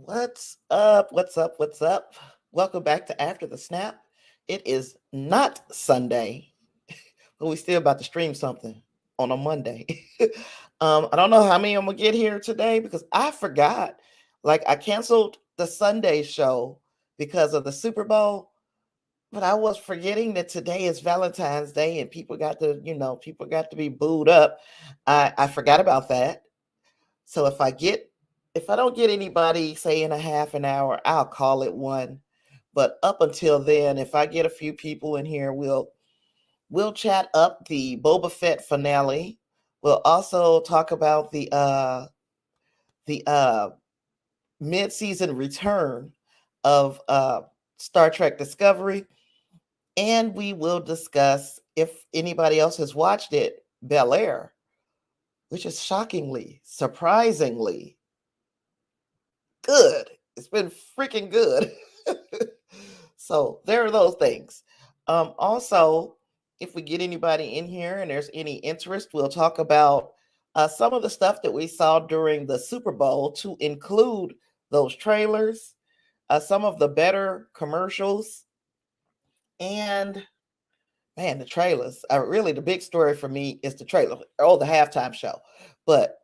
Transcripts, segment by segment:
What's up? What's up? What's up? Welcome back to After the Snap. It is not Sunday, but we still about to stream something on a Monday. I don't know how many I'm gonna get here today because I forgot. Like I canceled the Sunday show because of the Super Bowl, but I was forgetting that today is Valentine's Day and people got to be booed up. I forgot about that. So if I don't get anybody, say in a half an hour, I'll call it one. But up until then, if I get a few people in here, we'll chat up the Boba Fett finale. We'll also talk about the mid-season return of Star Trek Discovery, and we will discuss if anybody else has watched it, Bel-Air, which is shockingly, surprisingly good. It's been freaking good. So there are those things. Also, if we get anybody in here and there's any interest, we'll talk about some of the stuff that we saw during the Super Bowl to include those trailers, some of the better commercials, and man, the trailers. Really, the big story for me is the trailer or the halftime show. But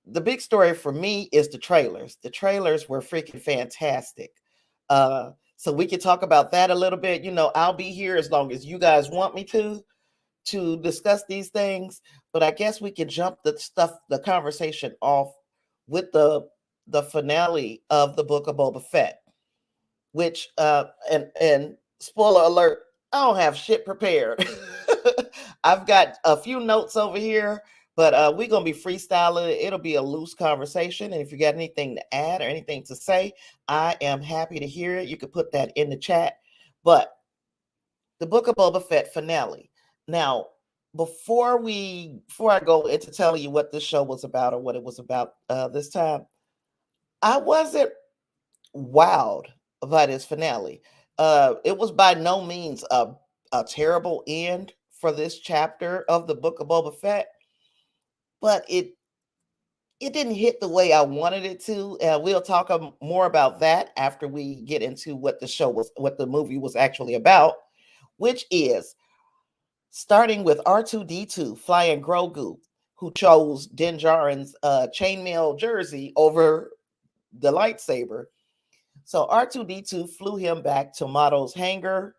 the big story for me is the trailers. The trailers were freaking fantastic. So we can talk about that a little bit. I'll be here as long as you guys want me to discuss these things. But I guess we can jump the conversation off with the finale of the Book of Boba Fett, which and spoiler alert, I don't have shit prepared. I've got a few notes over here, but we're gonna be freestyling. It'll be a loose conversation, and if you got anything to add or anything to say, I am happy to hear it. You can put that in the chat. But the Book of Boba Fett finale. Now, before I go into telling you what this show was about or what it was about this time, I wasn't wowed by this finale. It was by no means a terrible end for this chapter of the Book of Boba Fett, but it didn't hit the way I wanted it to. We'll talk more about that after we get into what the movie was actually about, which is starting with R2D2 flying Grogu, who chose Din Djarin's chainmail jersey over the lightsaber. So R2D2 flew him back to Motto's hangar.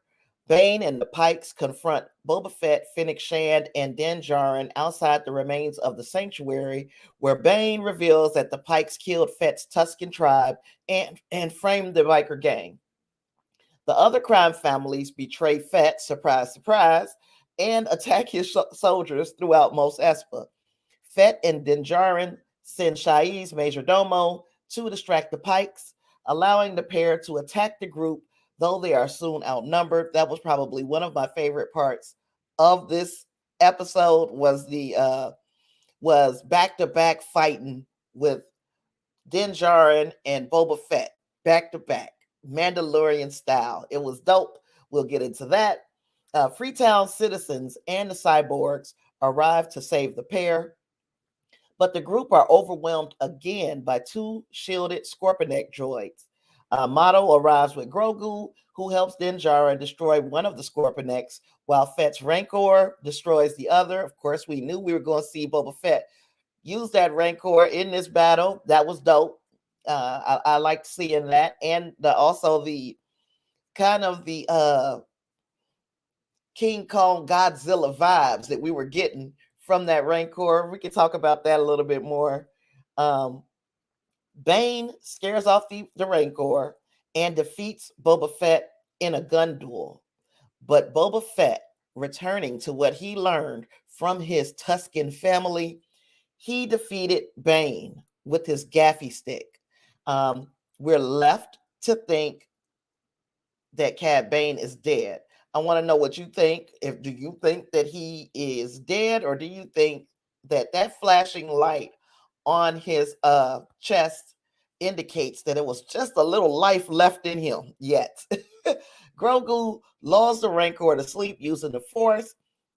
Bane and the Pikes confront Boba Fett, Fennec Shand, and Din Djarin outside the remains of the sanctuary, where Bane reveals that the Pikes killed Fett's Tusken tribe and framed the biker gang. The other crime families betray Fett, surprise, surprise, and attack his soldiers throughout Mos Espa. Fett and Din Djarin send Shai's major domo to distract the Pikes, allowing the pair to attack the group, though they are soon outnumbered. That was probably one of my favorite parts of this episode was back-to-back fighting with Din Djarin and Boba Fett, back-to-back, Mandalorian style. It was dope. We'll get into that. Freetown citizens and the cyborgs arrive to save the pair, but the group are overwhelmed again by two shielded Scorpionic droids. Motto arrives with Grogu, who helps Din Djarin destroy one of the Scorpionics, while Fett's Rancor destroys the other. Of course, we knew we were going to see Boba Fett use that Rancor in this battle. That was dope. I liked seeing that, and also the kind of the King Kong Godzilla vibes that we were getting from that Rancor. We can talk about that a little bit more. Bane scares off the Rancor and defeats Boba Fett in a gun duel. But Boba Fett, returning to what he learned from his Tusken family, he defeated Bane with his gaffy stick. We're left to think that Cad Bane is dead. I want to know what you think. Do you think that he is dead, or do you think that flashing light on his chest indicates that it was just a little life left in him yet? Grogu lulls the Rancor to sleep using the Force,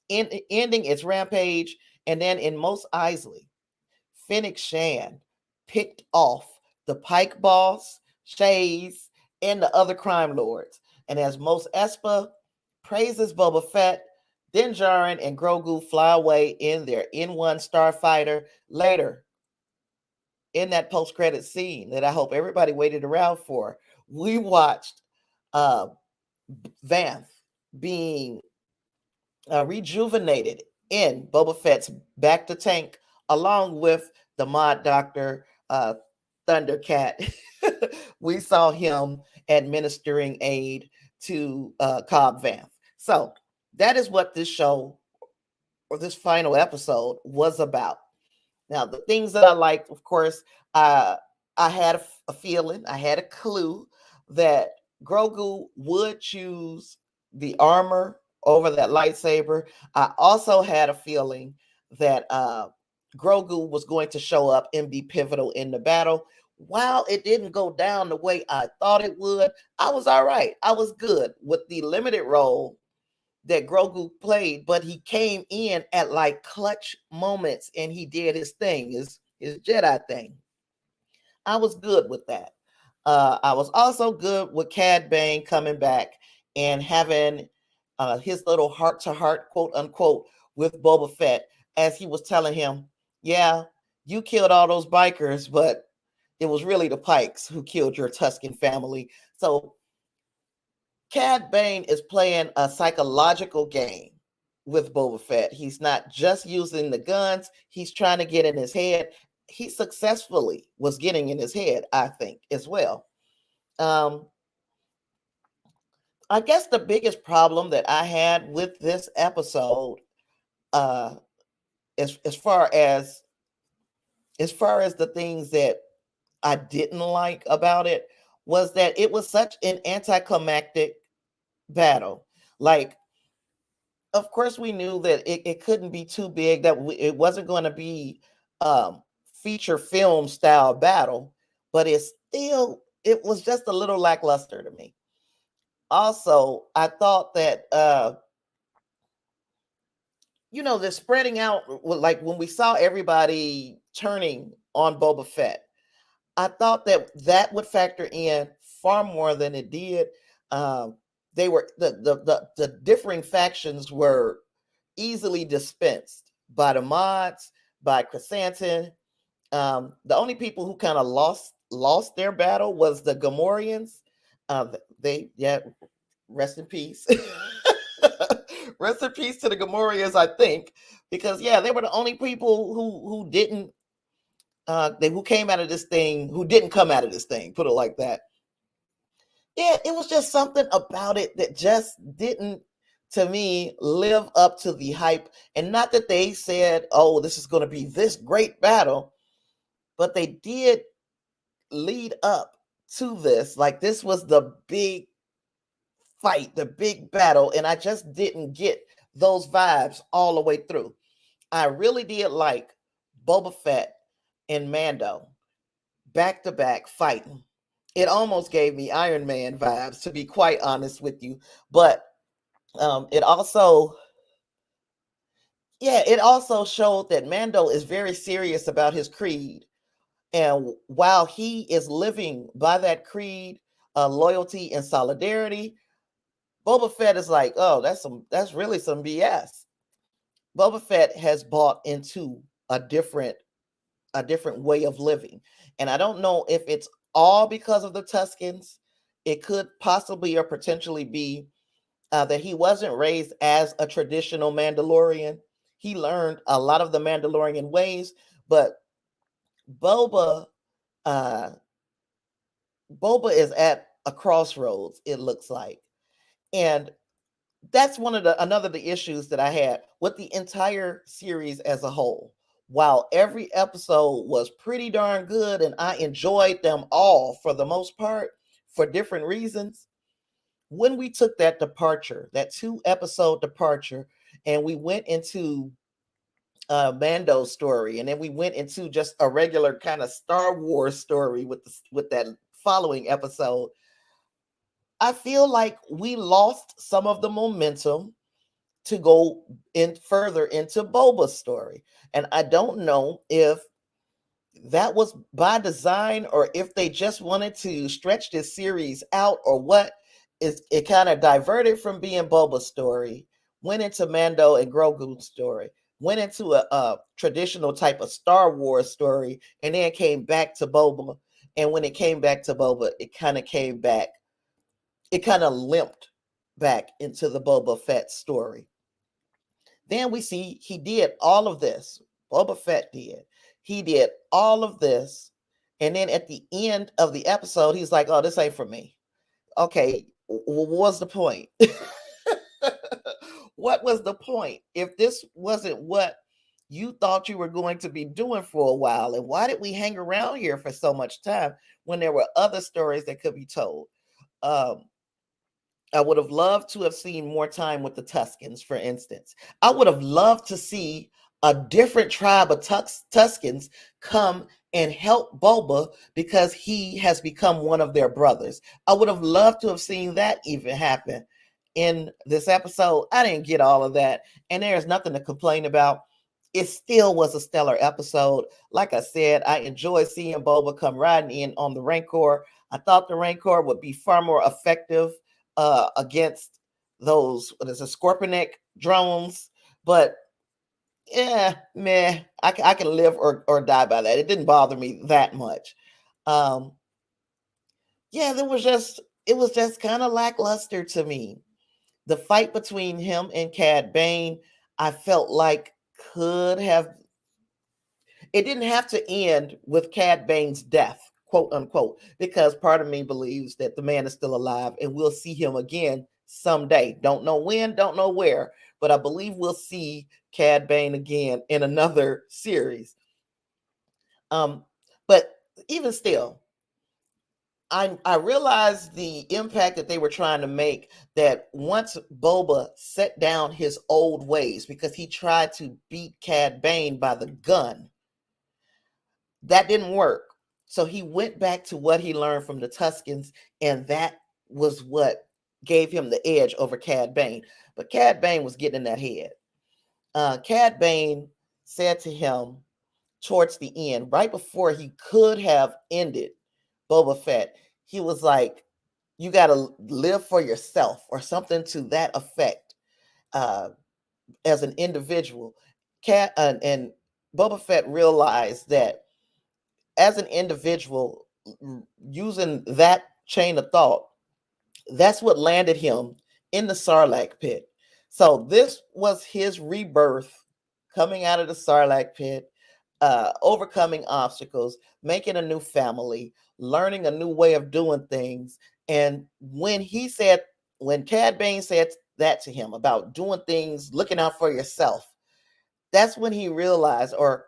ending its rampage, and then in Mos Eisley, Fennec Shand picked off the Pike boss. Shays, and the other crime lords. And as Mos Espa praises Boba Fett, Din Djarin and Grogu fly away in their N1 starfighter. Later, in that post-credit scene that I hope everybody waited around for, we watched uh, Vanth being rejuvenated in Boba Fett's back to tank, along with the Mod Doctor Thundercat. We saw him administering aid to Cobb Vanth. So that is what this show or this final episode was about. Now, the things that I liked, of course, I had a feeling, I had a clue that Grogu would choose the armor over that lightsaber. I also had a feeling that Grogu was going to show up and be pivotal in the battle. While it didn't go down the way I thought it would, I was all right. I was good with the limited role that Grogu played, but he came in at like clutch moments and he did his thing, his Jedi thing. I was good with that. I was also good with Cad Bane coming back and having his little heart to heart, quote unquote, with Boba Fett as he was telling him, yeah, you killed all those bikers, but it was really the Pikes who killed your Tusken family. So Cad Bane is playing a psychological game with Boba Fett. He's not just using the guns, he's trying to get in his head. He successfully was getting in his head, I think, as well. Um, I guess the biggest problem that I had with this episode, uh, as far as the things that I didn't like about it, was that it was such an anticlimactic battle. Like, of course, we knew that it couldn't be too big, that it wasn't going to be feature film style battle, but it was just a little lackluster to me. Also, I thought that the spreading out, like when we saw everybody turning on Boba Fett, I thought that that would factor in far more than it did. Um, they were the differing factions were easily dispensed by the mods, by Chrysanthemum. The only people who kind of lost their battle was the Gamorreans. They rest in peace. Rest in peace to the Gamorreans, I think, because they were the only people who didn't who came out of this thing, who didn't come out of this thing, put it like that. Yeah, it was just something about it that just didn't, to me, live up to the hype. And not that they said, oh, this is going to be this great battle, but they did lead up to this. Like, this was the big fight, the big battle. And I just didn't get those vibes all the way through. I really did like Boba Fett and Mando back to back fighting. It almost gave me Iron Man vibes, to be quite honest with you. But it also showed that Mando is very serious about his creed. And while he is living by that creed, loyalty and solidarity, Boba Fett is like, oh, that's really some BS. Boba Fett has bought into a different way of living. And I don't know if it's all because of the Tuskens. It could possibly or potentially be that he wasn't raised as a traditional Mandalorian. He learned a lot of the Mandalorian ways, but Boba uh, Boba is at a crossroads, it looks like. And that's another of the issues that I had with the entire series as a whole. While every episode was pretty darn good and I enjoyed them all for the most part for different reasons, when we took that departure, that 2-episode departure, and we went into Mando's story, and then we went into just a regular kind of Star Wars story with that following episode, I feel like we lost some of the momentum to go in further into Boba's story. And I don't know if that was by design, or if they just wanted to stretch this series out, or what, is it kind of diverted from being Boba's story, went into Mando and Grogu's story, went into a traditional type of Star Wars story, and then came back to Boba. And when it came back to Boba, it kind of came back, it kind of limped back into the Boba Fett story. Then we see he did all of this. Boba Fett did. He did all of this. And then at the end of the episode, he's like, oh, this ain't for me. Okay, what was the point? What was the point? If this wasn't what you thought you were going to be doing for a while, and why did we hang around here for so much time when there were other stories that could be told? Um, I would have loved to have seen more time with the Tuscans, for instance. I would have loved to see a different tribe of Tuscans come and help Boba because he has become one of their brothers. I would have loved to have seen that even happen in this episode. I didn't get all of that, and there's nothing to complain about. It still was a stellar episode. Like I said, I enjoyed seeing Boba come riding in on the Rancor. I thought the Rancor would be far more effective against those, what is it, Scorpionic drones. But yeah, meh, I can live or die by that. It didn't bother me that much. Yeah, it was just kind of lackluster to me. The fight between him and Cad Bane, I felt like could have, it didn't have to end with Cad Bane's death, quote unquote, because part of me believes that the man is still alive and we'll see him again someday. Don't know when, don't know where, but I believe we'll see Cad Bane again in another series. But even still, I realized the impact that they were trying to make, that once Boba set down his old ways, because he tried to beat Cad Bane by the gun, that didn't work. So he went back to what he learned from the Tuscans, and that was what gave him the edge over Cad Bane. But Cad Bane was getting in that head. Cad Bane said to him towards the end, right before he could have ended Boba Fett, he was like, you got to live for yourself, or something to that effect, as an individual. And Boba Fett realized that as an individual, using that chain of thought, that's what landed him in the Sarlacc pit. So this was his rebirth, coming out of the Sarlacc pit, overcoming obstacles, making a new family, learning a new way of doing things. And when Cad Bane said that to him about doing things, looking out for yourself, that's when he realized, or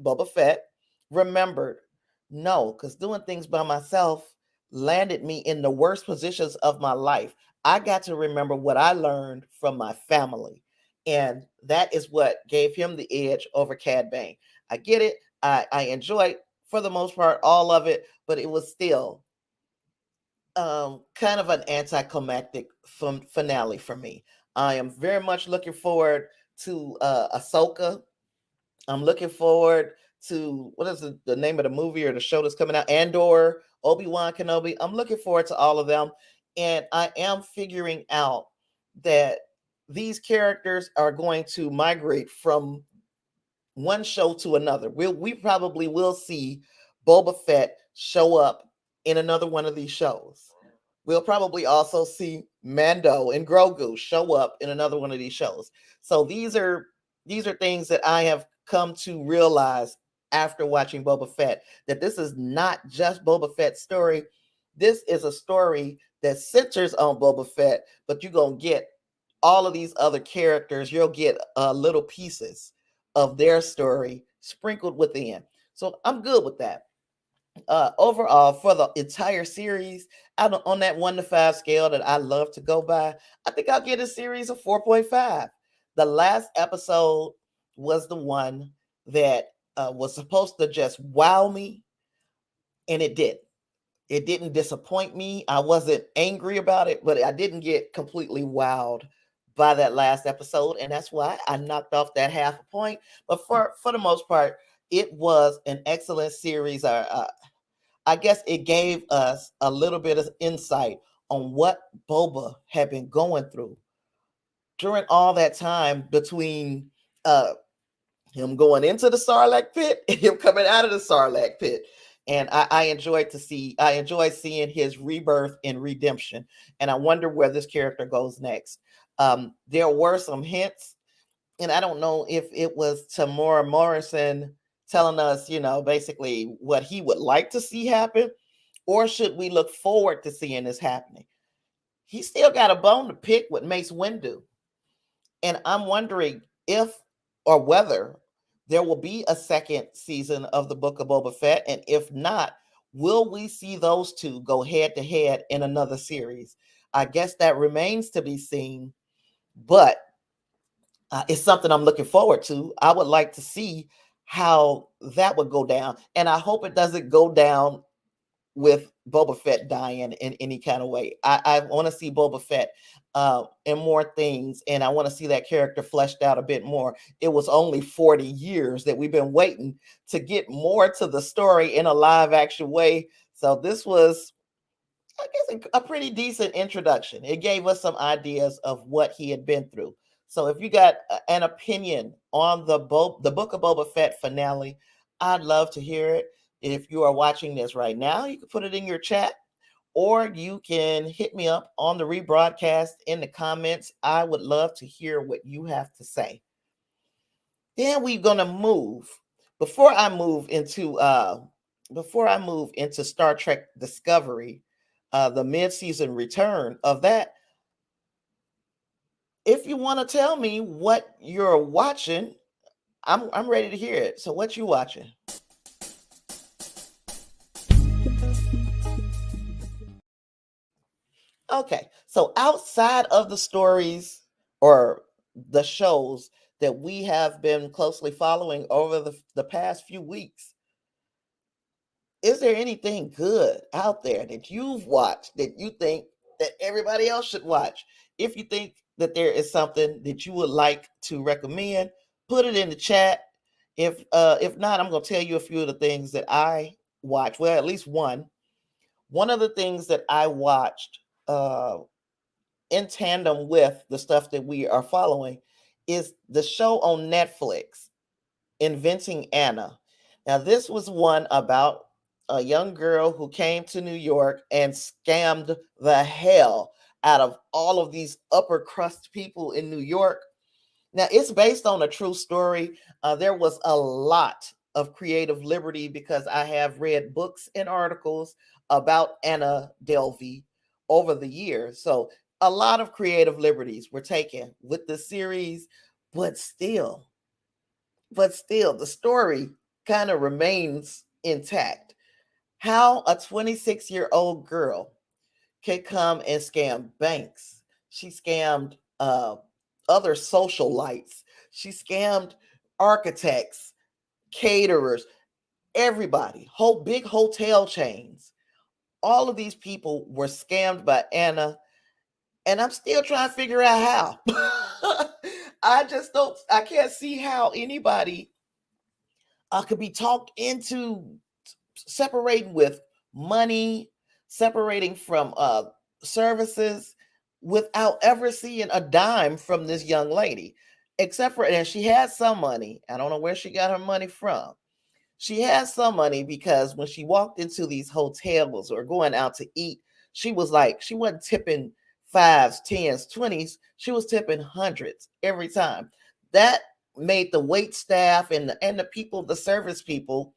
Boba Fett remembered, no, because doing things by myself landed me in the worst positions of my life. I got to remember what I learned from my family. And that is what gave him the edge over Cad Bane. I get it. I enjoyed, for the most part, all of it, but it was still kind of an anticlimactic finale for me. I am very much looking forward to Ahsoka. I'm looking forward to, what is the name of the movie or the show that's coming out? Andor, Obi-Wan Kenobi. I'm looking forward to all of them. And I am figuring out that these characters are going to migrate from one show to another. We probably will see Boba Fett show up in another one of these shows. We'll probably also see Mando and Grogu show up in another one of these shows. So these are things that I have come to realize after watching Boba Fett, that this is not just Boba Fett's story. This is a story that centers on Boba Fett, but you're going to get all of these other characters. You'll get little pieces of their story sprinkled within. So I'm good with that. Overall, for the entire series, on that 1 to 5 scale that I love to go by, I think I'll get a series of 4.5. The last episode was the one that was supposed to just wow me, and it did. It didn't disappoint me. I wasn't angry about it, but I didn't get completely wowed by that last episode, and that's why I knocked off that half a point. But for the most part, it was an excellent series. I guess it gave us a little bit of insight on what Boba had been going through during all that time between uh, him going into the Sarlacc pit and him coming out of the Sarlacc pit. And I enjoy seeing his rebirth and redemption. And I wonder where this character goes next. There were some hints, and I don't know if it was Tamora Morrison telling us, basically what he would like to see happen, or should we look forward to seeing this happening? He still got a bone to pick with Mace Windu. And I'm wondering if or whether there will be a second season of the Book of Boba Fett. And if not, will we see those two go head to head in another series? I guess that remains to be seen, but it's something I'm looking forward to. I would like to see how that would go down. And I hope it doesn't go down with Boba Fett dying in any kind of way. I want to see Boba Fett in more things, and I want to see that character fleshed out a bit more. It was only 40 years that we've been waiting to get more to the story in a live action way. So this was, I guess, a pretty decent introduction. It gave us some ideas of what he had been through. So if you got an opinion on the Book of Boba Fett finale, I'd love to hear it. If you are watching this right now, you can put it in your chat, or you can hit me up on the rebroadcast in the comments. I would love to hear what you have to say. Then we're gonna move. Before I move into Star Trek Discovery, the mid-season return of that. If you want to tell me what you're watching, I'm ready to hear it. So what you watching? Okay. So outside of the stories or the shows that we have been closely following over the past few weeks, is there anything good out there that you've watched that you think that everybody else should watch? If you think that there is something that you would like to recommend, put it in the chat. If not, I'm going to tell you a few of the things that I watch. Well, at least one. One of the things that I watched in tandem with the stuff that we are following is the show on Netflix, Inventing Anna. Now, this was one about a young girl who came to New York and scammed the hell out of all of these upper crust people in New York. Now, it's based on a true story. There was a lot of creative liberty because I have read books and articles about Anna Delvey over the years. So, a lot of creative liberties were taken with the series, but still, the story kind of remains intact. How a 26-year-old girl can come and scam banks. She scammed other socialites. She scammed architects, caterers, everybody, whole big hotel chains. All of these people were scammed by Anna, and I'm still trying to figure out how. I can't see how anybody could be talked into separating with money, separating from services without ever seeing a dime from this young lady. Except for, and she had some money. I don't know where she got her money from. She has some money because when she walked into these hotels or going out to eat, she wasn't tipping fives, tens, 20s. She was tipping hundreds every time. That made the wait staff and the people, the service people,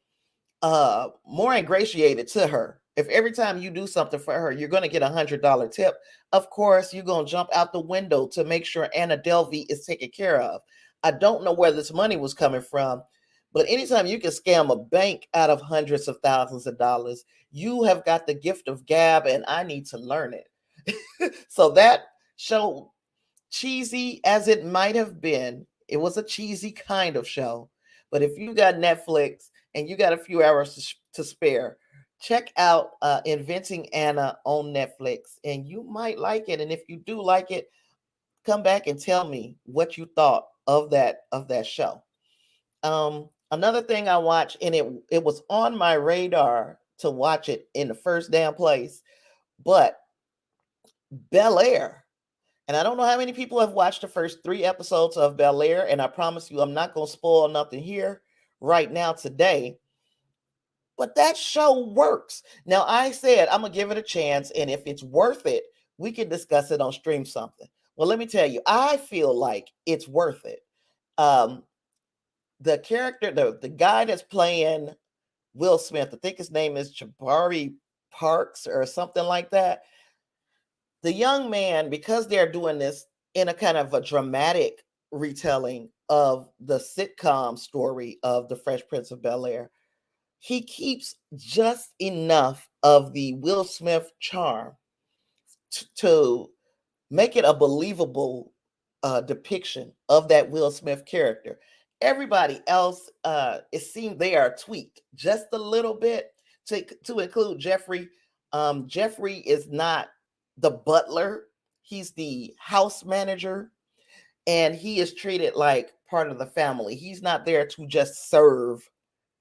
more ingratiated to her. If every time you do something for her, you're going to get $100 tip, of course, you're going to jump out the window to make sure Anna Delvey is taken care of. I don't know where this money was coming from, but anytime you can scam a bank out of hundreds of thousands of dollars, you have got the gift of gab, and I need to learn it. So that show, cheesy as it might have been, it was a cheesy kind of show. But if you got Netflix and you got a few hours to spare, check out Inventing Anna on Netflix, and you might like it. And if you do like it, come back and tell me what you thought of that show. Another thing I watched, and it was on my radar to watch it in the first damn place, but Bel-Air. And I don't know how many people have watched the first 3 episodes of Bel-Air, and I promise you, I'm not going to spoil nothing here right now today. But that show works. Now, I said I'm going to give it a chance, and if it's worth it, we can discuss it on Stream Something. Well, let me tell you, I feel like it's worth it. Um, the character, the guy that's playing Will Smith, I think his name is Jabari Parks or something like that. The young man, because they're doing this in a kind of a dramatic retelling of the sitcom story of The Fresh Prince of Bel-Air, he keeps just enough of the Will Smith charm to make it a believable depiction of that Will Smith character. Everybody else, it seemed they are tweaked just a little bit to include Jeffrey. Jeffrey is not the butler; he's the house manager, and he is treated like part of the family. He's not there to just serve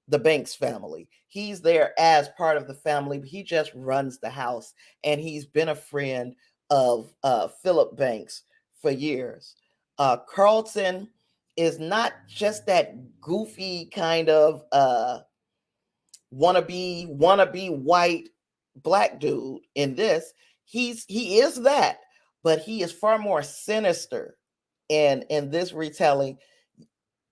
the Banks family. He's there as part of the family, but he just runs the house, and he's been a friend of Philip Banks for years. Carlton is not just that goofy kind of wannabe white black dude in this. He is that, but he is far more sinister in this retelling.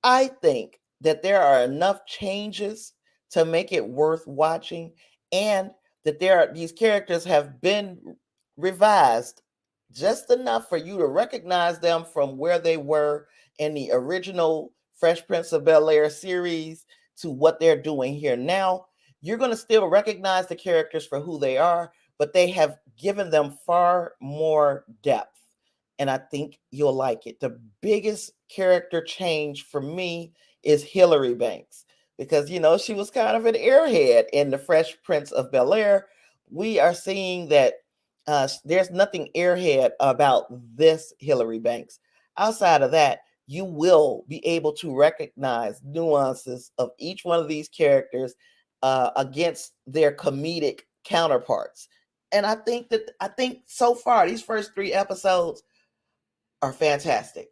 I think that there are enough changes to make it worth watching, and that these characters have been revised just enough for you to recognize them from where they were in the original Fresh Prince of Bel-Air series to what they're doing here now. You're going to still recognize the characters for who they are, but they have given them far more depth, and I think you'll like it. The biggest character change for me is Hillary Banks, because she was kind of an airhead in the Fresh Prince of Bel-Air. We are seeing that there's nothing airhead about this Hillary Banks. Outside of that, you will be able to recognize nuances of each one of these characters against their comedic counterparts. And I think so far these first 3 episodes are fantastic.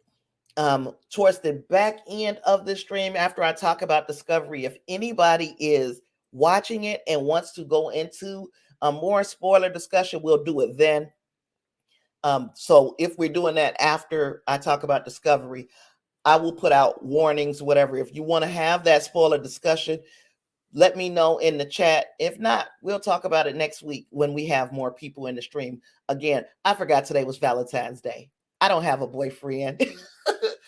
Towards the back end of the stream, after I talk about Discovery, if anybody is watching it and wants to go into a more spoiler discussion, we'll do it then. So if we're doing that after I talk about Discovery, I will put out warnings, whatever. If you want to have that spoiler discussion, let me know in the chat. If not, we'll talk about it next week when we have more people in the stream. Again, I forgot today was Valentine's Day. I don't have a boyfriend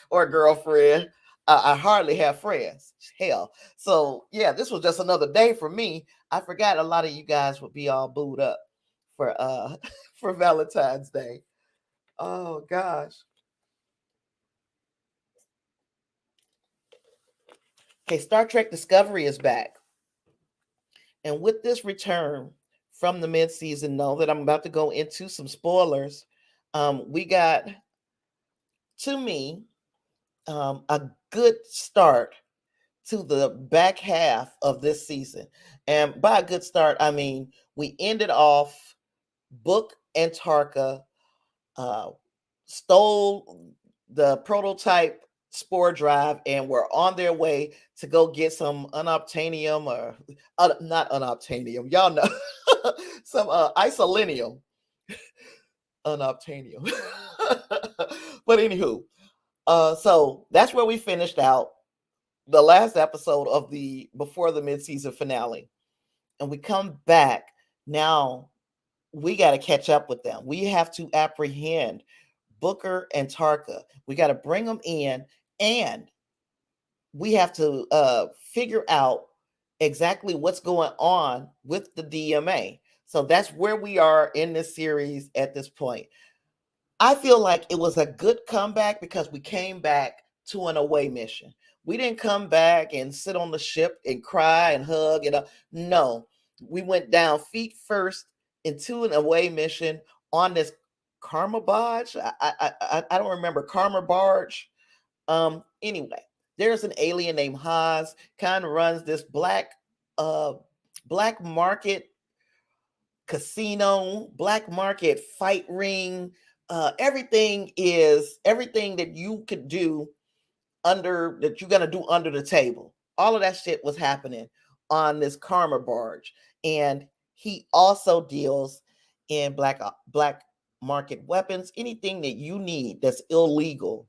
or a girlfriend. I hardly have friends. Hell. So, yeah, this was just another day for me. I forgot a lot of you guys would be all booed up for for Valentine's Day. Oh gosh. Okay, Star Trek Discovery is back. And with this return from the mid-season, know that I'm about to go into some spoilers. We got, to me, a good start to the back half of this season. And by a good start, I mean we ended off Book and Tarka stole the prototype spore drive and were on their way to go get some unobtainium, or not unobtainium, y'all know, some isolinium, unobtainium. But anywho, so that's where we finished out the last episode of the before the mid-season finale, and we come back now. We got to catch up with them. We have to apprehend Booker and Tarka. We got to bring them in, and we have to figure out exactly what's going on with the DMA. So that's where we are in this series at this point. I feel like it was a good comeback because we came back to an away mission. We didn't come back and sit on the ship and cry and hug and no, we went down feet first into an away mission on this Karma Barge. I don't remember, Karma Barge. Anyway, There's an alien named Haas, kind of runs this uh black market casino, black market fight ring. Everything that you could do under that you're gonna do under the table. All of that shit was happening on this karma barge, and he also deals in black market weapons. Anything that you need that's illegal,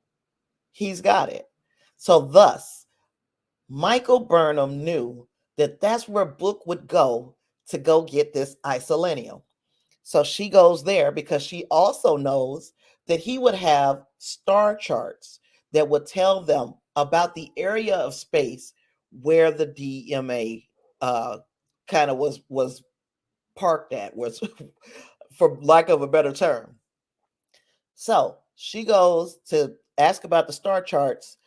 he's got it. So thus, Michael Burnham knew that that's where Book would to go get this isolinium. So she goes there because she also knows that he would have star charts that would tell them about the area of space where the DMA kind of was parked at, was for lack of a better term. So she goes to ask about the star charts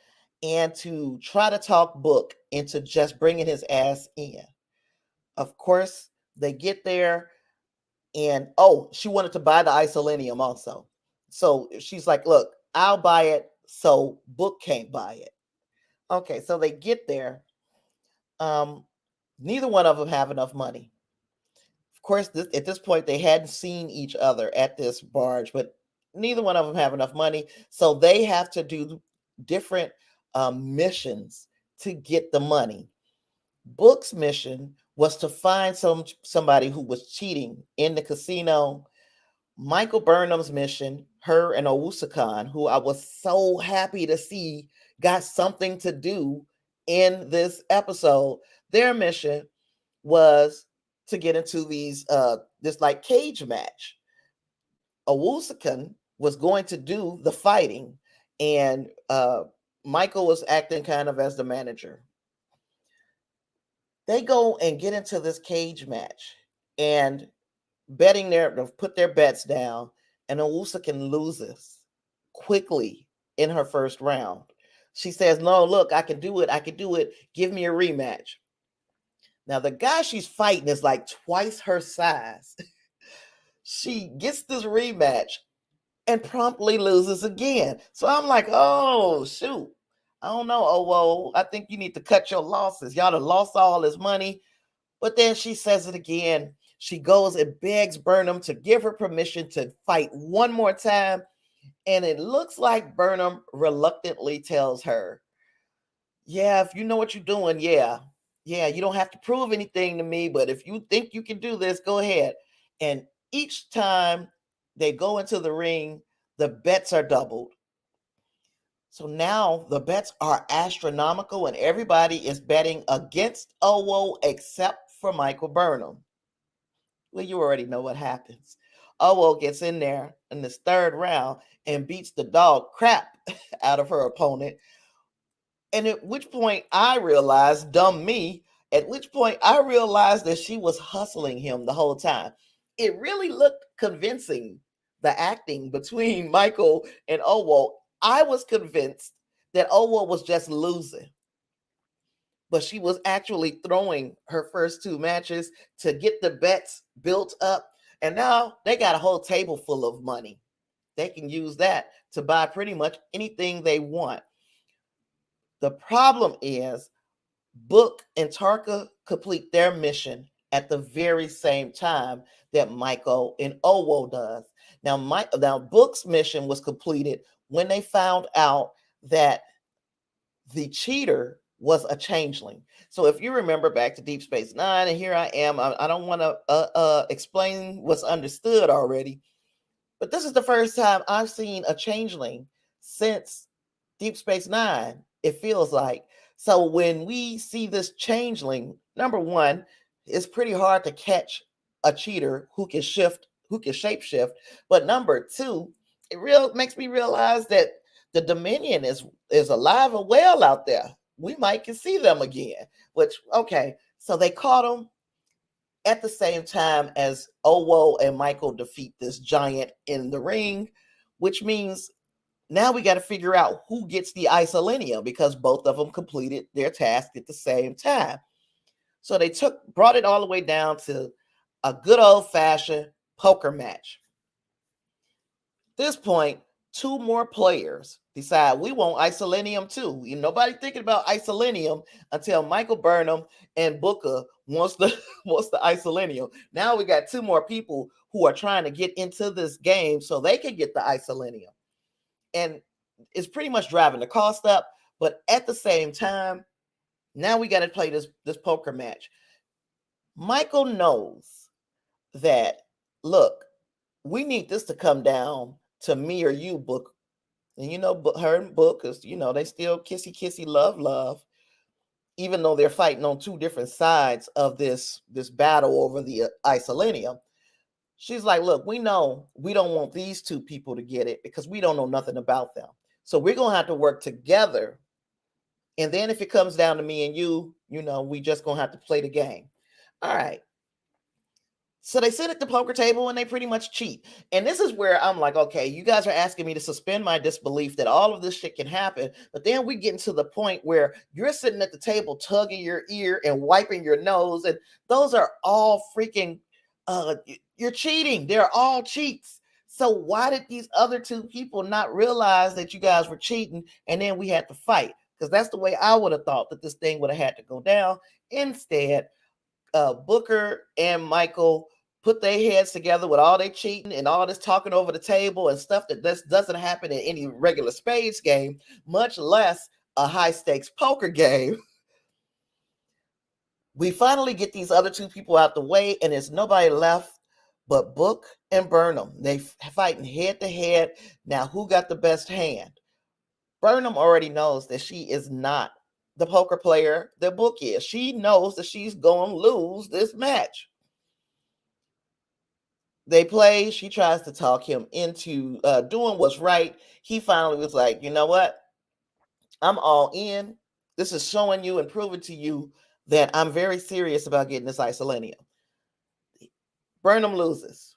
and to try to talk Book into just bringing his ass in. Of course, they get there. And oh, she wanted to buy the isolinium also. So she's like, look, I'll buy it. So Book can't buy it. Okay, so they get there. Um, Neither one of them have enough money. Of course, at this point, they hadn't seen each other at this barge, but neither one of them have enough money. So they have to do different missions to get the money. Book's mission was to find somebody who was cheating in the casino. Michael Burnham's mission, her and Owusakan, who I was so happy to see got something to do in this episode. Their mission was to get into this like cage match. Owusakan was going to do the fighting, and Michael was acting kind of as the manager. They go and get into this cage match, and put their bets down, and Owusakan loses quickly in her first round. She says, no, look, I can do it. Give me a rematch. Now, the guy she's fighting is like twice her size. She gets this rematch and promptly loses again. So I'm like, oh, shoot. I don't know. Oh, well, I think you need to cut your losses. Y'all have lost all this money. But then she says it again. She goes and begs Burnham to give her permission to fight one more time. And it looks like Burnham reluctantly tells her, yeah, if you know what you're doing, yeah, you don't have to prove anything to me. But if you think you can do this, go ahead. And each time they go into the ring, the bets are doubled. So now the bets are astronomical, and everybody is betting against Owo except for Michael Burnham. Well, you already know what happens. Owo gets in there in this third round and beats the dog crap out of her opponent. And at which point I realized, dumb me, at which point I realized that she was hustling him the whole time. It really looked convincing, the acting between Michael and Owo. I was convinced that Owo was just losing, but she was actually throwing her first two matches to get the bets built up. And now they got a whole table full of money. They can use that to buy pretty much anything they want. The problem is Book and Tarka complete their mission at the very same time that Michael and Owo does. Now Book's mission was completed when they found out that the cheater was a changeling. So if you remember back to Deep Space Nine, and here I am, I don't want to explain what's understood already, but this is the first time I've seen a changeling since Deep Space Nine, it feels like. So when we see this changeling, number one, it's pretty hard to catch a cheater who can shapeshift. But number two, makes me realize that the Dominion is alive and well out there. We might can see them again. Which, okay, so they caught them at the same time as Owo and Michael defeat this giant in the ring, which means now we got to figure out who gets the isolinium, because both of them completed their task at the same time. So they brought it all the way down to a good old fashioned poker match. At this point, 2 more players decide we want isolinium too. Nobody thinking about isolinium until Michael Burnham and Booker wants the wants the isolinium. Now we got 2 more people who are trying to get into this game so they can get the isolinium. And it's pretty much driving the cost up, but at the same time, now we got to play this poker match. Michael knows that, look, we need this to come down to me or you, Book. And her and Book is, they still kissy, love, even though they're fighting on 2 different sides of this battle over the isolinium. She's like, look, we know we don't want these 2 people to get it because we don't know nothing about them. So we're going to have to work together. And then if it comes down to me and you, we just going to have to play the game. All right. So they sit at the poker table and they pretty much cheat. And this is where I'm like, okay, you guys are asking me to suspend my disbelief that all of this shit can happen. But then we get into the point where you're sitting at the table, tugging your ear and wiping your nose. And those are all freaking, you're cheating. They're all cheats. So why did these other 2 people not realize that you guys were cheating? And then we had to fight, because that's the way I would have thought that this thing would have had to go down. Instead, Booker and Michael put their heads together with all their cheating and all this talking over the table and stuff that this doesn't happen in any regular spades game, much less a high stakes poker game. We finally get these other 2 people out the way, and there's nobody left but Book and Burnham. They fighting head to head. Now, who got the best hand? Burnham already knows that she is not the poker player that Book is. She knows that she's going to lose this match. They play. She tries to talk him into doing what's right. He finally was like, you know what? I'm all in. This is showing you and proving to you that I'm very serious about getting this isolinium. Burnham loses.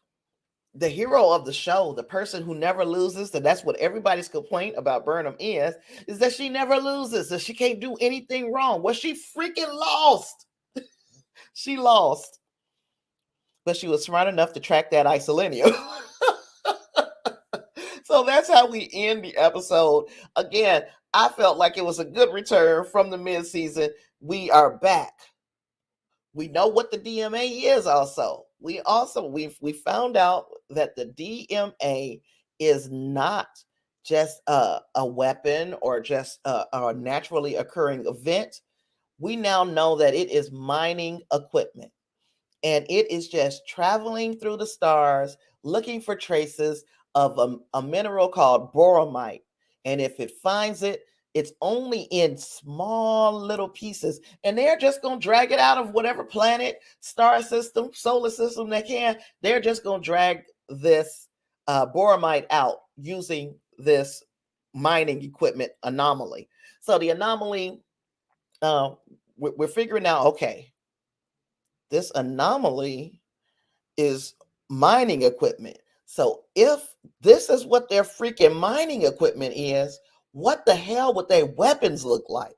The hero of the show, the person who never loses, and that's what everybody's complaint about Burnham is that she never loses, that she can't do anything wrong. Well, she freaking lost. She lost. But she was smart enough to track that isolinium. So that's how we end the episode. Again, I felt like it was a good return from the mid-season. We are back. We know what the DMA is also. We found out that the DMA is not just a weapon or just a naturally occurring event. We now know that it is mining equipment. And it is just traveling through the stars, looking for traces of a mineral called boromite. And if it finds it, it's only in small little pieces. And they're just going to drag it out of whatever planet, star system, solar system they can. They're just going to drag this boromite out using this mining equipment anomaly. So the anomaly, we're figuring out, okay, this anomaly is mining equipment. So if this is what their freaking mining equipment is, what the hell would their weapons look like?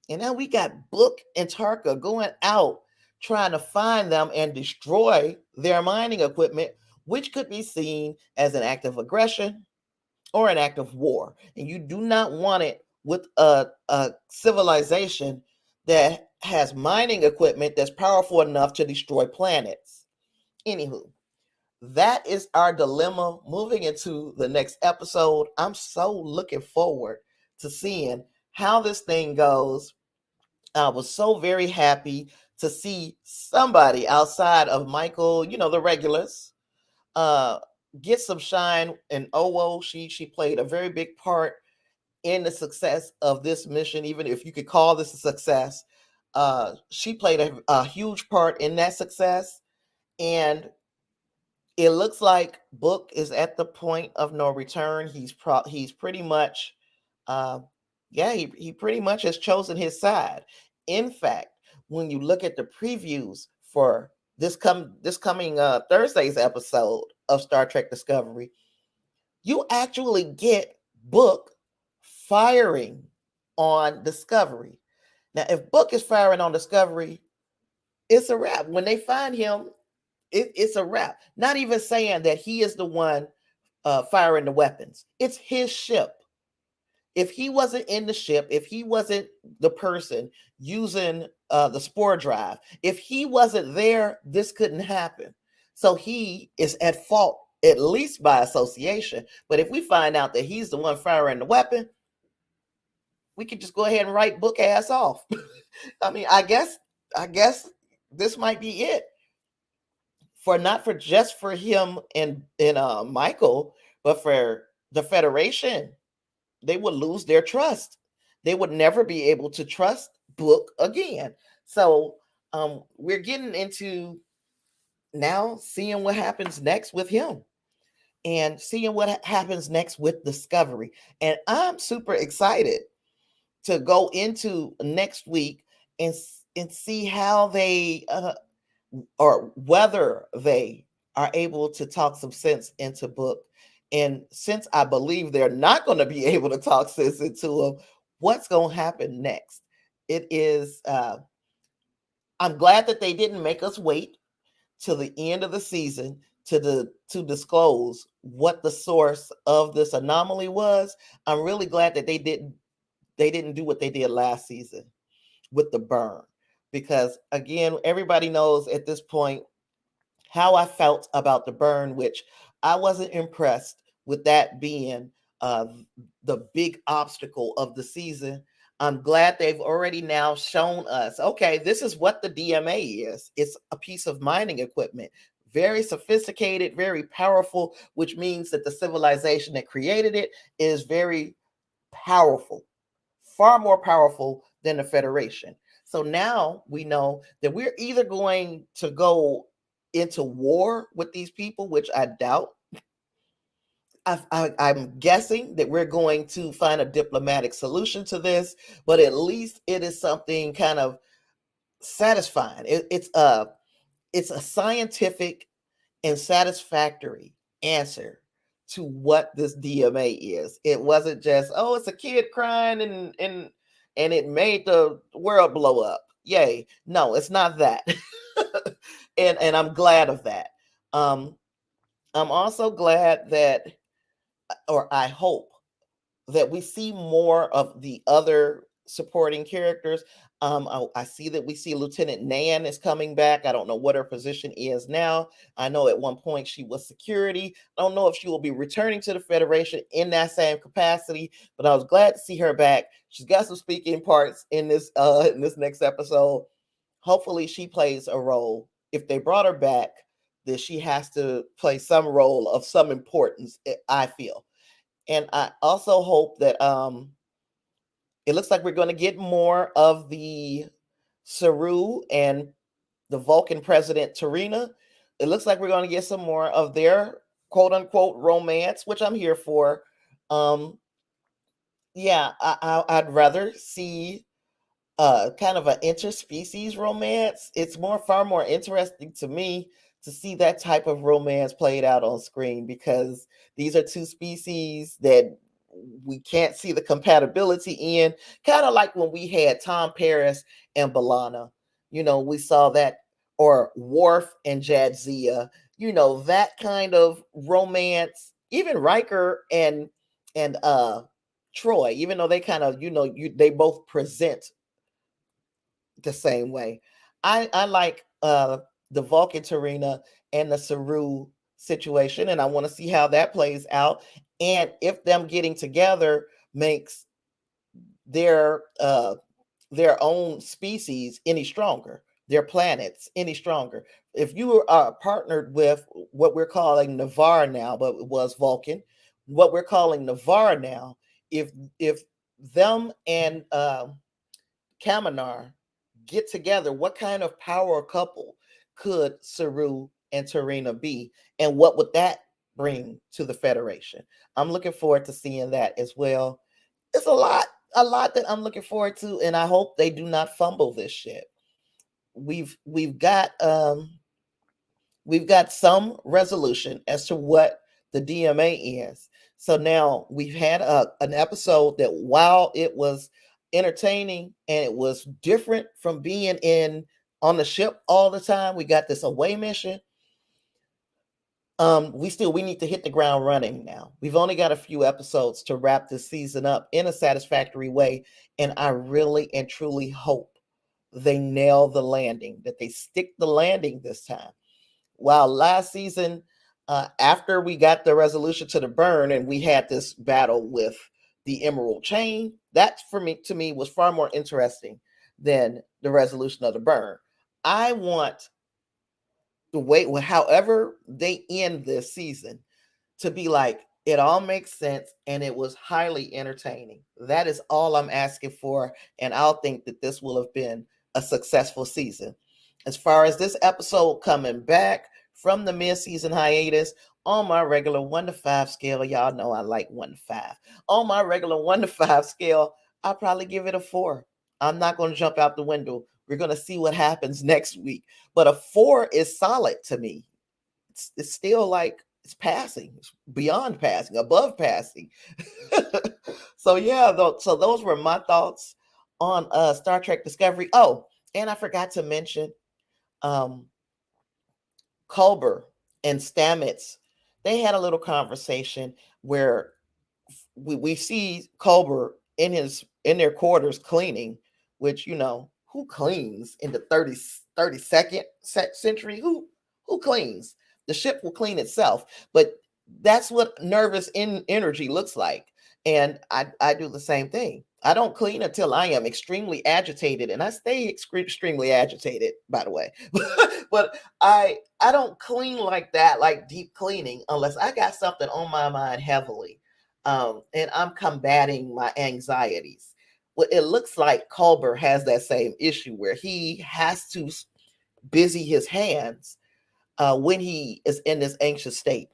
And now we got Book and Tarka going out trying to find them and destroy their mining equipment, which could be seen as an act of aggression or an act of war. And you do not want it with a civilization that has mining equipment that's powerful enough to destroy planets. Anywho, that is our dilemma moving into the next episode. I'm so looking forward to seeing how this thing goes. I was so very happy to see somebody outside of Michael, the regulars, get some shine. And Owo, she played a very big part in the success of this mission, even if you could call this a success. She played a huge part in that success. And it looks like Book is at the point of no return. He's pretty much, he pretty much has chosen his side. In fact, when you look at the previews for this coming Thursday's episode of Star Trek Discovery, you actually get Book firing on Discovery. Now, if Book is firing on Discovery, it's a wrap. When they find him, it's a wrap. Not even saying that he is the one firing the weapons. It's his ship. If he wasn't in the ship, if he wasn't the person using the spore drive, if he wasn't there, this couldn't happen. So he is at fault, at least by association. But if we find out that he's the one firing the weapon, we could just go ahead and write book ass off. I mean, I guess this might be it. For not for just for him and Michael, but for the Federation. They would lose their trust. They would never be able to trust Book again. So we're getting into now seeing what happens next with him and seeing what happens next with Discovery. And I'm super excited to go into next week and see how they or whether they are able to talk some sense into Book. And since I believe they're not going to be able to talk sense into him, what's going to happen next? It is, I'm glad that they didn't make us wait till the end of the season to disclose what the source of this anomaly was. I'm really glad that they didn't do what they did last season with the burn, because again, everybody knows at this point how I felt about the burn, which I wasn't impressed with that being the big obstacle of the season. I'm glad they've already now shown us, okay, this is what the DMA is. It's a piece of mining equipment, very sophisticated, very powerful, which means that the civilization that created it is very powerful, far more powerful than the Federation. So now we know that we're either going to go into war with these people, which I doubt. I'm guessing that we're going to find a diplomatic solution to this, but at least it is something kind of satisfying. It's a scientific and satisfactory answer to what this DMA is. It wasn't just, oh, it's a kid crying and it made the world blow up. Yay. No, it's not that. and I'm glad of that. I'm also glad that, or I hope that we see more of the other supporting characters. I see that we see Lieutenant Nan is coming back. I don't know what her position is now. I know at one point she was security. I don't know if she will be returning to the Federation in that same capacity, but I was glad to see her back. She's got some speaking parts in this next episode. Hopefully she plays a role. If they brought her back, then she has to play some role of some importance, I feel. And I also hope that it looks like we're going to get more of the Saru and the Vulcan president Tarina. It looks like we're going to get some more of their quote unquote romance, which I'm here for. Yeah, I'd rather see kind of an interspecies romance. It's far more interesting to me to see that type of romance played out on screen, because these are two species that we can't see the compatibility in. Kind of like when we had Tom Paris and B'Elanna. We saw that, or Worf and Jadzia. That kind of romance. Even Riker and Troy, even though they kind of, they both present the same way. I like the Vulcan Tarina and the Saru situation, and I want to see how that plays out, and if them getting together makes their own species any stronger, their planets any stronger. If you are partnered with what we're calling Navarre now, but it was Vulcan, what we're calling Navarre now, if them and Kaminar get together, what kind of power couple could Saru and Tarina be? And what would that bring to the Federation? I'm looking forward to seeing that as well. It's a lot that I'm looking forward to, and I hope they do not fumble this shit. We've got some resolution as to what the DMA is. So now we've had an episode that, while it was entertaining and it was different from being on the ship all the time, we got this away mission. We need to hit the ground running now. We've only got a few episodes to wrap this season up in a satisfactory way, and I really and truly hope they nail the landing, that they stick the landing this time. While last season, after we got the resolution to the burn and we had this battle with the Emerald Chain, that for me to me was far more interesting than the resolution of the burn. I want the way, however they end this season, to be like, it all makes sense and it was highly entertaining. That is all I'm asking for, and I'll think that this will have been a successful season. As far as this episode coming back from the mid-season hiatus, on my regular 1 to 5 scale, y'all know I like 1 to 5. On my regular 1 to 5 scale, I'll probably give it a 4. I'm not going to jump out the window. We're going to see what happens next week. But a 4 is solid to me. It's still like, it's passing, it's beyond passing, above passing. So yeah, so those were my thoughts on Star Trek Discovery. Oh, and I forgot to mention um Culber and Stamets. They had a little conversation where we see Culber in their quarters cleaning, which, who cleans in the 32nd century? Who cleans? The ship will clean itself, but that's what nervous energy looks like. And I do the same thing. I don't clean until I am extremely agitated, and I stay extremely agitated, by the way. But I don't clean like that, like deep cleaning, unless I got something on my mind heavily, and I'm combating my anxieties. Well, it looks like Culber has that same issue where he has to busy his hands when he is in this anxious state.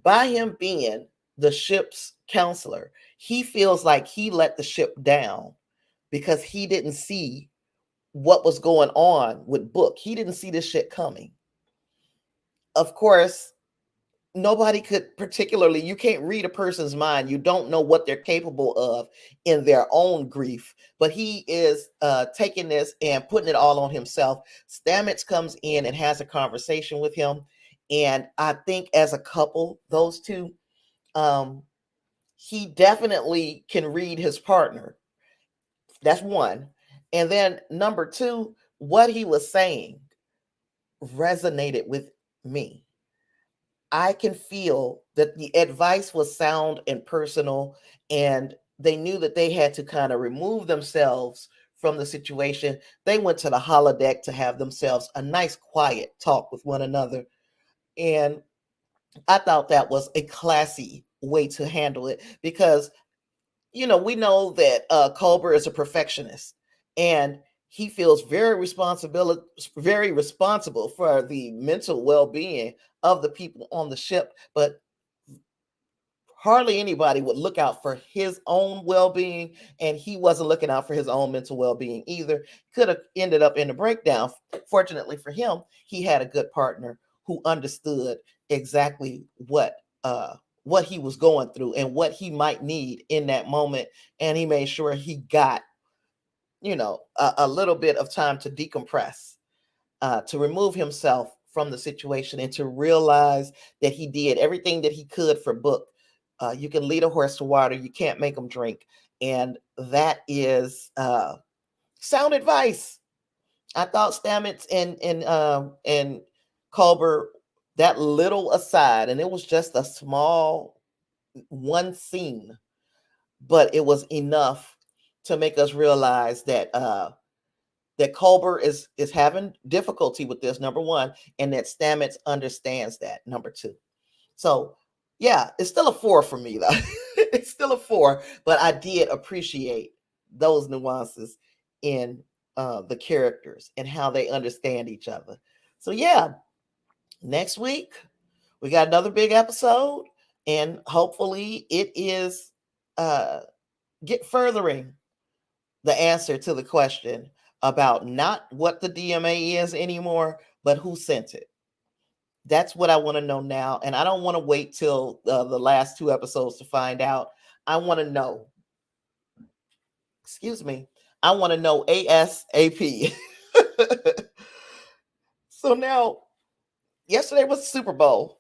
By him being the ship's counselor, he feels like he let the ship down because he didn't see what was going on with Book. He didn't see this shit coming. Of course, nobody could particularly, you can't read a person's mind. You don't know what they're capable of in their own grief, but he is taking this and putting it all on himself. Stamets comes in and has a conversation with him, and I think as a couple, those two, he definitely can read his partner. That's one. And then number two, what he was saying resonated with me. I can feel that the advice was sound and personal, and they knew that they had to kind of remove themselves from the situation. They went to the holodeck to have themselves a nice, quiet talk with one another. And I thought that was a classy way to handle it because, we know that Culber is a perfectionist, and he feels very responsible for the mental well-being of the people on the ship, but hardly anybody would look out for his own well-being, and he wasn't looking out for his own mental well-being either. Could have ended up in a breakdown. Fortunately for him, he had a good partner who understood exactly what he was going through and what he might need in that moment, and he made sure he got a little bit of time to decompress, to remove himself from the situation, and to realize that he did everything that he could for Book. You can lead a horse to water, you can't make him drink, and that is sound advice. I thought Stamets and Culber, that little aside, and it was just a small one scene, but it was enough to make us realize that that Culber is having difficulty with this, number one, and that Stamets understands that, number two. So yeah, it's still a 4 for me though. It's still a 4, but I did appreciate those nuances in the characters and how they understand each other. So yeah, next week we got another big episode, and hopefully it is get furthering the answer to the question about not what the DMA is anymore, but who sent it. That's what I want to know now. And I don't want to wait till the last 2 episodes to find out. I want to know. Excuse me. I want to know ASAP. So now, yesterday was the Super Bowl.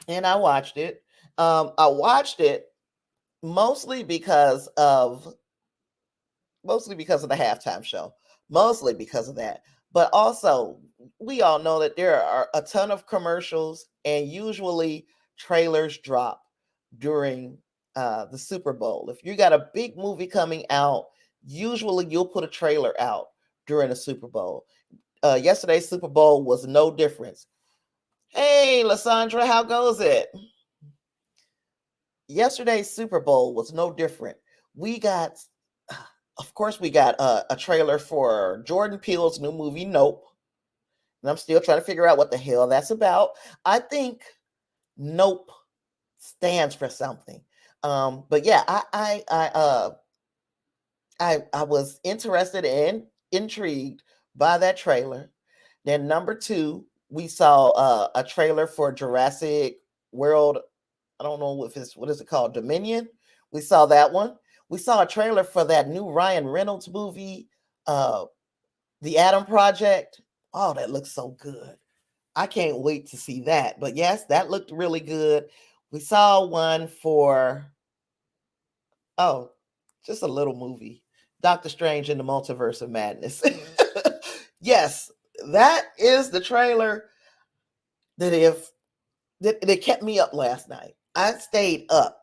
and I watched it. I watched it mostly because of mostly because of the halftime show, mostly because of that. But also, we all know that there are a ton of commercials, and usually trailers drop during the Super Bowl. If you got a big movie coming out, usually you'll put a trailer out during the Super Bowl. Yesterday's Super Bowl was no difference. Hey, Lysandra, how goes it? Yesterday's Super Bowl was no different. We got, of course, we got a trailer for Jordan Peele's new movie, Nope. And I'm still trying to figure out what the hell that's about. I think Nope stands for something. But yeah, I was interested and intrigued by that trailer. Then number two, we saw a trailer for Jurassic World. I don't know if it's what is it called, Dominion. We saw that one. We saw a trailer for that new Ryan Reynolds movie, uh, The Adam Project. Oh, that looks so good. I can't wait to see that. But yes, that looked really good. We saw one for oh, just a little movie, Doctor Strange in the Multiverse of Madness. Yes, that is the trailer that if that kept me up last night. I stayed up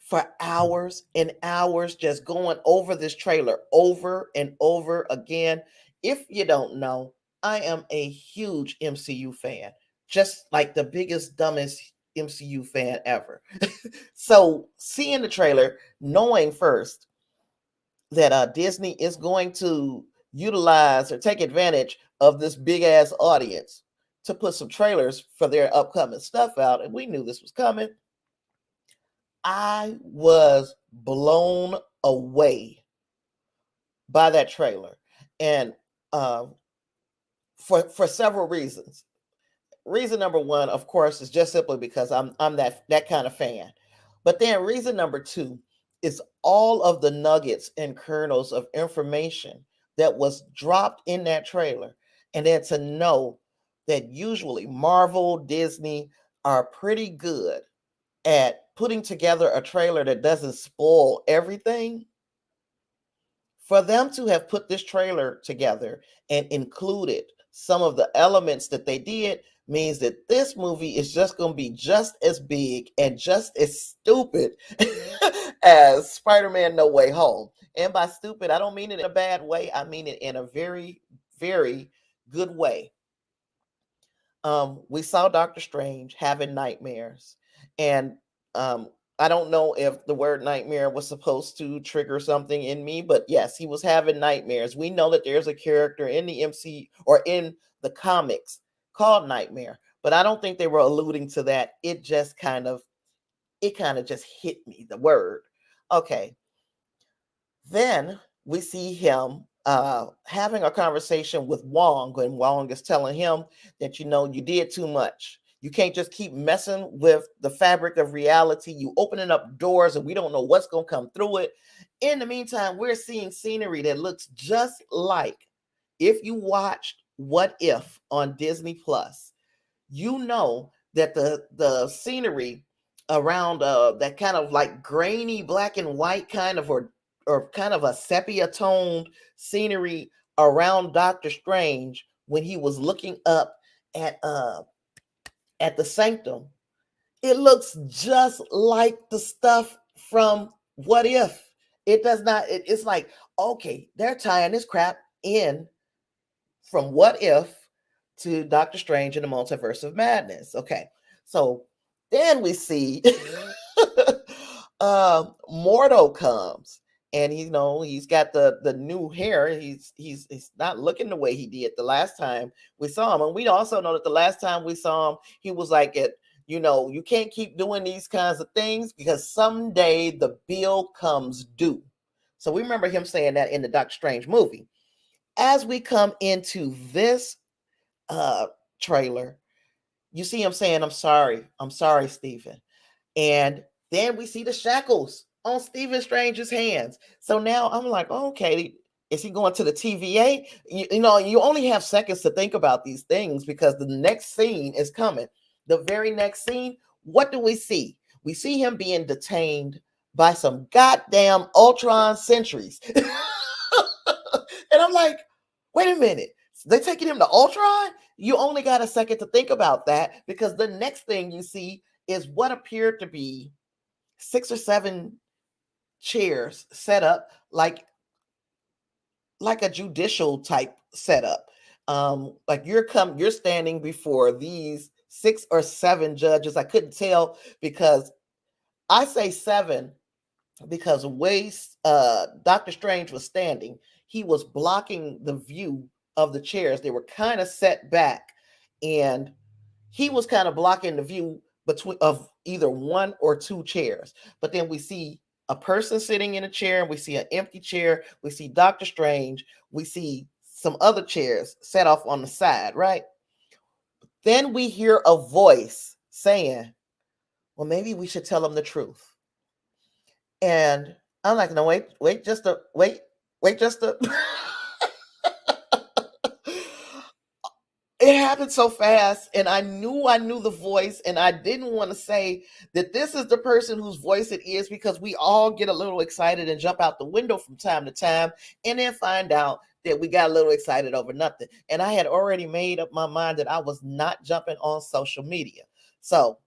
for hours and hours just going over this trailer over and over again. If you don't know, I am a huge MCU fan, just like the biggest, dumbest MCU fan ever. So, seeing the trailer, knowing first that Disney is going to utilize or take advantage of this big ass audience to put some trailers for their upcoming stuff out, and we knew this was coming. I was blown away by that trailer, and uh, for several reasons. Reason number one, of course, is just simply because I'm that kind of fan. But then reason number two is all of the nuggets and kernels of information that was dropped in that trailer, and then to know that usually Marvel, Disney are pretty good at putting together a trailer that doesn't spoil everything. For them to have put this trailer together and included some of the elements that they did means that this movie is just going to be just as big and just as stupid as Spider-Man No Way Home. And by stupid, I don't mean it in a bad way. I mean it in a very, very good way. We saw Doctor Strange having nightmares, and um, I don't know if the word nightmare was supposed to trigger something in me, but yes, he was having nightmares. We know that there's a character in the MC or in the comics called Nightmare, but I don't think they were alluding to that. It kind of just hit me the word. Okay, then we see him having a conversation with Wong, and Wong is telling him that, you did too much. You can't just keep messing with the fabric of reality. You opening up doors and we don't know what's going to come through it. In the meantime, we're seeing scenery that looks just like if you watched What If on Disney Plus, you know that the scenery around that kind of like grainy black and white kind of or kind of a sepia toned scenery around Doctor Strange when he was looking up at uh at the sanctum, it looks just like the stuff from What If. It does not, it's like, okay, they're tying this crap in from What If to Doctor Strange in the Multiverse of Madness. Okay, so then we see Mordo comes, and he's got the new hair. He's not looking the way he did the last time we saw him, and we also know that the last time we saw him, he was like, you can't keep doing these kinds of things because someday the bill comes due. So we remember him saying that in the Doctor Strange movie. As we come into this uh trailer, you see him saying, I'm sorry, Stephen. And then we see the shackles on Stephen Strange's hands. So now I'm like, okay, is he going to the TVA? You only have seconds to think about these things because the next scene is coming. The very next scene, what do we see? We see him being detained by some goddamn Ultron sentries. And I'm like, wait a minute. They're taking him to Ultron? You only got a second to think about that, because the next thing you see is what appeared to be 6 or 7 chairs set up like a judicial type setup. Like you're standing before these 6 or 7 judges. I couldn't tell, because I say 7 because Dr. Strange was standing, he was blocking the view of the chairs. They were kind of set back, and he was kind of blocking the view of either 1 or 2 chairs. But then we see a person sitting in a chair, and we see an empty chair. We see Dr. Strange. We see some other chairs set off on the side, right? Then we hear a voice saying, well, maybe we should tell them the truth. And I'm like, no, wait just a. It happened so fast, and I knew the voice, and I didn't want to say that this is the person whose voice it is, because we all get a little excited and jump out the window from time to time, and then find out that we got a little excited over nothing. And I had already made up my mind that I was not jumping on social media. So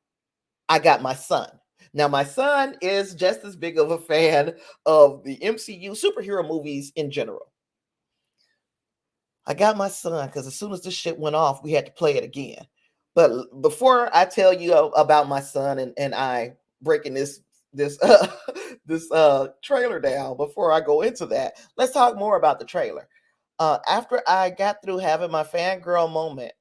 I got my son. Now, my son is just as big of a fan of the MCU superhero movies in general. I got my son because as soon as this shit went off, we had to play it again. But before I tell you about my son and I breaking this trailer down, before I go into that, let's talk more about the trailer. After I got through having my fangirl moment,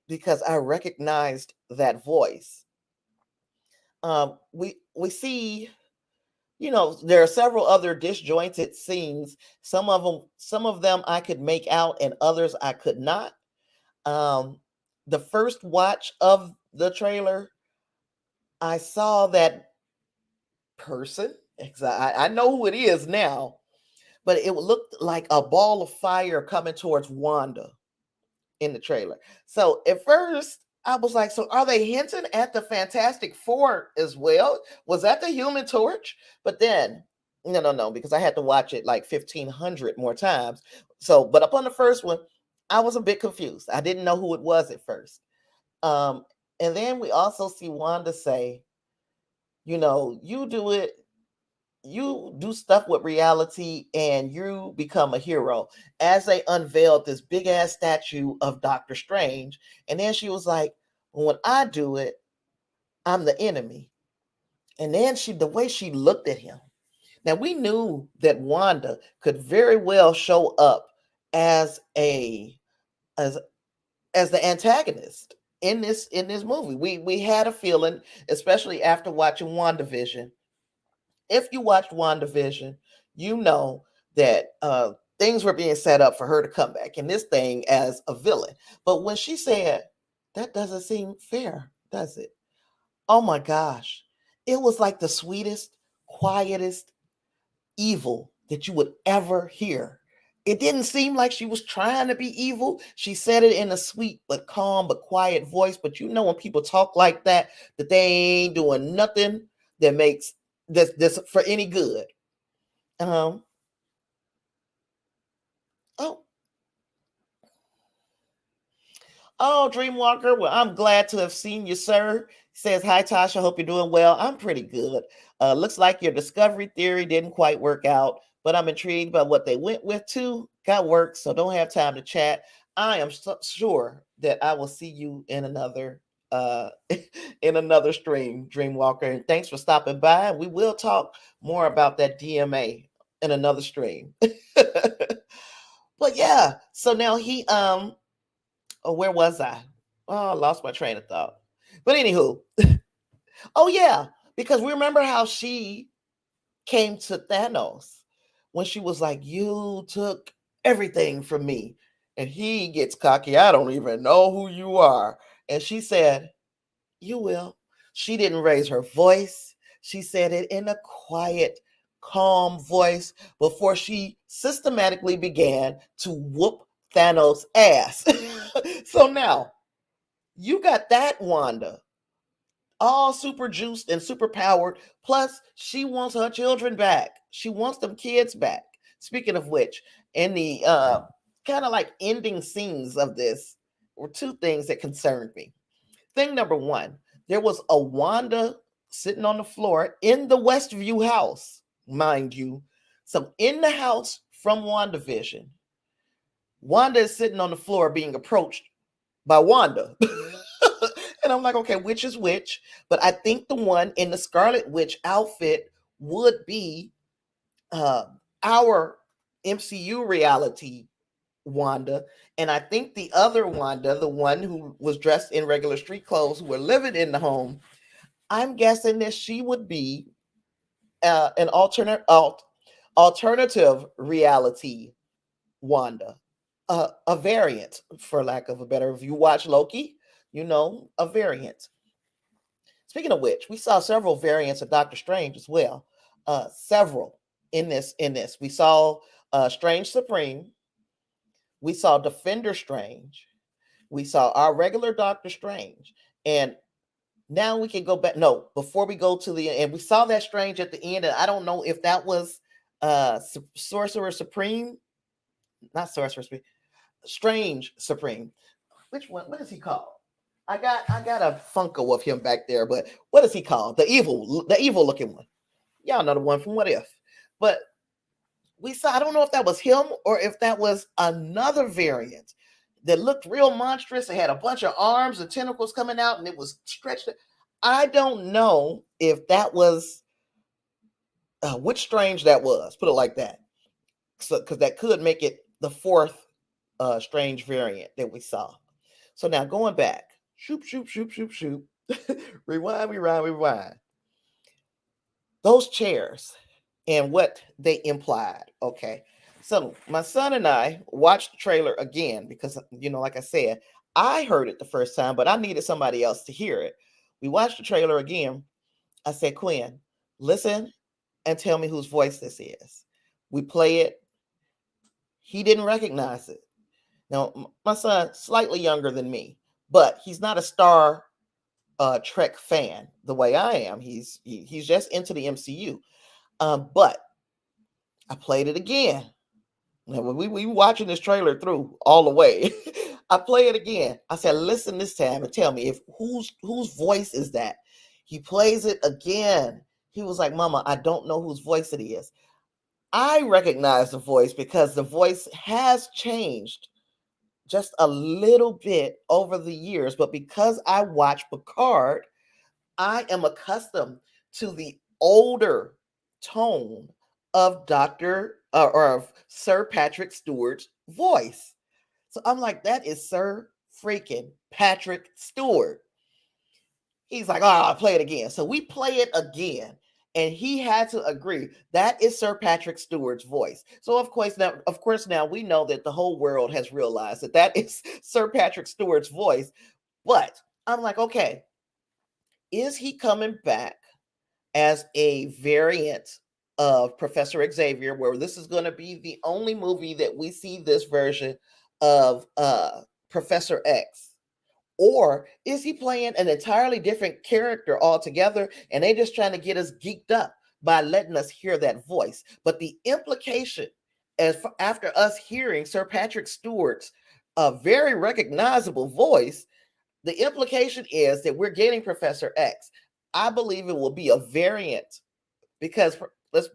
because I recognized that voice, we see, there are several other disjointed scenes. Some of them I could make out, and others I could not. The first watch of the trailer, I saw that person. I know who it is now, but it looked like a ball of fire coming towards Wanda in the trailer. So at first I was like, so are they hinting at the Fantastic Four as well? Was that the Human Torch? But then, no, because I had to watch it like 1,500 more times. So, but up on the first one, I was a bit confused. I didn't know who it was at first. And then we also see Wanda say, you do it. You do stuff with reality and you become a hero, as they unveiled this big ass statue of Doctor Strange. And then she was like, when I do it, I'm the enemy. And then the way she looked at him. Now we knew that Wanda could very well show up as as the antagonist in this movie. We had a feeling, especially after watching WandaVision. If you watched WandaVision, you know that things were being set up for her to come back in this thing as a villain. But when she said, that doesn't seem fair, does it? Oh my gosh. It was like the sweetest, quietest evil that you would ever hear. It didn't seem like she was trying to be evil. She said it in a sweet but calm but quiet voice. But when people talk like that they ain't doing nothing that makes this for any good. Oh, Dreamwalker. Well, I'm glad to have seen you, sir. Says, hi, Tasha. Hope you're doing well. I'm pretty good. Looks like your discovery theory didn't quite work out, but I'm intrigued by what they went with too. Got work, so don't have time to chat. I am sure that I will see you in another in another stream, Dreamwalker. And thanks for stopping by. We will talk more about that DMA in another stream. But yeah, so now he where was I? Oh, I lost my train of thought. But anywho, oh yeah, because we remember how she came to Thanos when she was like, you took everything from me. And he gets cocky. I don't even know who you are. And she said, you will. She didn't raise her voice. She said it in a quiet, calm voice before she systematically began to whoop Thanos' ass. So now you got that Wanda all super juiced and super powered. Plus, she wants her children back. She wants them kids back. Speaking of which, in the kind of like ending scenes of this were two things that concerned me. Thing number one, there was a Wanda sitting on the floor in the Westview house, mind you. So in the house from WandaVision, Wanda is sitting on the floor being approached by Wanda. And I'm like, okay, which is which? But I think the one in the Scarlet Witch outfit would be uh, our MCU reality Wanda. And I think the other Wanda, the one who was dressed in regular street clothes, who were living in the home, I'm guessing that she would be an alternative reality Wanda, a variant, for lack of a better. If you watch Loki, you know, a variant. Speaking of which, we saw several variants of Doctor Strange as well. Several in this. We saw Strange Supreme. We saw Defender Strange. We saw our regular Doctor Strange. And now we can go back. No, before we go to the and we saw that Strange at the end, and I don't know if that was Sorcerer Supreme, not Sorcerer Supreme, Strange Supreme. Which one? What is he called? I got a Funko of him back there, but what is he called? The evil looking one. Y'all know the one from What If. But we saw, I don't know if that was him or if that was another variant that looked real monstrous. It had a bunch of arms and tentacles coming out and it was stretched. I don't know if that was which Strange that was, put it like that. So, because that could make it the fourth Strange variant that we saw. So now going back, shoop, shoop, shoop, shoop, shoop. Rewind, rewind, rewind. Those chairs and what they implied. Okay. So my son and I watched the trailer again because, you know, like I said, I heard it the first time, but I needed somebody else to hear it. We watched the trailer again. I said, Quinn, listen and tell me whose voice this is. We play it. He didn't recognize it. Now, my son, slightly younger than me, but he's not a Star Trek fan the way I am. He's just into the MCU. But I played it again. Now, when we watching this trailer through all the way, I play it again. I said, listen this time and tell me if whose voice is that. He plays it again. He was like, Mama, I don't know whose voice it is. I recognize the voice because the voice has changed just a little bit over the years. But because I watch Picard, I am accustomed to the older tone of Dr. Or of Sir Patrick Stewart's voice. So I'm like, that is Sir freaking Patrick Stewart. He's like, oh, I'll play it again. So we play it again. And he had to agree that is Sir Patrick Stewart's voice. So of course now we know that the whole world has realized that that is Sir Patrick Stewart's voice. But I'm like, okay, is he coming back as a variant of Professor Xavier, where this is going to be the only movie that we see this version of Professor X? Or is he playing an entirely different character altogether and they just trying to get us geeked up by letting us hear that voice? But the implication after us hearing Sir Patrick Stewart's very recognizable voice, the implication is that we're getting Professor X. I believe it will be a variant because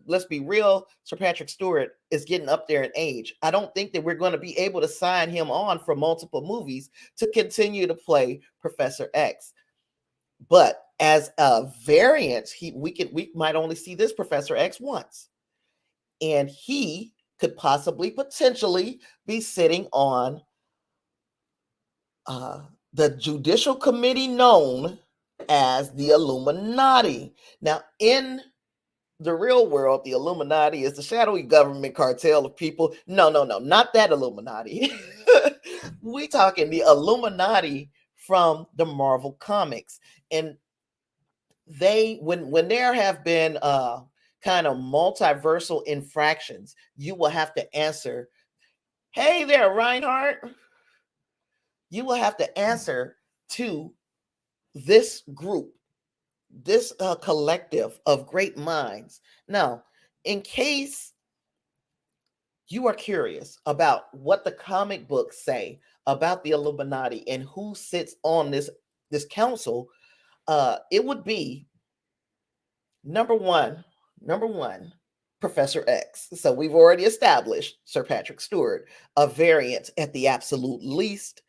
let's be real, Sir Patrick Stewart is getting up there in age. I don't think that we're going to be able to sign him on for multiple movies to continue to play Professor X. But as a variant, we might only see this Professor X once. And he could potentially be sitting on the judicial committee known as the Illuminati. Now, in the real world, the Illuminati is the shadowy government cartel of people. No, not that Illuminati. We talking the Illuminati from the Marvel comics. And they, when there have been kind of multiversal infractions, you will have to answer, hey there, Reinhardt. You will have to answer to this group this collective of great minds. Now, in case you are curious about what the comic books say about the Illuminati and who sits on this council, it would be number one, number one, Professor X. So we've already established Sir Patrick Stewart, a variant at the absolute least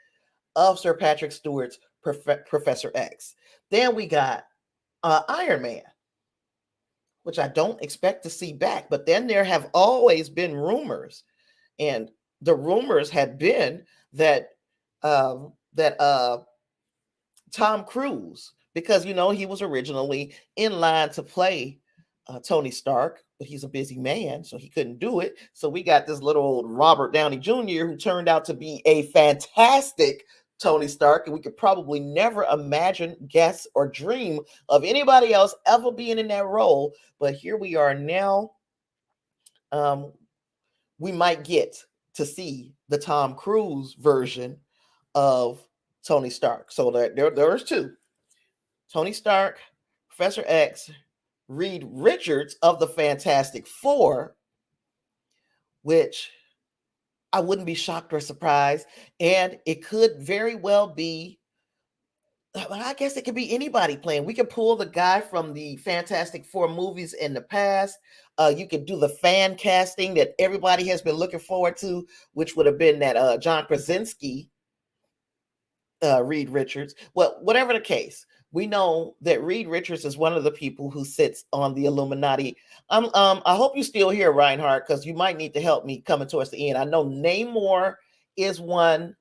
of Sir Patrick Stewart's Professor X. Then we got Iron Man, which I don't expect to see back. But then there have always been rumors, and the rumors had been that that Tom Cruise, because he was originally in line to play Tony Stark, but he's a busy man, so he couldn't do it. So we got this little old Robert Downey Jr., who turned out to be a fantastic Tony Stark, and we could probably never imagine, guess, or dream of anybody else ever being in that role. But here we are now. We might get to see the Tom Cruise version of Tony Stark. So there's two: Tony Stark, Professor X, Reed Richards of the Fantastic Four, which I wouldn't be shocked or surprised. And it could very well be, I guess it could be anybody playing. We could pull the guy from the Fantastic Four movies in the past. You could do the fan casting that everybody has been looking forward to, which would have been that John Krasinski, Reed Richards. Well, whatever the case, we know that Reed Richards is one of the people who sits on the Illuminati. I hope you're still here, Reinhardt, because you might need to help me coming towards the end. I know Namor is one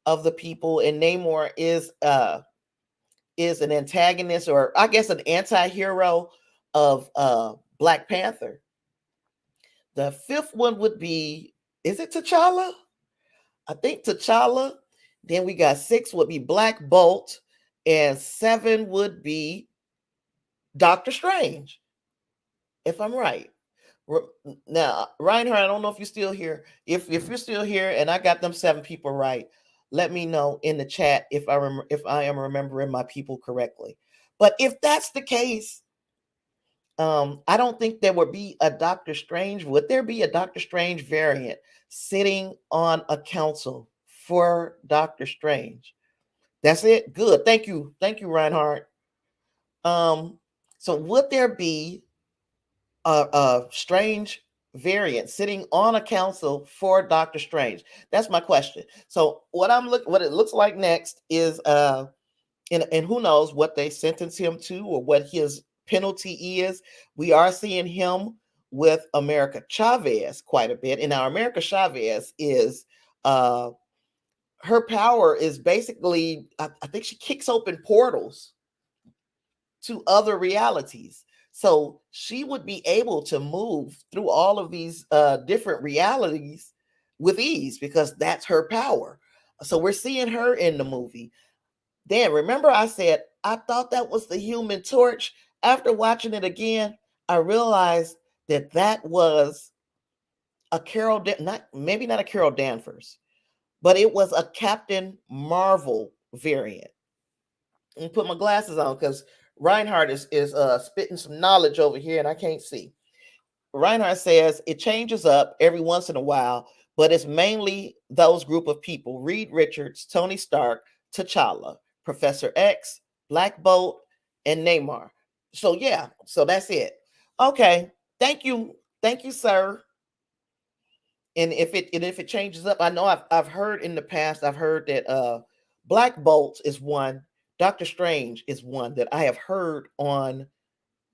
of the people, and Namor is an antagonist, or I guess an anti-hero of Black Panther. The fifth one would be, is it T'Challa? I think T'Challa. Then we got 6 would be Black Bolt, and 7 would be Doctor Strange, if I'm right. Now, Reinhardt, I don't know if you're still here. If you're still here and I got them 7 people right, let me know in the chat if I am remembering my people correctly. But if that's the case, I don't think there would be a Doctor Strange. Would there be a Doctor Strange variant sitting on a council for Doctor Strange? That's it. Good. Thank you, Reinhardt. So would there be a Strange variant sitting on a council for Doctor Strange? That's my question. So what it looks like next is and who knows what they sentence him to or what his penalty is. We are seeing him with America Chavez quite a bit, and now America Chavez is her power is basically, I think she kicks open portals to other realities. So she would be able to move through all of these different realities with ease because that's her power. So we're seeing her in the movie. Then remember I said I thought that was the Human Torch. After watching it again, I realized that was a Carol, maybe not a Carol Danvers, but it was a Captain Marvel variant. And put my glasses on because Reinhardt is spitting some knowledge over here and I can't see. Reinhardt says it changes up every once in a while, but it's mainly those group of people: Reed Richards, Tony Stark, T'Challa, Professor X, Black Bolt, and Namor. So yeah, so that's it. Okay, thank you, sir. And if it changes up, I know I've heard in the past, I've heard that Black Bolt is one, Doctor Strange is one that I have heard on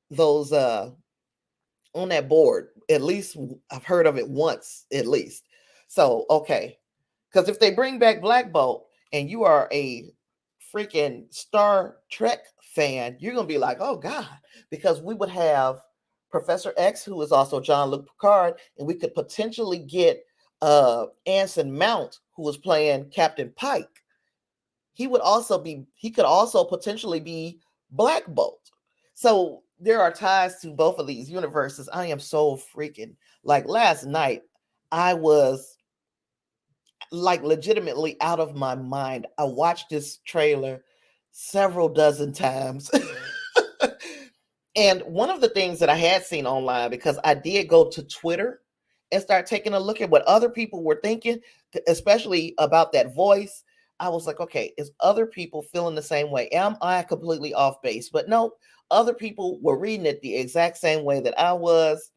those on that board. At least I've heard of it once, at least. So okay, because if they bring back Black Bolt and you are a freaking Star Trek fan, you're gonna be like, oh God, because we would have Professor X, who is also Jean-Luc Picard, and we could potentially get Anson Mount, who was playing Captain Pike. He could also potentially be Black Bolt. So there are ties to both of these universes. I am so freaking, like, last night I was like legitimately out of my mind. I watched this trailer several dozen times. And one of the things that I had seen online, because I did go to Twitter and start taking a look at what other people were thinking, especially about that voice. I was like, okay, is other people feeling the same way? Am I completely off base? But no, other people were reading it the exact same way that I was.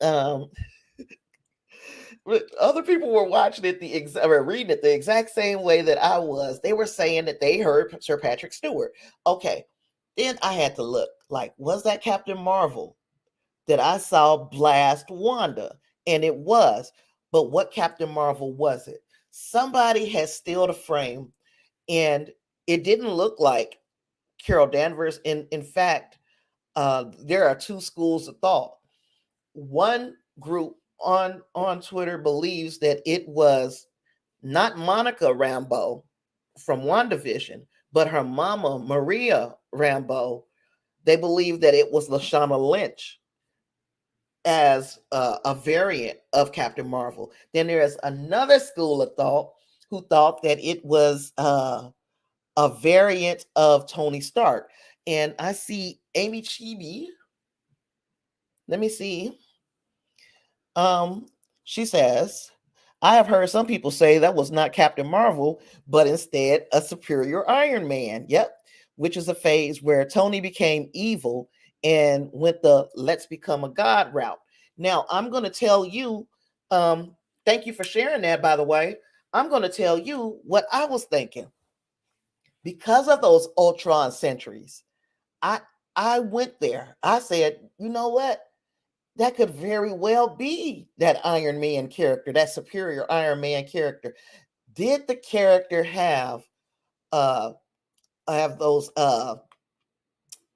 Um, other people were watching it or reading it the exact same way that I was. They were saying that they heard Sir Patrick Stewart. Okay, then I had to look. Like, was that Captain Marvel that I saw blast Wanda? And it was. But what Captain Marvel was it? Somebody had stilled a frame, and it didn't look like Carol Danvers. In fact, there are two schools of thought. One group on Twitter believes that it was not Monica Rambeau from WandaVision, but her mama Maria Rambeau. They believe that it was Lashana Lynch as a variant of Captain Marvel. Then there is another school of thought who thought that it was a variant of Tony Stark. And I see Amy Chibi. Let me see. Um, she says, I have heard some people say that was not Captain Marvel, but instead a superior Iron Man. Yep, which is a phase where Tony became evil and went the let's become a god route. Now, I'm going to tell you, thank you for sharing that, by the way. I'm going to tell you what I was thinking. Because of those Ultron sentries, I I went there. I said, you know what? That could very well be that Iron Man character, that superior Iron Man character. Did the character uh have those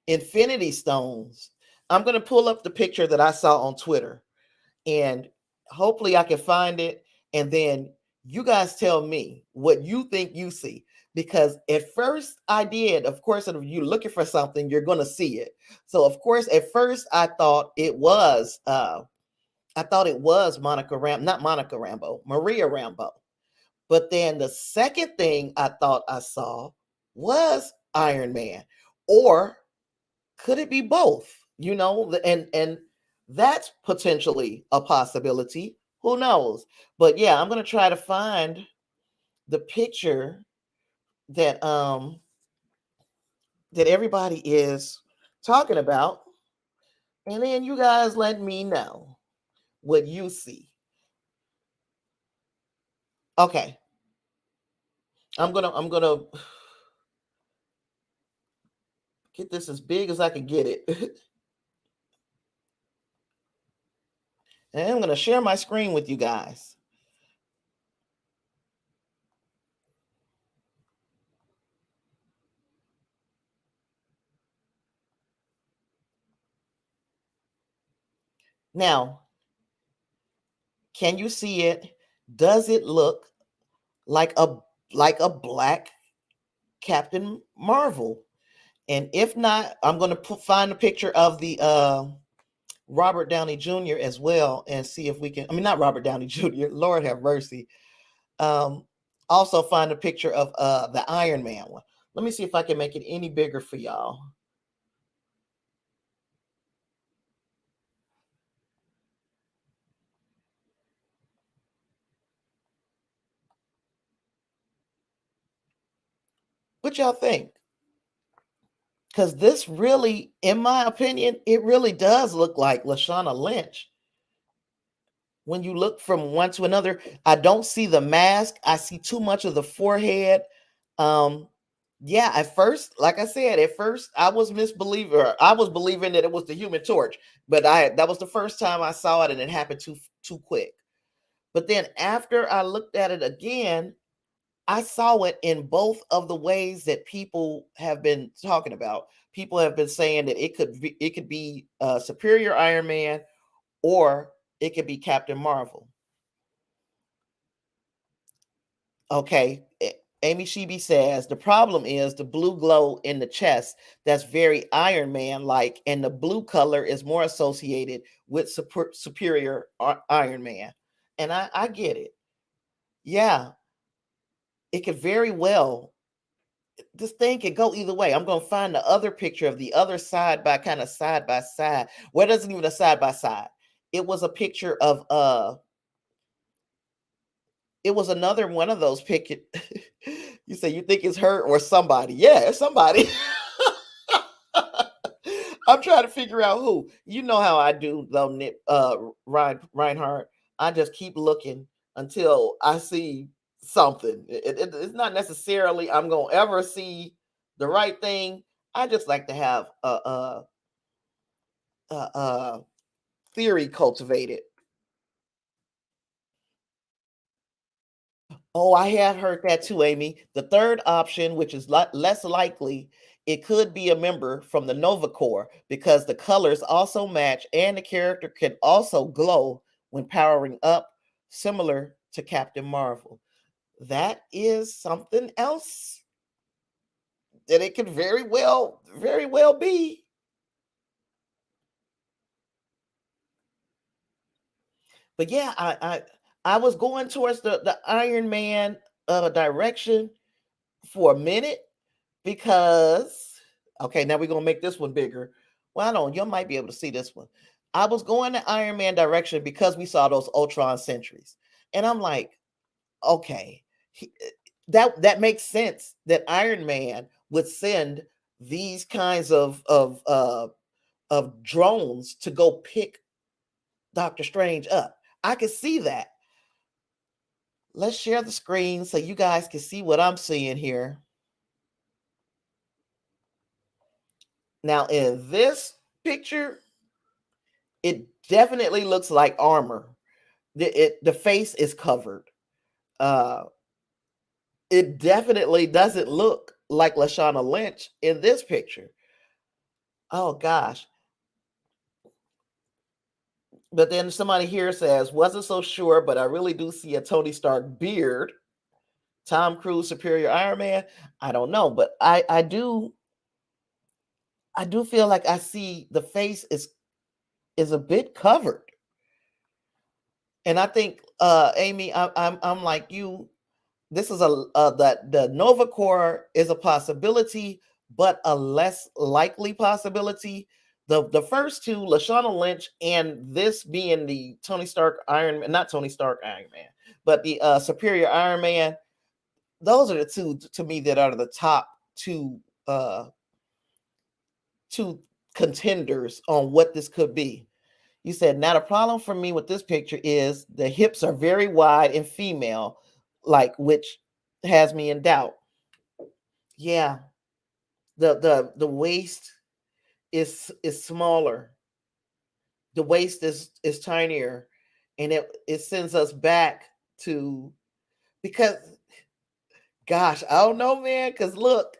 infinity stones? I'm going to pull up the picture that I saw on Twitter, and hopefully I can find it, and then you guys tell me what you think you see. Because at first I did, of course, if you're looking for something, you're going to see it. So of course, at first I thought it was not Monica Rambeau, Maria Rambeau. But then the second thing I thought I saw was Iron Man. Or could it be both? And that's potentially a possibility. Who knows? But yeah, I'm gonna try to find the picture that that everybody is talking about, and then you guys let me know what you see. Okay, I'm gonna get this as big as I can get it. And I'm gonna share my screen with you guys. Now, can you see it? Does it look like a black Captain Marvel? And if not, I'm going to find a picture of the Robert Downey Jr. as well and see if we can. I mean, not Robert Downey Jr. Lord have mercy. Um, Also find a picture of the Iron Man one. Let me see if I can make it any bigger for y'all. What y'all think? Because this really, in my opinion, it really does look like Lashana Lynch. When you look from one to another, I don't see the mask. I see too much of the forehead. Um, yeah, at first, like I said, at first I was misbeliever. I was believing that it was the Human Torch, but that was the first time I saw it, and it happened too quick. But then after I looked at it again, I saw it in both of the ways that people have been talking about. People have been saying that it could be Superior Iron Man, or it could be Captain Marvel. Okay. Amy Sheeby says the problem is the blue glow in the chest. That's very Iron Man like, and the blue color is more associated with superior Iron Man. And I get it. Yeah, it could very well. this thing can go either way. I'm gonna find the other picture of the other side by kind of side by side. Where doesn't even a side by side. It was a picture of it was another one of those pictures. You say you think it's her or somebody. Yeah, it's somebody. I'm trying to figure out who. You know how I do though, Reinhardt. I just keep looking until I see something. It's not necessarily I'm gonna ever see the right thing. I just like to have a theory cultivated. Oh, I have heard that too, Amy. The third option, which is less likely, it could be a member from the Nova Corps because the colors also match and the character can also glow when powering up, similar to Captain Marvel. That is something else that it could very well be. But yeah, I was going towards the Iron Man direction for a minute because okay, now we're gonna make this one bigger. Well, I don't. You might be able to see this one. I was going the Iron Man direction because we saw those Ultron sentries, and I'm like, okay, that makes sense that Iron Man would send these kinds of drones to go pick Doctor Strange up. I could see that. Let's share the screen so you guys can see what I'm seeing here. Now, in this picture, it definitely looks like armor. The face is covered. Uh, it definitely doesn't look like Lashana Lynch in this picture. Oh gosh. But then somebody here says, wasn't so sure, but I really do see a Tony Stark beard. Tom Cruise, Superior Iron Man. I don't know, but I do feel like I see the face is a bit covered. And I think Amy, I'm like you. This is that the Nova Corps is a possibility, but a less likely possibility. The first two, Lashana Lynch and this being the Tony Stark Iron Man, not Tony Stark Iron Man, but the Superior Iron Man. Those are the two to me that are the top uh two contenders on what this could be. You said, now the problem for me with this picture is the hips are very wide and female, like which has me in doubt. Yeah, the waist is smaller. The waist is tinier, and it sends us back to because gosh, I don't know, man. Because look,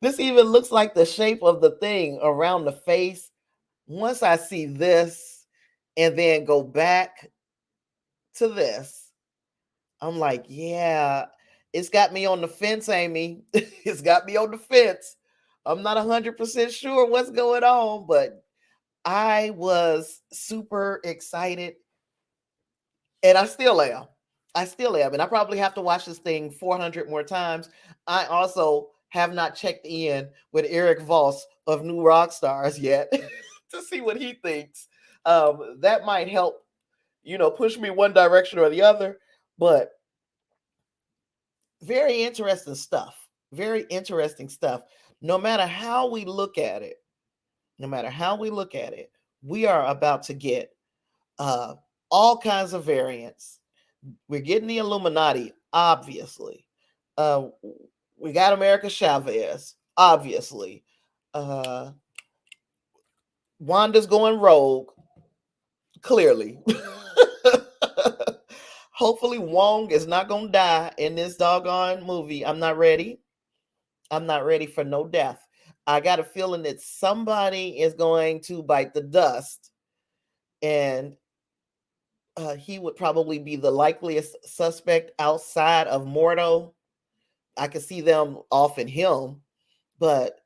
this even looks like the shape of the thing around the face. Once I see this and then go back to this, I'm like, yeah, it's got me on the fence, Amy. It's got me on the fence. I'm not 100% sure what's going on, but I was super excited and I still am. I still am. And I probably have to watch this thing 400 more times. I also have not checked in with Eric Voss of New Rockstars yet to see what he thinks. That might help, push me one direction or the other. But very interesting stuff. Very interesting stuff. No matter how we look at it, no matter how we look at it, we are about to get uh, all kinds of variants. We're getting the Illuminati, obviously. Uh, we got America Chavez, obviously. Uh, Wanda's going rogue, clearly. Hopefully, Wong is not going to die in this doggone movie. I'm not ready. I'm not ready for no death. I got a feeling that somebody is going to bite the dust, and he would probably be the likeliest suspect outside of Mordo. I could see them offing him, but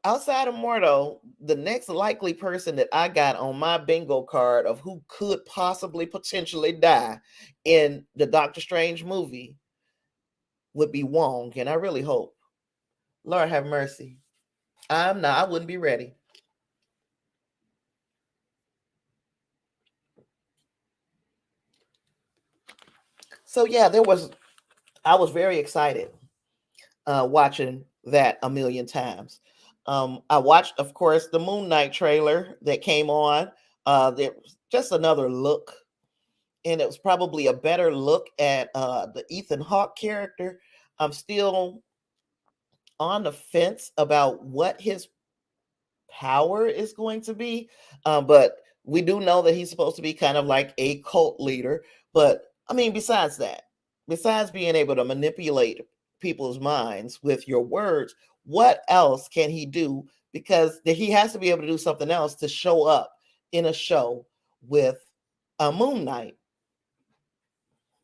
outside of Mordo, the next likely person that I got on my bingo card of who could possibly potentially die in the Doctor Strange movie would be Wong, and I really hope. Lord have mercy. I'm not. I wouldn't be ready. So yeah, there was. I was very excited watching that a million times. I watched, of course, the Moon Knight trailer that came on. There was just another look, and it was probably a better look at the Ethan Hawke character. I'm still on the fence about what his power is going to be. But we do know that he's supposed to be kind of like a cult leader. But I mean, besides that, besides being able to manipulate people's minds with your words, what else can he do? Because he has to be able to do something else to show up in a show with a Moon Knight.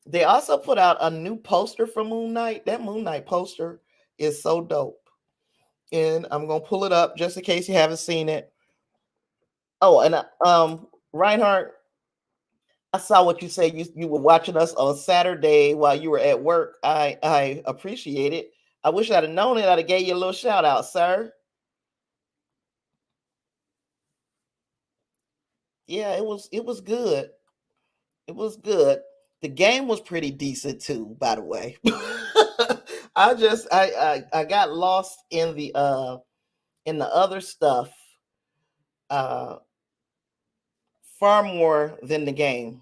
They also put out a new poster for Moon Knight. That Moon Knight poster is so dope. And I'm gonna pull it up just in case you haven't seen it. Oh, and Reinhardt, I saw what you said. You were watching us on Saturday while you were at work. I appreciate it. I wish I'd have known it. I'd have gave you a little shout out, sir. Yeah, it was good. It was good. The game was pretty decent too, by the way. I got lost in the other stuff uh far more than the game.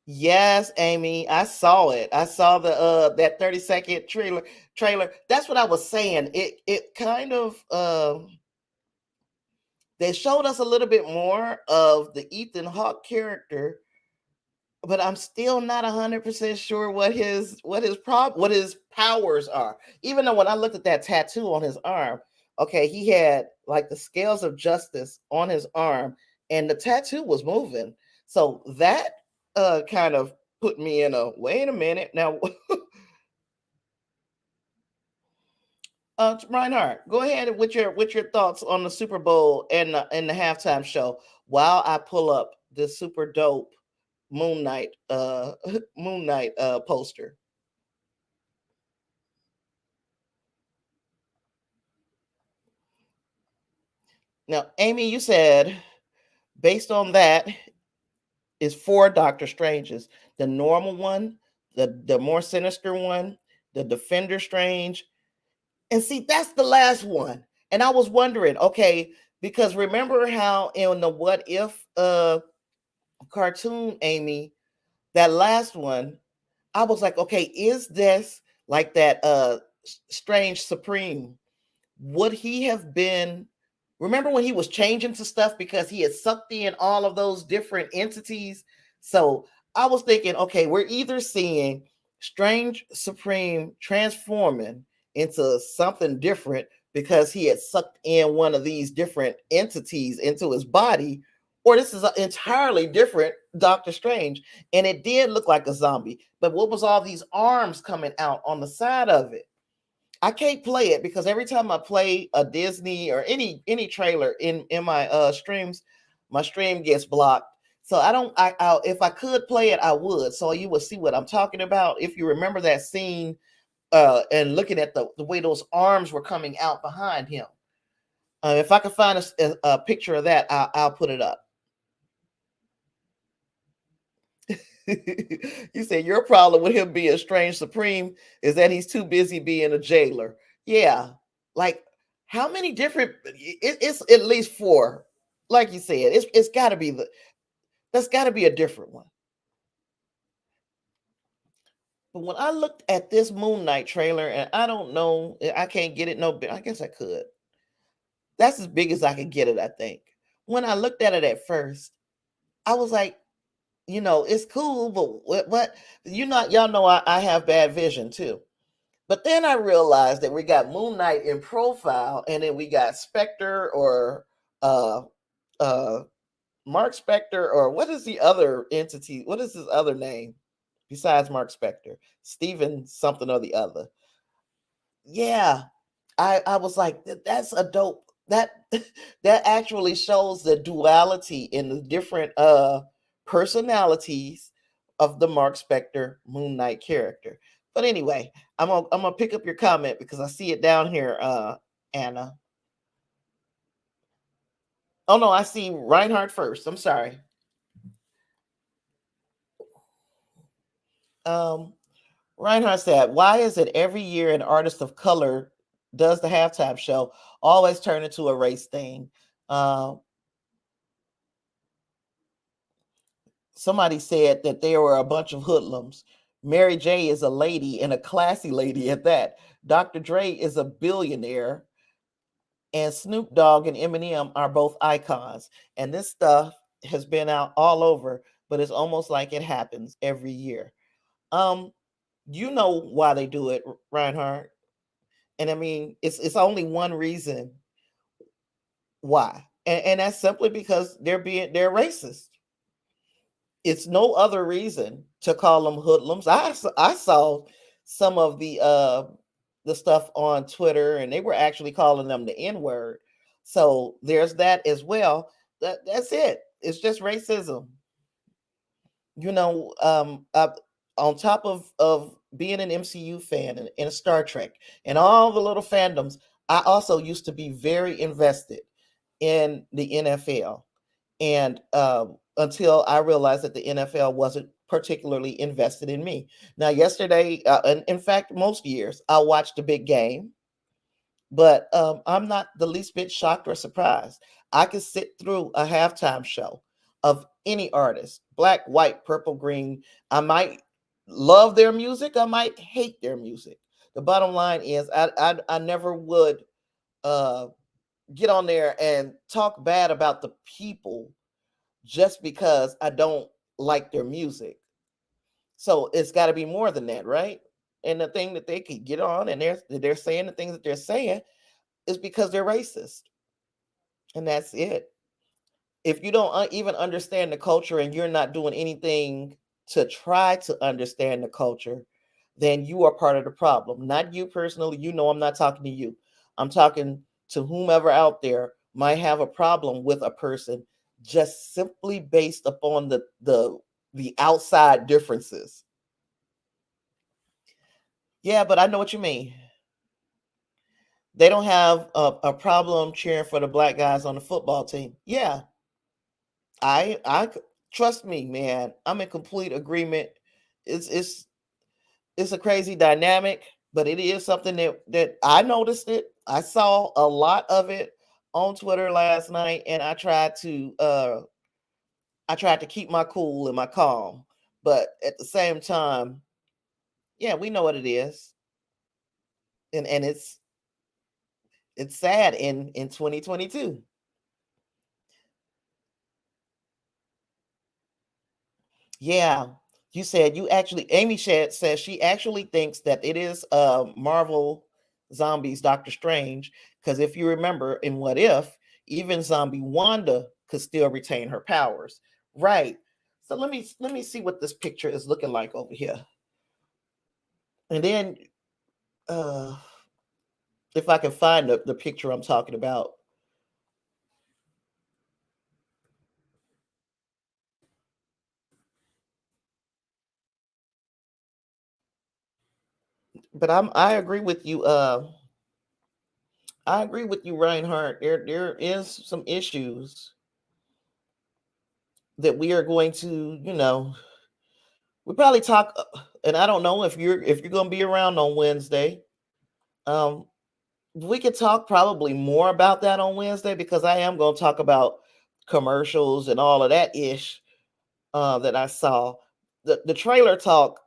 Yes, Amy, I saw it. I saw the that 30-second trailer. That's what I was saying. It kind of they showed us a little bit more of the Ethan Hawke character, but I'm still not 100% sure what his powers are. Even though when I looked at that tattoo on his arm, okay, he had like the scales of justice on his arm, and the tattoo was moving. So that kind of put me in a wait a minute now. Reinhardt, go ahead with your thoughts on the Super Bowl and the halftime show while I pull up the super dope Moon Knight Moon Knight poster. Now, Amy, you said based on that is four Doctor Stranges. The normal one, the more sinister one, the Defender Strange, and see that's the last one. And I was wondering, okay, because remember how in the What If cartoon, Amy, that last one, I was like, okay, is this like that Strange Supreme? Would he have been, remember when he was changing to stuff because he had sucked in all of those different entities? So I was thinking, okay, we're either seeing Strange Supreme transforming into something different because he had sucked in one of these different entities into his body, or this is an entirely different Doctor Strange. And it did look like a zombie, but what was all these arms coming out on the side of it? I can't play it because every time I play a Disney or any trailer in my streams, my stream gets blocked. So I don't. If I could play it, I would. So you would see what I'm talking about. If you remember that scene and looking at the way those arms were coming out behind him. If I could find a picture of that, I'll put it up. You say your problem with him being strange supreme is that he's too busy being a jailer. Yeah, like how many different? It's at least four. Like you said, it's got to be that's got to be a different one. But when I looked at this Moon Knight trailer, and I don't know, I can't get it no big. I guess I could. That's as big as I could get it. I think. When I looked at it at first, I was like, it's cool, but what y'all know I have bad vision too. But then I realized that we got Moon Knight in profile, and then we got Spectre or uh uh Mark Spectre, or what is the other entity? What is his other name besides Mark Spectre? Steven something or the other. Yeah. I was like, that's a dope that that actually shows the duality in the different personalities of the Mark Spector Moon Knight character. But anyway, I'm gonna pick up your comment because I see it down here, Anna. Oh no, I see Reinhardt first. I'm sorry. Um, Reinhardt said, "Why is it every year an artist of color does the halftime show always turn into a race thing?" Uh, Somebody said that there were a bunch of hoodlums. Mary J is a lady and a classy lady at that. Dr. Dre is a billionaire, and Snoop Dogg and Eminem are both icons. And this stuff has been out all over, but it's almost like it happens every year. Um, you know why they do it, Reinhardt. And I mean, it's only one reason why. And that's simply because they're racist. It's no other reason to call them hoodlums. I saw some of the stuff on Twitter, and they were actually calling them the N word. So there's that as well. That's it. It's just racism. You know, on top of being an MCU fan and a Star Trek and all the little fandoms, I also used to be very invested in the NFL, and until I realized that the NFL wasn't particularly invested in me. Now, yesterday, and in fact, most years, I watch the big game, but I'm not the least bit shocked or surprised. I could sit through a halftime show of any artist, black, white, purple, green. I might love their music, I might hate their music. The bottom line is, I never would uh, get on there and talk bad about the people just because I don't like their music. So it's got to be more than that, right? And the thing that they could get on and they're saying the things that they're saying is because they're racist, and that's it. If you don't even understand the culture and you're not doing anything to try to understand the culture, then you are part of the problem. Not you personally. You know, I'm not talking to you. I'm talking to whomever out there might have a problem with a person just simply based upon the outside differences. Yeah, but I know what you mean. They don't have a problem cheering for the black guys on the football team. Yeah, I trust me, man. I'm in complete agreement. It's it's it's a crazy dynamic, but it is something that I noticed it. I saw a lot of it on Twitter last night, and I tried to keep my cool and my calm. But at the same time, yeah, we know what it is. And it's sad in 2022. Yeah. You said you actually Amy Shad says she actually thinks that it is Marvel Zombies Doctor Strange, because if you remember in What If, even zombie Wanda could still retain her powers. Right. So let me see what this picture is looking like over here. And then uh if I can find the picture I'm talking about. But I agree with you, I agree with you, Reinhardt. There is some issues that we are going to, we probably talk, and I don't know if you're going to be around on Wednesday. Um, we could talk probably more about that on Wednesday because I am going to talk about commercials and all of that ish that I saw. The trailer talk,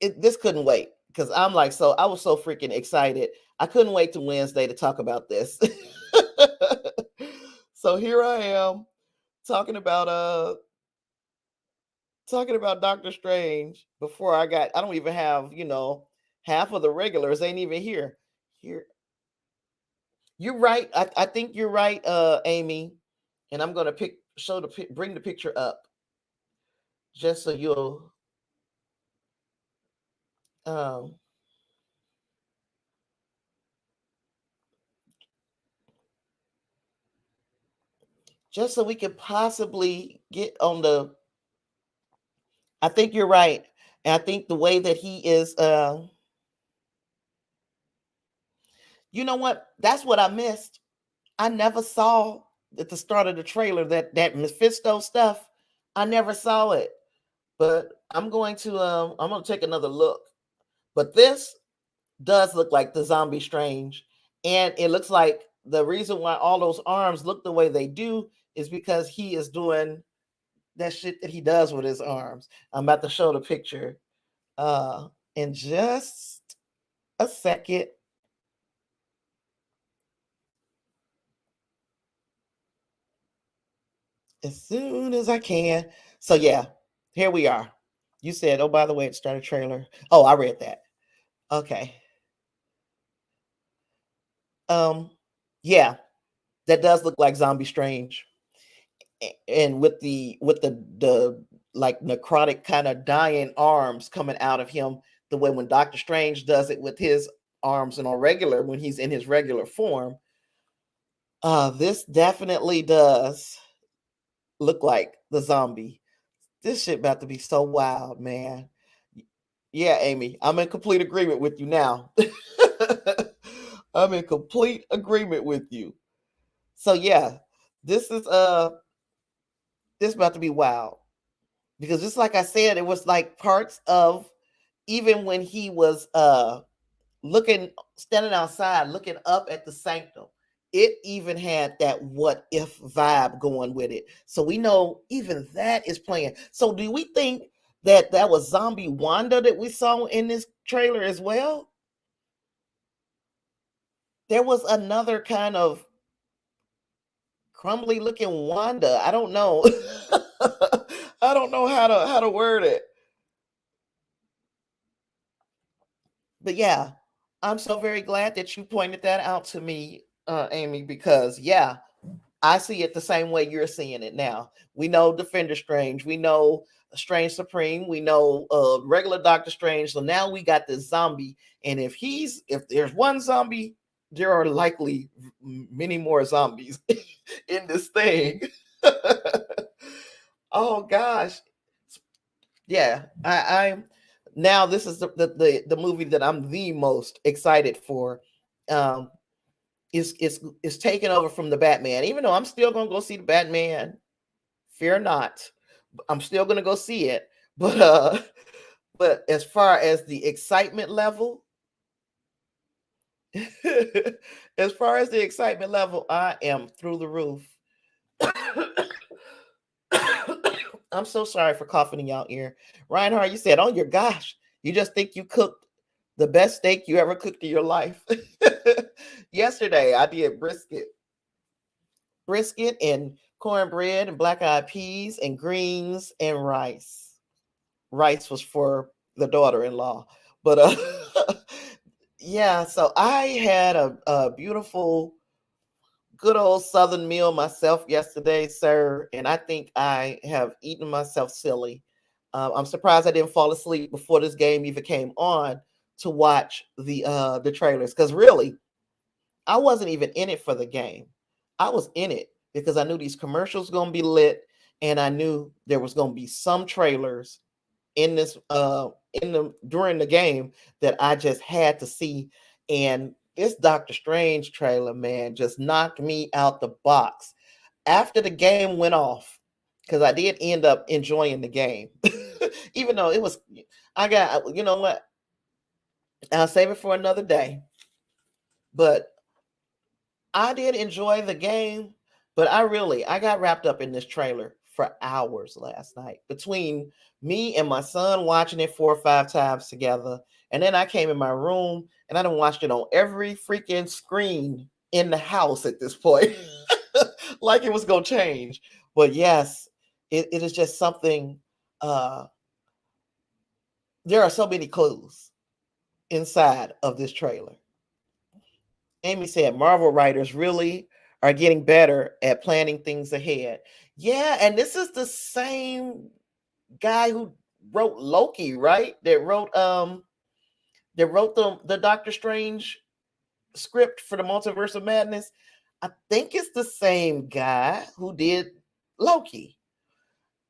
this couldn't wait because I'm like, so I was so freaking excited. I couldn't wait to Wednesday to talk about this. So here I am talking about Doctor Strange before I don't even have, half of the regulars ain't even here. Here. You're right. I think you're right, Amy. And I'm gonna bring the picture up just so you'll um just so we could possibly get on the I think you're right. And I think the way that he is You know what? That's what I missed. I never saw at the start of the trailer that Mephisto stuff. I never saw it, but I'm gonna take another look. But this does look like the Zombie Strange, and it looks like the reason why all those arms look the way they do is because he is doing that shit that he does with his arms. I'm about to show the picture in just a second. As soon as I can. So yeah, here we are. You said, oh, by the way, it started trailer. Oh, I read that. Okay. Um, yeah, that does look like Zombie Strange. And with the like necrotic kind of dying arms coming out of him, the way when Doctor Strange does it with his arms and on regular when he's in his regular form. This definitely does look like the zombie. This shit about to be so wild, man. Yeah, Amy, I'm in complete agreement with you now. I'm in complete agreement with you. So yeah, this is this about to be wild. Because just like I said, it was like parts of even when he was looking standing outside looking up at the sanctum, it even had that what if vibe going with it. So we know even that is playing. So do we think that that was zombie Wanda that we saw in this trailer as well? There was another kind of crumbly looking Wanda. I don't know. I don't know how to word it. But yeah, I'm so very glad that you pointed that out to me, Amy, because yeah, I see it the same way you're seeing it now. We know Defender Strange, we know Strange Supreme, we know regular Doctor Strange. So now we got this zombie, and if there's one zombie, there are likely many more zombies in this thing. Oh gosh, yeah, I'm now. This is the movie that I'm the most excited for. Um, is taken over from the Batman. Even though I'm still gonna go see the Batman, fear not. I'm still gonna go see it. But as far as the excitement level, as far as the excitement level, I am through the roof. I'm so sorry for coughing in y'all ear. Reinhardt, you said, "Oh your gosh, you just think you cooked the best steak you ever cooked in your life." Yesterday, I did brisket and cornbread and black eyed peas and greens and rice. Rice was for the daughter-in-law, but yeah. So I had a beautiful good old Southern meal myself yesterday, sir, and I think I have eaten myself silly. I'm surprised I didn't fall asleep before this game even came on to watch the trailers, because really, I wasn't even in it for the game. I was in it because I knew these commercials gonna be lit, and I knew there was gonna be some trailers in this in the during the game that I just had to see. And this Doctor Strange trailer, man, just knocked me out the box after the game went off, because I did end up enjoying the game. Even though it was I got, you know what, I'll save it for another day. But I did enjoy the game, but I got wrapped up in this trailer for hours last night between me and my son watching it 4 or 5 times together. And then I came in my room and I done watched it on every freaking screen in the house at this point, like it was gonna change. But yes, it is just something. Uh, there are so many clues inside of this trailer. Amy said Marvel writers really are getting better at planning things ahead. Yeah, and this is the same guy who wrote Loki, right? That wrote the Doctor Strange script for the Multiverse of Madness. I think it's the same guy who did Loki.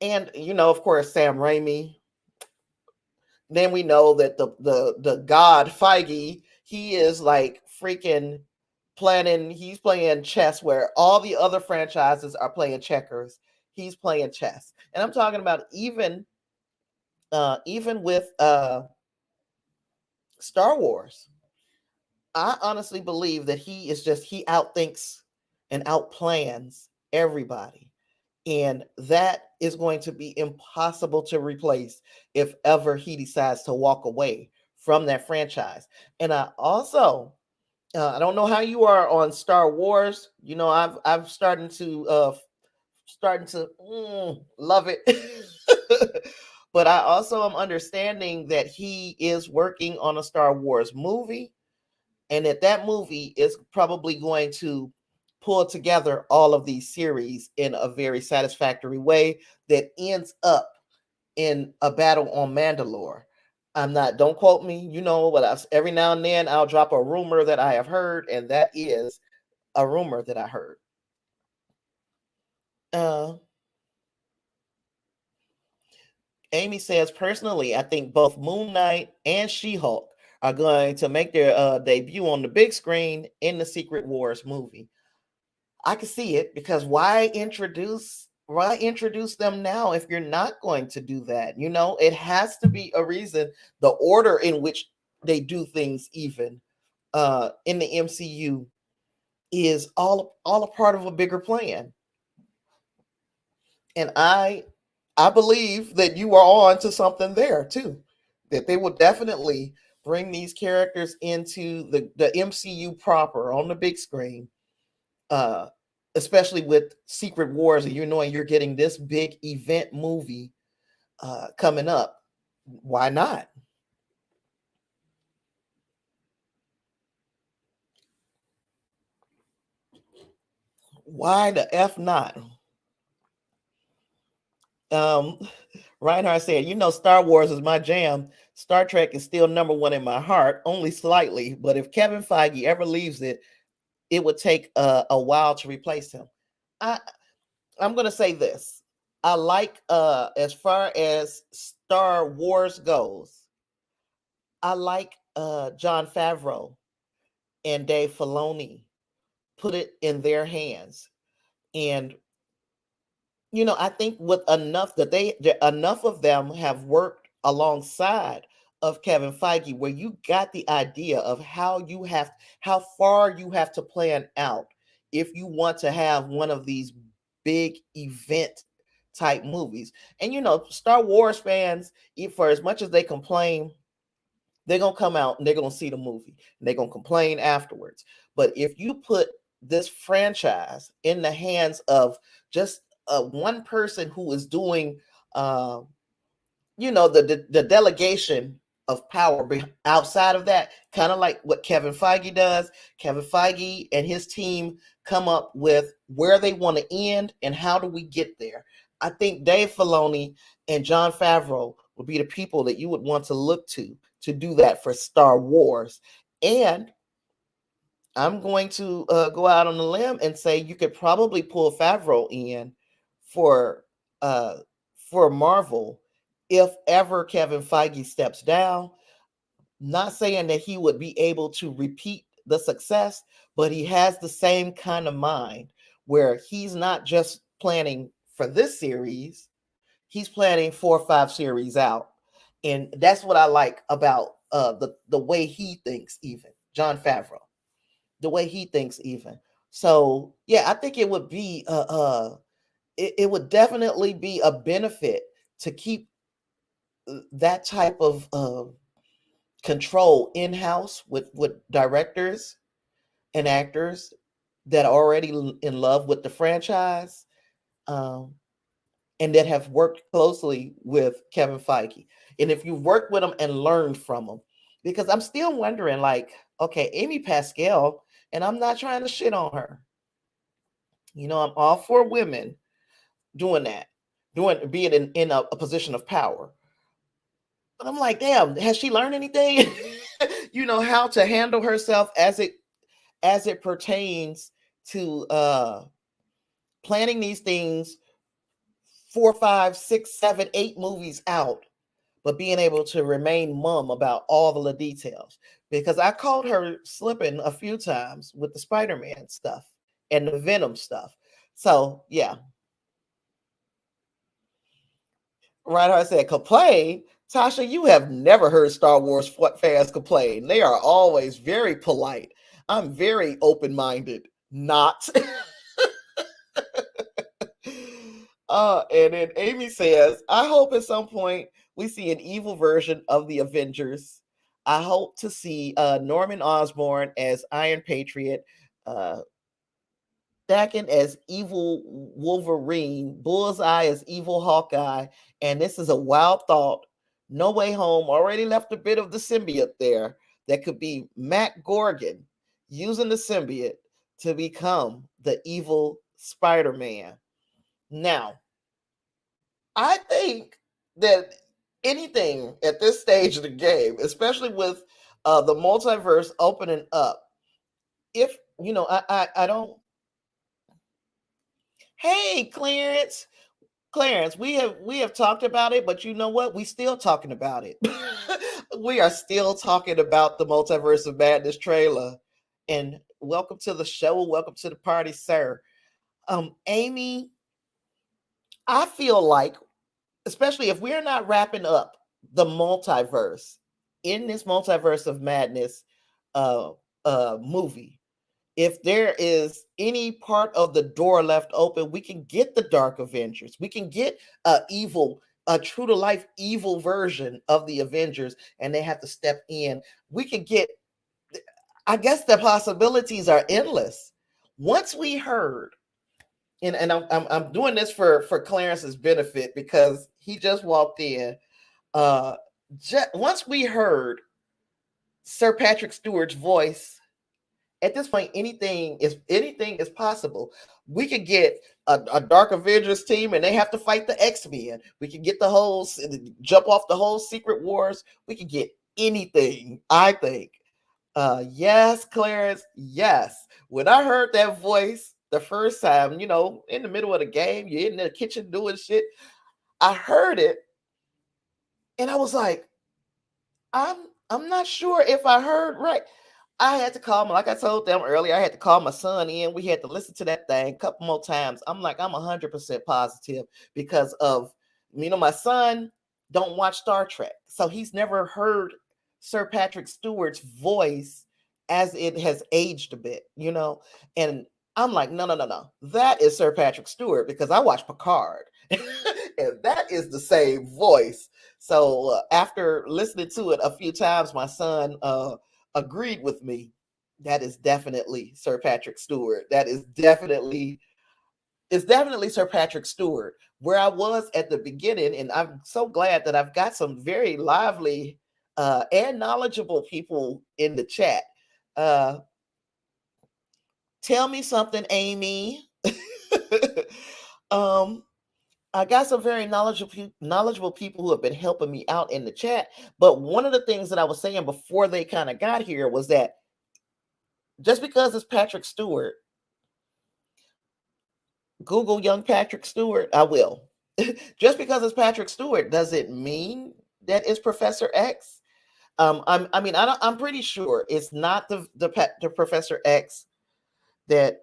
And of course, Sam Raimi. Then we know that the God Feige, he is like freaking he's playing chess where all the other franchises are playing checkers. He's playing chess. And I'm talking about even with Star Wars. I honestly believe that he outthinks and outplans everybody. And that is going to be impossible to replace if ever he decides to walk away from that franchise. And I also, I don't know how you are on Star Wars. I've starting to love it. But I also am understanding that he is working on a Star Wars movie, and that movie is probably going to pull together all of these series in a very satisfactory way that ends up in a battle on Mandalore. Don't quote me, but every now and then I'll drop a rumor that I have heard, and that is a rumor that I heard. Amy says, personally, I think both Moon Knight and She-Hulk are going to make their debut on the big screen in the Secret Wars movie. I can see it, because why introduce them now if you're not going to do that? It has to be a reason. The order in which they do things, even in the MCU, is all a part of a bigger plan. And I believe that you are on to something there too, that they will definitely bring these characters into the MCU proper on the big screen, especially with Secret Wars, and knowing you're getting this big event movie coming up. Why not? Why the F not? Reinhardt said, Star Wars is my jam. Star Trek is still number one in my heart, only slightly. But if Kevin Feige ever leaves it, it would take a while to replace him. I'm going to say this. I like, as far as Star Wars goes, I like Jon Favreau and Dave Filoni put it in their hands. And I think with enough enough of them have worked alongside of Kevin Feige, where you got the idea of how far you have to plan out if you want to have one of these big event type movies. And Star Wars fans, for as much as they complain, they're gonna come out and they're gonna see the movie and they're gonna complain afterwards. But if you put this franchise in the hands of just one person who is doing, the delegation of power outside of that, kind of like what Kevin Feige does. Kevin Feige and his team come up with where they want to end and how do we get there. I think Dave Filoni and Jon Favreau would be the people that you would want to look to do that for Star Wars. And I'm going to go out on a limb and say you could probably pull Favreau in for Marvel if ever Kevin Feige steps down. Not saying that he would be able to repeat the success, but he has the same kind of mind where he's not just planning for this series, he's planning 4 or 5 series out. And that's what I like about the way he thinks, even Jon Favreau, the way he thinks even. So yeah, I think it would be it would definitely be a benefit to keep that type of control in-house with directors and actors that are already in love with the franchise, and that have worked closely with Kevin Feige. And if you've worked with him and learned from him, because I'm still wondering, like, okay, Amy Pascal, and I'm not trying to shit on her. I'm all for women doing that, being in a position of power. But I'm like, damn, has she learned anything? How to handle herself as it pertains to planning these things 4, 5, 6, 7, 8 movies out, but being able to remain mum about all of the details. Because I caught her slipping a few times with the Spider-Man stuff and the Venom stuff. So yeah, Reinhardt said, complain. Tasha, you have never heard Star Wars fans complain. They are always very polite. I'm very open-minded. Not. And then Amy says, I hope at some point we see an evil version of the Avengers. I hope to see Norman Osborn as Iron Patriot, uh, Dakin as evil Wolverine, Bullseye as evil Hawkeye, and this is a wild thought. No Way Home already left a bit of the symbiote there that could be Matt Gorgon using the symbiote to become the evil Spider-Man. Now, I think that anything at this stage of the game, especially with the multiverse opening up, if you know, I don't. Hey, Clarence, we have talked about it, but you know what? We still talking about it. We are still talking about the Multiverse of Madness trailer. And welcome to the show. Welcome to the party, sir. Amy, I feel like, especially if we're not wrapping up the multiverse in this Multiverse of Madness uh movie, if there is any part of the door left open, we can get the Dark Avengers. We can get a true to life evil version of the Avengers, and they have to step in. We can get, I guess the possibilities are endless. Once we heard, and I'm doing this for Clarence's benefit because he just walked in. Uh, once we heard Sir Patrick Stewart's voice, at this point, anything is possible. We could get a Dark Avengers team, and they have to fight the X-Men. We could get the whole jump off the whole Secret Wars. We could get anything. I think. Yes, Clarence. Yes. When I heard that voice the first time, in the middle of the game, you're in the kitchen doing shit. I heard it, and I was like, I'm not sure if I heard right. I had to call my, like I told them earlier, I had to call my son in. We had to listen to that thing a couple more times. I'm 100% positive because of, my son don't watch Star Trek. So he's never heard Sir Patrick Stewart's voice as it has aged a bit, and I'm like, no. That is Sir Patrick Stewart because I watch Picard and that is the same voice. So after listening to it a few times, my son, agreed with me. That is definitely Sir Patrick Stewart. It's definitely Sir Patrick Stewart. Where I was at the beginning, and I'm so glad that I've got some very lively and knowledgeable people in the chat. Tell me something, Amy. I got some very knowledgeable people who have been helping me out in the chat. But one of the things that I was saying before they kind of got here was that just because it's Patrick Stewart, Google young Patrick Stewart, I will. Just because it's Patrick Stewart doesn't mean that it's Professor X. I'm pretty sure it's not the Professor X that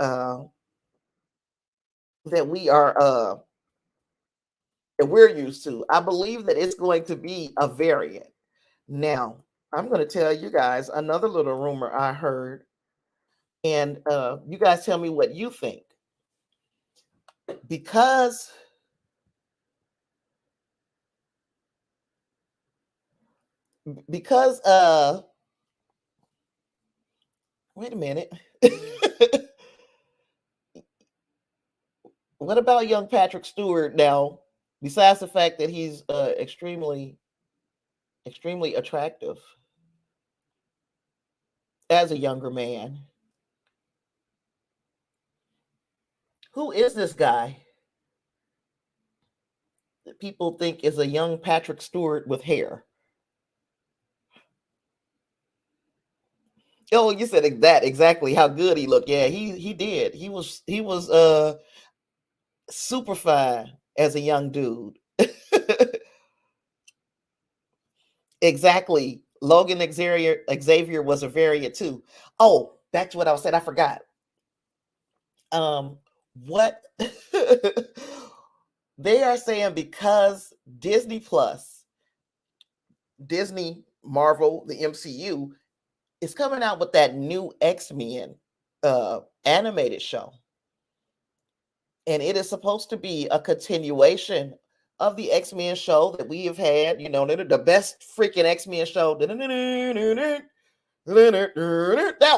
that we are that we're used to. I believe that it's going to be a variant. Now, I'm going to tell you guys another little rumor I heard, and you guys tell me what you think. Because wait a minute. What about young Patrick Stewart now? Besides the fact that he's extremely attractive as a younger man, who is this guy that people think is a young Patrick Stewart with hair? Oh, you said that exactly how good he looked. Yeah, he did. He was super fine as a young dude. exactly. Logan Xavier was a variant too. Oh, back to what I was saying. I forgot. What they are saying, because Disney Plus, Disney Marvel, the MCU is coming out with that new X-Men animated show. And it is supposed to be a continuation of the X-Men show that we have had, the best freaking X-Men show. That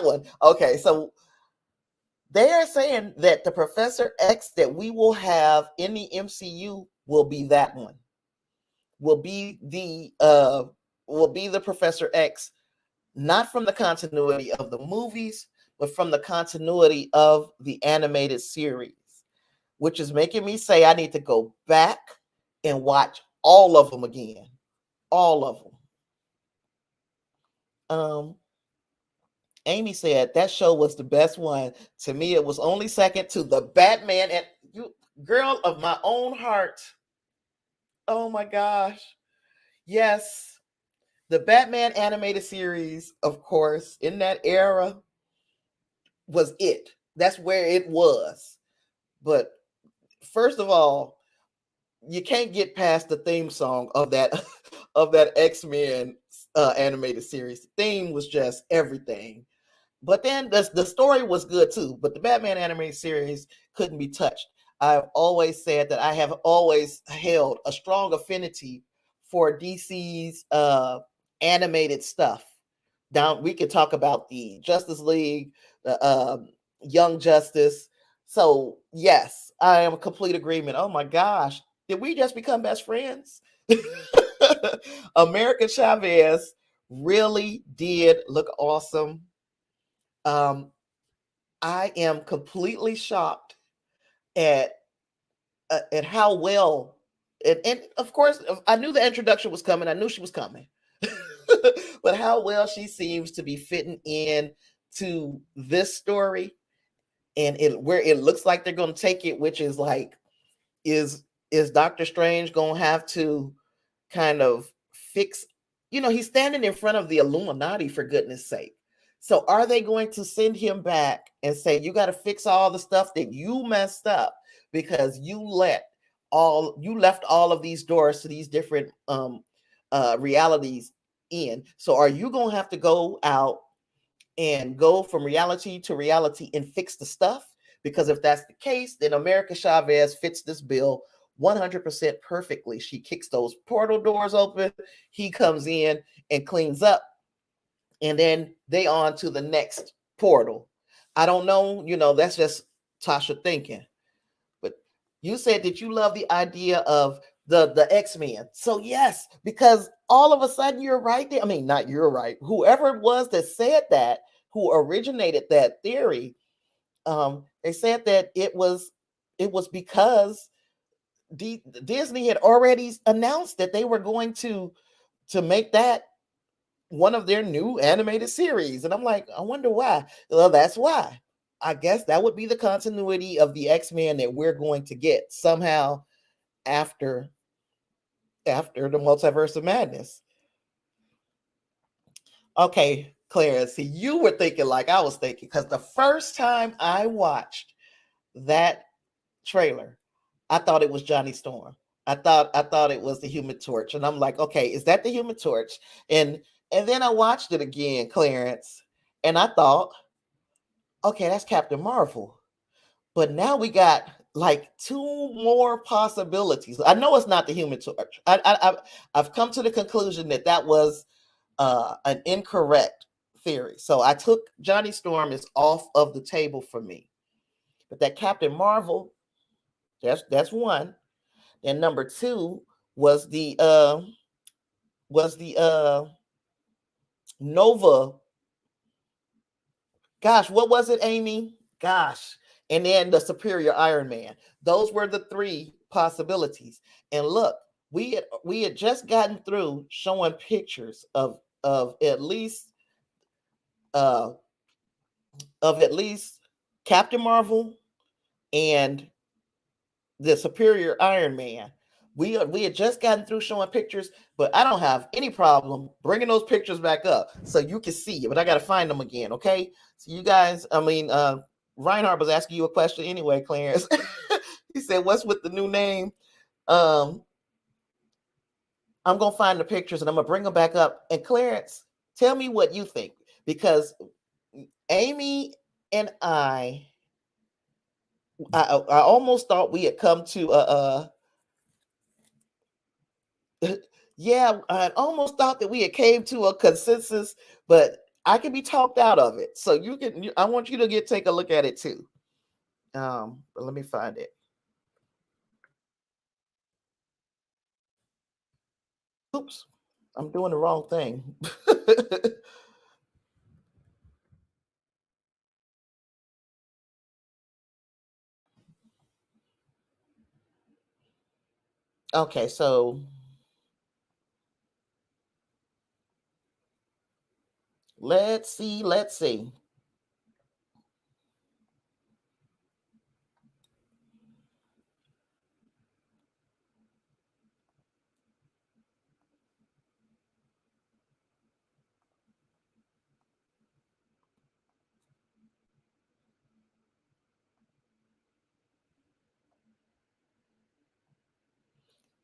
one. Okay, so they are saying that the Professor X that we will have in the MCU will be that one. Will be the Professor X, not from the continuity of the movies, but from the continuity of the animated series, which is making me say I need to go back and watch all of them again. All of them. Amy said that show was the best one. To me, it was only second to the Batman and you, girl of my own heart. Oh my gosh. Yes. The Batman animated series, of course, in that era was it. That's where it was. But first of all, you can't get past the theme song of that of that X-Men animated series. The theme was just everything. But then the story was good too. But the Batman animated series couldn't be touched. I've always said that I have always held a strong affinity for DC's animated stuff. Now we could talk about the Justice League, the Young Justice. So yes, I am a complete agreement. Oh my gosh, did we just become best friends? America Chavez really did look awesome. I am completely shocked at how well, and of course, I knew the introduction was coming. I knew she was coming, but how well she seems to be fitting in to this story, and where it looks like they're going to take it, which is like, is Doctor Strange going to have to kind of fix, he's standing in front of the Illuminati, for goodness sake. So are they going to send him back and say, you got to fix all the stuff that you messed up because you left all of these doors to these different realities in. So are you going to have to go out and go from reality to reality and fix the stuff? Because if that's the case, then America Chavez fits this bill 100% perfectly. She kicks those portal doors open, he comes in and cleans up, and then they on to the next portal. I don't know, that's just Tasha thinking. But you said that you love the idea of the X-Men. So yes, because all of a sudden you're right there. I mean, not you're right. Whoever it was that said that, who originated that theory, they said that it was because Disney had already announced that they were going to make that one of their new animated series. And I'm like, I wonder why. Well, that's why. I guess that would be the continuity of the X-Men that we're going to get somehow after the Multiverse of Madness. Okay, Claire, see, you were thinking like I was thinking, because the first time I watched that trailer, I thought it was Johnny Storm. I thought it was the Human Torch, and I'm like, okay, is that the Human Torch? And then I watched it again, Clarence, and I thought, okay, that's Captain Marvel. But now we got like two more possibilities. I know it's not the Human Torch. I've come to the conclusion that that was an incorrect theory. So I took Johnny Storm is off of the table for me. But that Captain Marvel, that's one. And number two was the Nova. Gosh, what was it, Amy? Gosh. And then the Superior Iron Man. Those were the three possibilities. And look, we had just gotten through showing pictures of at least uh Captain Marvel and the Superior Iron Man. we had just gotten through showing pictures, but I don't have any problem bringing those pictures back up so you can see. But I got to find them again, okay? So you guys, Reinhardt was asking you a question anyway, Clarence. He said, "What's with the new name?" Um, I'm gonna find the pictures and I'm gonna bring them back up. And Clarence, tell me what you think, because Amy and I almost thought we had come to yeah, I almost thought that we had came to a consensus, but I can be talked out of it. So I want you to take a look at it too. But let me find it. Oops, I'm doing the wrong thing. Okay, so let's see. Let's see.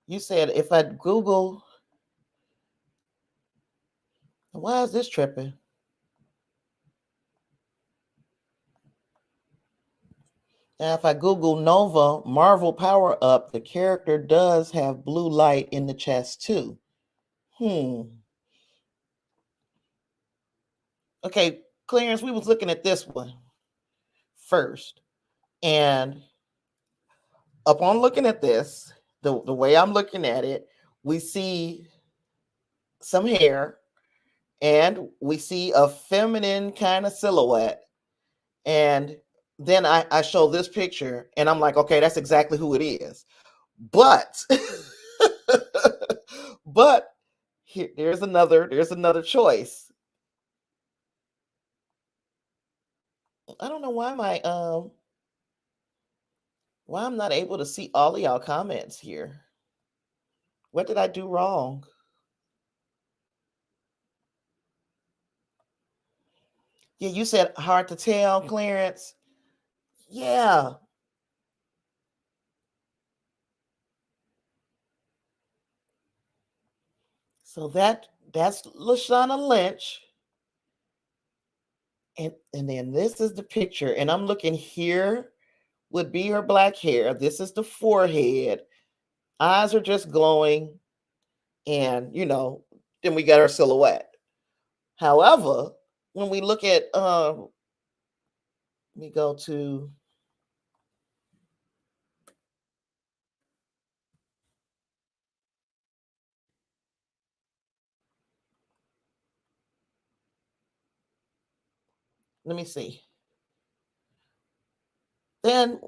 You said if I Google, why is this tripping? Now, if I Google Nova Marvel Power Up, the character does have blue light in the chest too. Okay, Clarence, we was looking at this one first. And upon looking at this, the way I'm looking at it, we see some hair and we see a feminine kind of silhouette. And then I show this picture and I'm like, okay, that's exactly who it is. But but there's another choice. I don't know why I'm not able to see all of y'all comments here. What did I do wrong? Yeah, you said hard to tell, Clarence. Yeah. So that's Lashana Lynch. And then this is the picture. And I'm looking here would be her black hair. This is the forehead. Eyes are just glowing. And then we got her silhouette. However, when we look at let me go to let me see. Then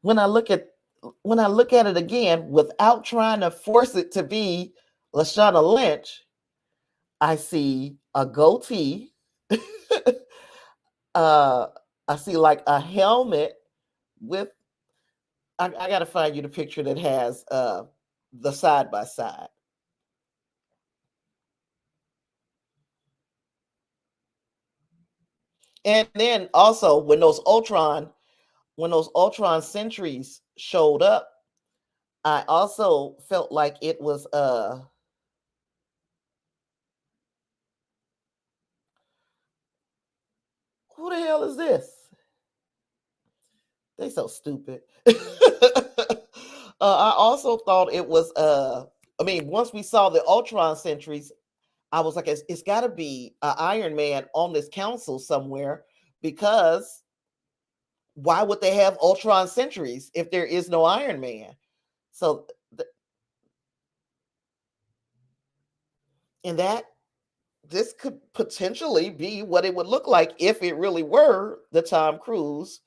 when I look at it again without trying to force it to be Lashana Lynch, I see a goatee. uh I see like a helmet with I gotta find you the picture that has the side by side. And then also when those Ultron sentries showed up, I also felt like it was who the hell is this? They so stupid. I also thought it was once we saw the Ultron sentries, I was like, it's got to be an Iron Man on this council somewhere, because why would they have Ultron sentries if there is no Iron Man? So, and that this could potentially be what it would look like if it really were the Tom Cruise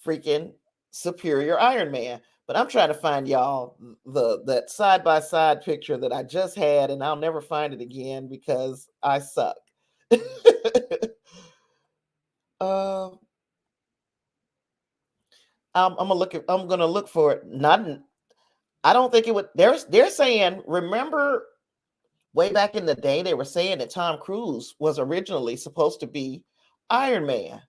freaking superior Iron Man. But I'm trying to find y'all that side by side picture that I just had, and I'll never find it again because I suck. I'm gonna look for it. Not I don't think it would. They're saying, remember way back in the day, they were saying that Tom Cruise was originally supposed to be Iron Man,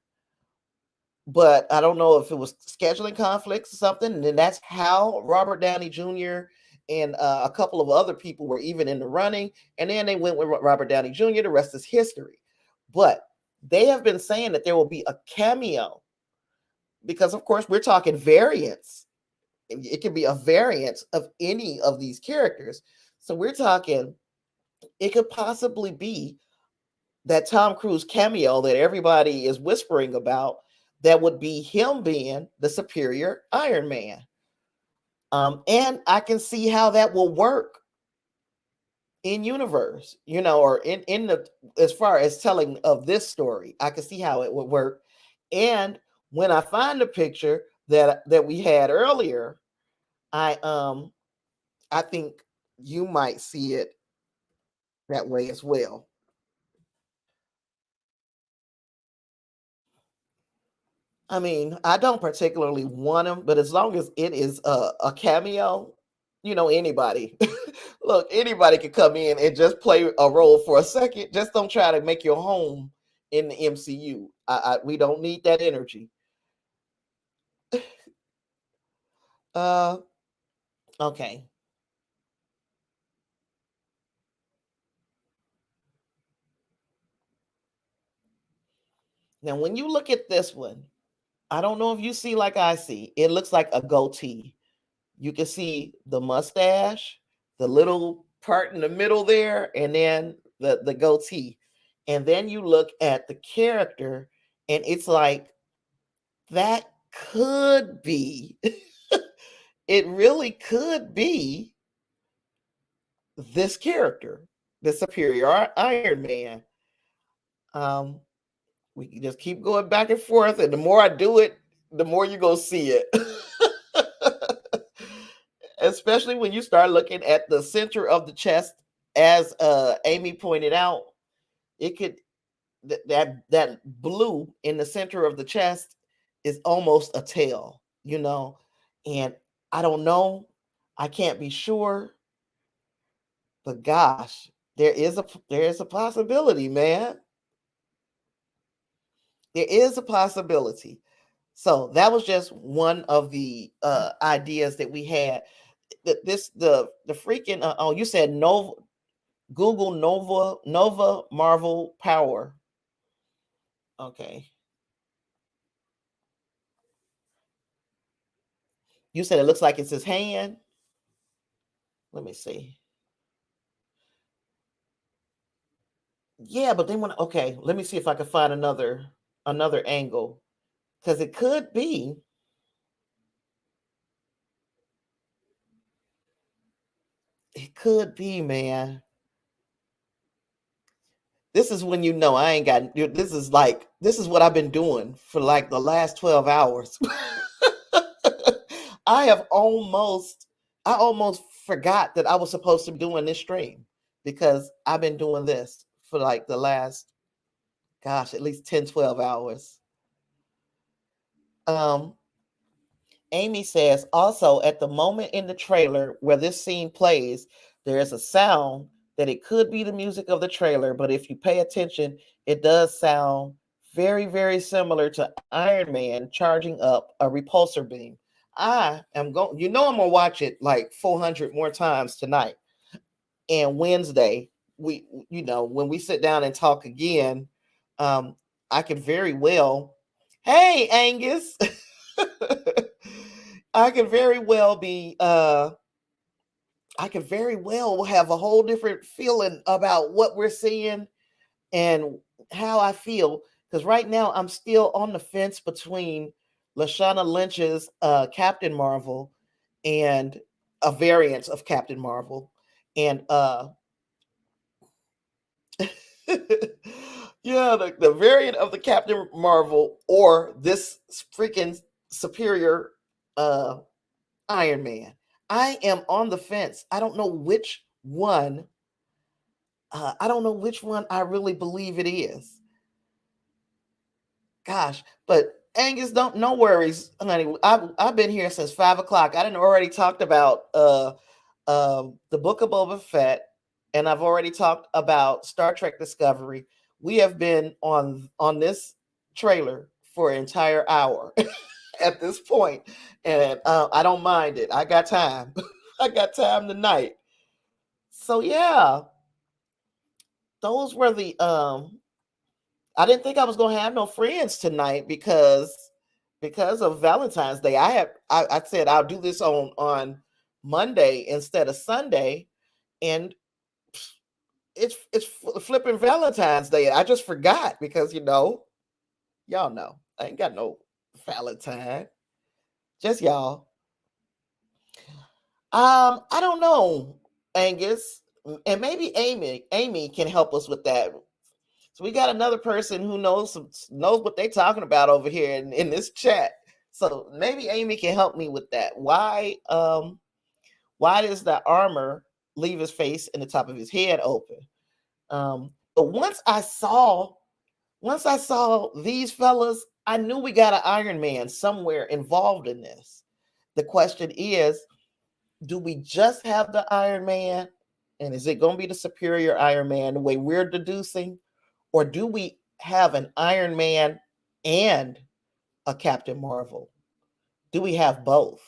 but I don't know if it was scheduling conflicts or something. And then that's how Robert Downey Jr. and a couple of other people were even in the running. And then they went with Robert Downey Jr. The rest is history. But they have been saying that there will be a cameo because, of course, we're talking variants. It can be a variant of any of these characters. So we're talking, it could possibly be that Tom Cruise cameo that everybody is whispering about, that would be him being the superior Iron Man. And I can see how that will work in universe, or in the, as far as telling of this story, I can see how it would work. And when I find the picture that we had earlier, I think you might see it that way as well. I mean, I don't particularly want him, but as long as it is a cameo, anybody. Look, anybody could come in and just play a role for a second. Just don't try to make your home in the MCU. We don't need that energy. Uh, okay. Now, when you look at this one, I don't know if you see like I see. It looks like a goatee. You can see the mustache, the little part in the middle there, and then the goatee. And then you look at the character, and it's like that could be, it really could be this character, the superior Iron Man. Um, we can just keep going back and forth, and the more I do it, the more you go see it. Especially when you start looking at the center of the chest, as Amy pointed out, it could, that blue in the center of the chest is almost a tail, and I don't know, I can't be sure, but gosh, there is a possibility, man. There is a possibility. So that was just one of the ideas that we had. The freaking oh, you said Nova, Google Nova Marvel Power. Okay. You said it looks like it's his hand. Let me see. Yeah, but then when, okay, let me see if I can find another angle, because it could be, man. This is when I ain't got, this is what I've been doing for like the last 12 hours. I almost forgot that I was supposed to be doing this stream, because I've been doing this for like the last, gosh, at least 10, 12 hours. Um, Amy says, also, at the moment in the trailer where this scene plays, there is a sound that it could be the music of the trailer, but if you pay attention, it does sound very, very similar to Iron Man charging up a repulsor beam. I am going, I'm going to watch it like 400 more times tonight. And Wednesday, when we sit down and talk again, um, I could very well, hey, Angus. I could very well be I could very well have a whole different feeling about what we're seeing and how I feel, because right now I'm still on the fence between Lashana Lynch's Captain Marvel and a variant of Captain Marvel, and yeah, the variant of the Captain Marvel, or this freaking superior uh Iron Man. I am on the fence. I don't know which one. I don't know which one I really believe it is. Gosh, but Angus, don't no worries, honey. I've been here since 5 o'clock. I didn't already talked about the Book of Boba Fett, and I've already talked about Star Trek Discovery. We have been on this trailer for an entire hour at this point, and I don't mind it. I got time. I got time tonight. So yeah, those were the I didn't think I was gonna have no friends tonight because of Valentine's Day. I said I'll do this on Monday instead of Sunday, and it's flipping Valentine's Day. I just forgot because y'all know I ain't got no Valentine, just y'all. I don't know, Angus, and maybe Amy can help us with that. So we got another person who knows what they're talking about over here in this chat. So maybe Amy can help me with that. Why does the armor leave his face and the top of his head open? But once I saw these fellas, I knew we got an Iron Man somewhere involved in this. The question is, do we just have the Iron Man? And is it going to be the superior Iron Man the way we're deducing? Or do we have an Iron Man and a Captain Marvel? Do we have both?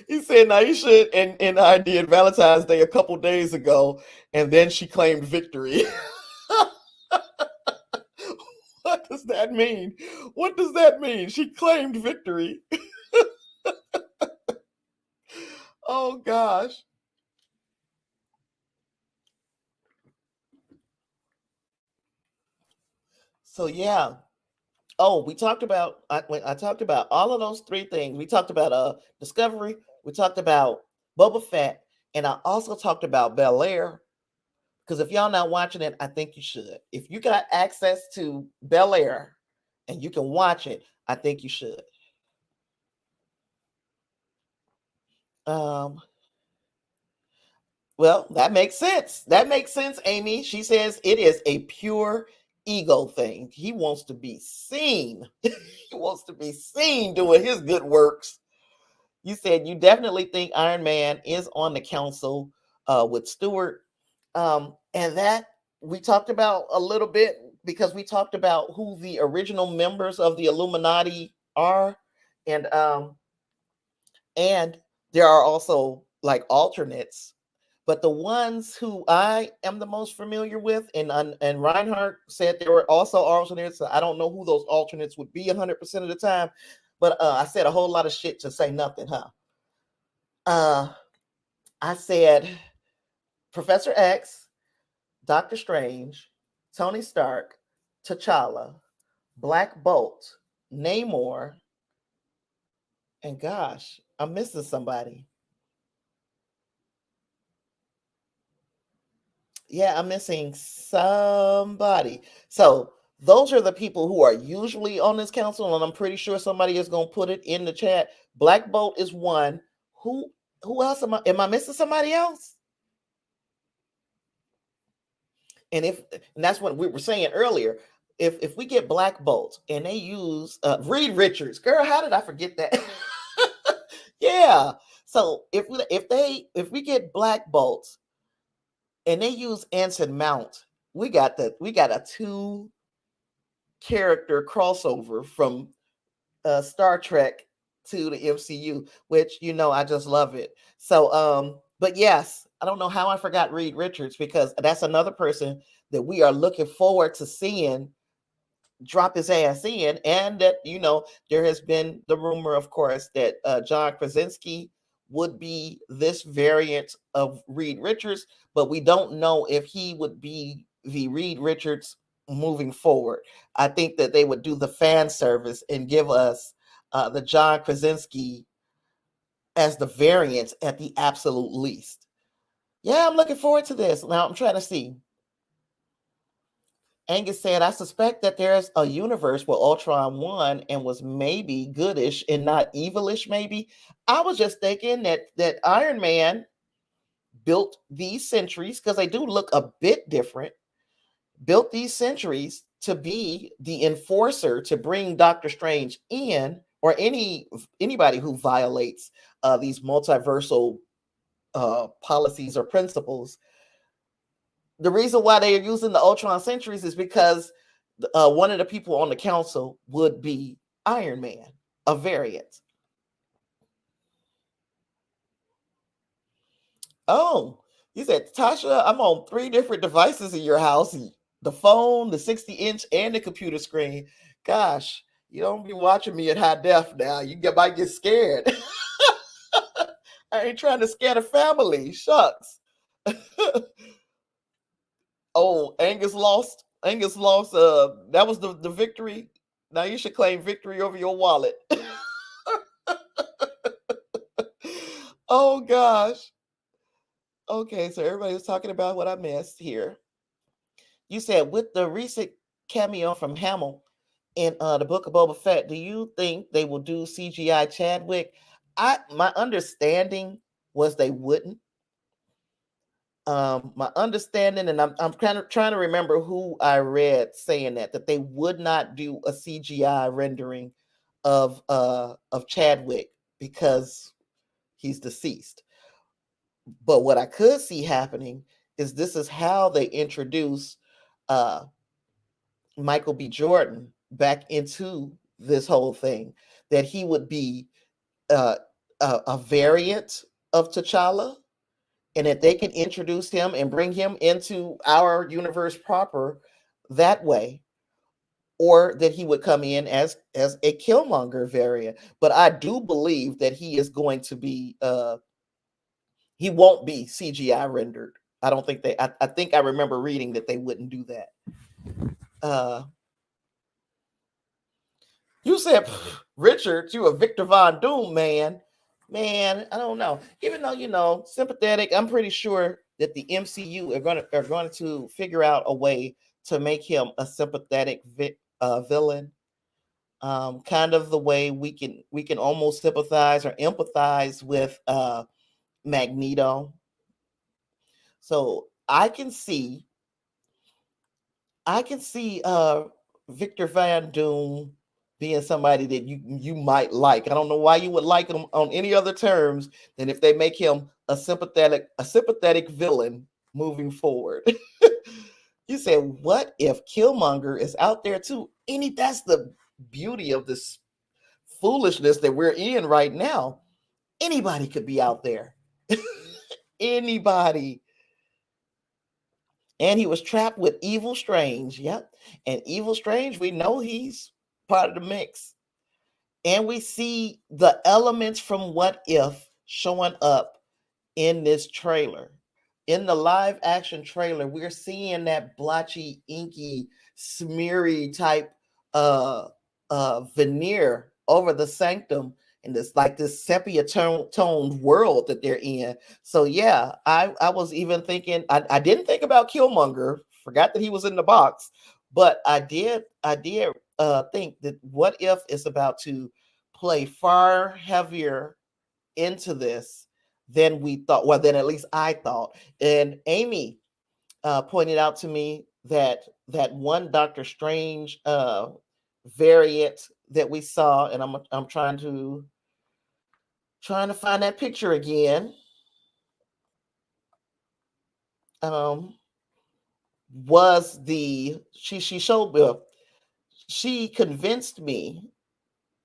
He said, now you should, and I did Valentine's Day a couple days ago, and then she claimed victory. What does that mean? What does that mean? She claimed victory. Oh gosh. So yeah. Oh, we talked about I talked about all of those three things. We talked about Discovery, we talked about Boba Fett, and I also talked about Bel-Air. Because if y'all not watching it, I think you should. If you got access to Bel-Air and you can watch it, I think you should. Um, well, that makes sense. That makes sense, Amy. She says it is a pure ego thing. He wants to be seen. He wants to be seen doing his good works. You said you definitely think Iron Man is on the council with Stewart. And that we talked about a little bit because we talked about who the original members of the Illuminati are. And there are also like alternates, but the ones who I am the most familiar with, and Reinhardt said there were also alternates. So I don't know who those alternates would be 100% of the time, but I said a whole lot of shit to say nothing, huh? I said Professor X, Doctor Strange, Tony Stark, T'Challa, Black Bolt, Namor, and gosh, I'm missing somebody. Yeah, I'm missing somebody. So those are the people who are usually on this council, and I'm pretty sure somebody is going to put it in the chat. Black Bolt is one. Who who else am I missing somebody else? And that's what we were saying earlier. If we get Black Bolt and they use Reed Richards, girl, how did I forget that? Yeah. So if we get Black Bolt and they use Anson Mount, we got a two character crossover from Star Trek to the MCU, which I just love it. So but yes, I don't know how I forgot Reed Richards because that's another person that we are looking forward to seeing drop his ass in, and that there has been the rumor, of course, that John Krasinski would be this variant of Reed Richards, but we don't know if he would be the Reed Richards moving forward. I think that they would do the fan service and give us the John Krasinski as the variant at the absolute least. Yeah, I'm looking forward to this. Now I'm trying to see. Angus said, I suspect that there's a universe where Ultron won and was maybe goodish and not evilish, maybe. I was just thinking that Iron Man built these sentries because they do look a bit different. built these sentries to be the enforcer to bring Doctor Strange in, or anybody who violates these multiversal policies or principles. The reason why they are using the Ultron sentries is because one of the people on the council would be Iron Man, a variant. Oh, you said, Tasha, I'm on 3 different devices in your house: the phone, the 60-inch, and the computer screen. Gosh, you don't be watching me at high def now. Might get scared. I ain't trying to scare the family. Shucks. Oh, Angus lost. Angus lost. That was the victory. Now you should claim victory over your wallet. Oh gosh. Okay, so everybody was talking about what I missed here. You said with the recent cameo from Hamill in the Book of Boba Fett, do you think they will do CGI Chadwick? My understanding was they wouldn't. My understanding, and I'm kind of trying to remember who I read saying that they would not do a CGI rendering of Chadwick because he's deceased. But what I could see happening is this is how they introduce uh, Michael B. Jordan back into this whole thing, that he would be uh, a variant of T'Challa, and that they can introduce him and bring him into our universe proper that way, or that he would come in as a Killmonger variant. But I do believe that he is going to be he won't be CGI rendered. I don't think I think I remember reading that they wouldn't do that. You said, Richard, you a Victor Von Doom man. Man, I don't know. Even though, sympathetic, I'm pretty sure that the MCU are going to figure out a way to make him a sympathetic villain. Kind of the way we can almost sympathize or empathize with Magneto. So I can see Victor Van Doom being somebody that you might like. I don't know why you would like him on any other terms than if they make him a sympathetic villain moving forward. You said, what if Killmonger is out there too? That's the beauty of this foolishness that we're in right now. Anybody could be out there. Anybody. And he was trapped with Evil Strange. Yep. And Evil Strange, we know he's part of the mix. And we see the elements from What If showing up in this trailer. In the live action trailer, we're seeing that blotchy, inky, smeary type veneer over the sanctum, and this sepia toned world that they're in. So yeah, I was even thinking, I didn't think about Killmonger, forgot that he was in the box, but I did think that What If is about to play far heavier into this than we thought, well, than at least I thought. And Amy pointed out to me that one Doctor Strange variant that we saw, and I'm trying to find that picture again. Was she showed me, she convinced me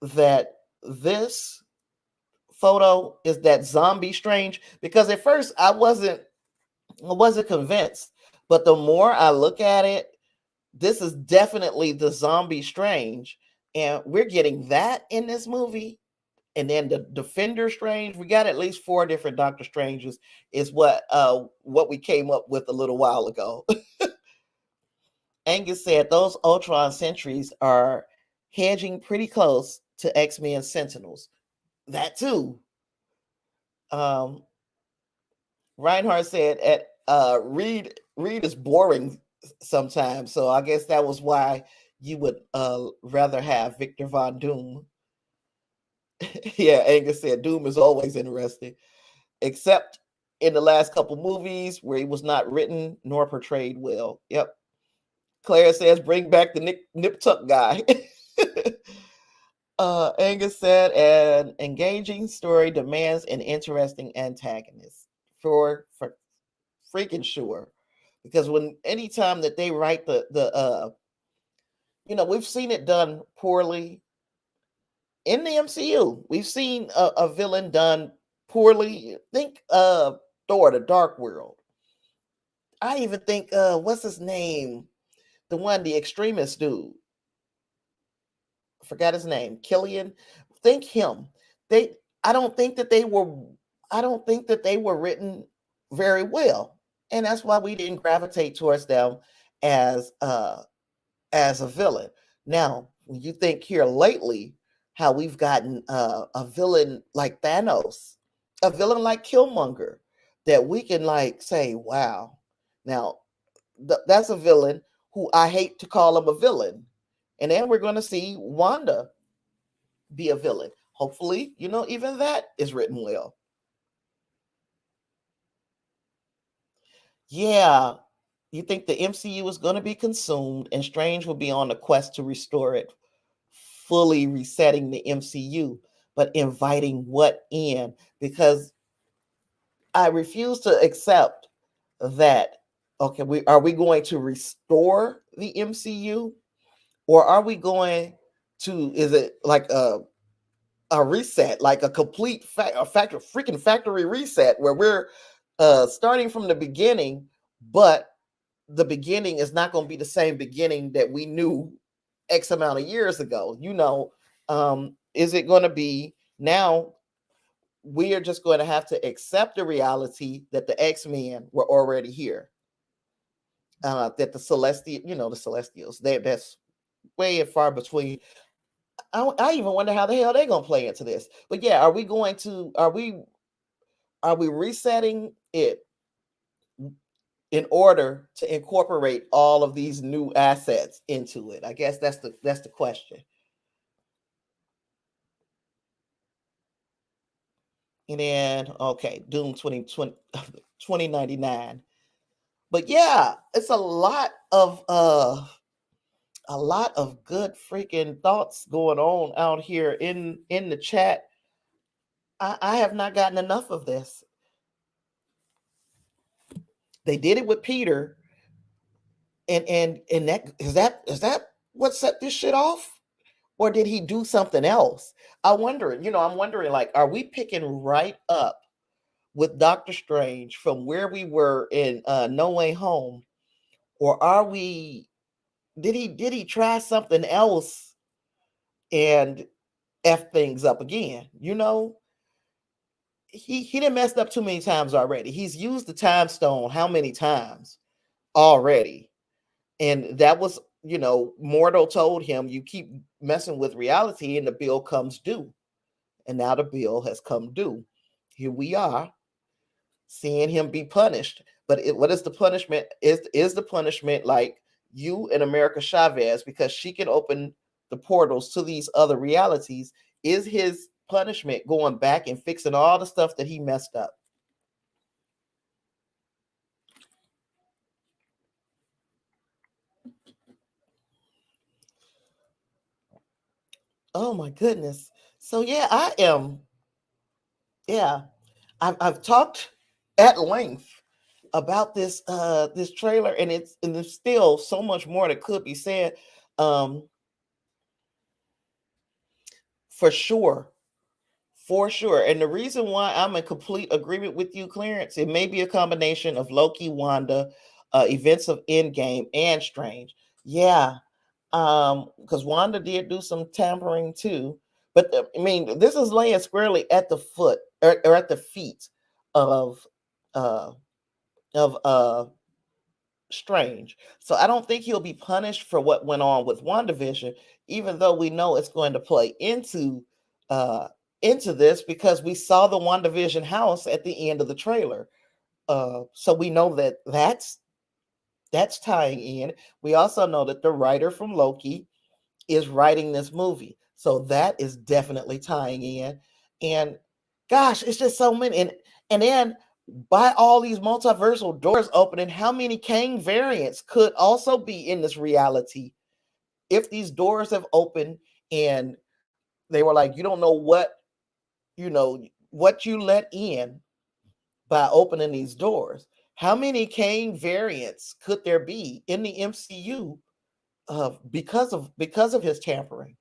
that this photo is that zombie Strange, because at first I wasn't convinced, but the more I look at it, this is definitely the zombie Strange, and we're getting that in this movie. And then the Defender Strange, we got at least 4 different Doctor Stranges, is what we came up with a little while ago. Angus said those Ultron sentries are hedging pretty close to X-Men Sentinels. That too. Reinhardt said at Reed is boring sometimes, so I guess that was why you would rather have Victor Von Doom. Yeah, Angus said Doom is always interesting, except in the last couple movies where he was not written nor portrayed well. Yep. Claire says, bring back the Nip Tuck guy. Angus said, an engaging story demands an interesting antagonist. For freaking sure. Because when anytime that they write we've seen it done poorly in the MCU. We've seen a villain done poorly. Think Thor, the Dark World. I even think what's his name? The extremist dude. I forgot his name. Killian. Think him. They I don't think that they were I don't think that they were written very well. And that's why we didn't gravitate towards them as as a villain. Now, when you think here lately, how we've gotten a villain like Thanos, a villain like Killmonger, that we can like say, wow. Now, that's a villain who I hate to call him a villain. And then we're going to see Wanda be a villain. Hopefully, even that is written well. Yeah, you think the MCU is going to be consumed and Strange will be on a quest to restore it, fully resetting the MCU, but inviting what in? Because I refuse to accept that. Okay, are we going to restore the MCU, or are we going to? Is it like a reset, like a complete freaking factory reset, where we're starting from the beginning, but the beginning is not going to be the same beginning that we knew X amount of years ago. Is it going to be now? We are just going to have to accept the reality that the X-Men were already here. That the Celestials, that's way and far between. I even wonder how the hell they're going to play into this. But yeah, are we resetting it in order to incorporate all of these new assets into it? I guess that's the question. And then okay, Doom 2099. But yeah, it's a lot of good freaking thoughts going on out here in the chat. I have not gotten enough of this. They did it with Peter, and that what set this shit off, or did he do something else? I'm wondering, like, are we picking right up with Doctor Strange from where we were in No Way Home, or are we? Did he try something else and f things up again? He didn't messed up too many times already. He's used the time stone how many times already? And that was, Mortal told him, you keep messing with reality and the bill comes due. And now the bill has come due. Here we are seeing him be punished. But what is the punishment? Is the punishment like you and America Chavez, because she can open the portals to these other realities? Is his punishment going back and fixing all the stuff that he messed up? Oh my goodness. So yeah, I am. Yeah, I've talked at length about this trailer, and there's still so much more that could be said. Um, for sure, for sure. And the reason why I'm in complete agreement with you, Clarence, it may be a combination of Loki, Wanda, events of Endgame, and Strange. Yeah, because Wanda did do some tampering too. But I mean, this is laying squarely at the foot or at the feet of uh of Strange. So I don't think he'll be punished for what went on with WandaVision, even though we know it's going to play uh into this, because we saw the WandaVision house at the end of the trailer. So we know that's tying in. We also know that the writer from Loki is writing this movie. So that is definitely tying in. And gosh, it's just so many. And then By all these multiversal doors opening, how many Kang variants could also be in this reality if these doors have opened and they were like, you don't know you know, what you let in by opening these doors. How many Kang variants could there be in the MCU because of his tampering?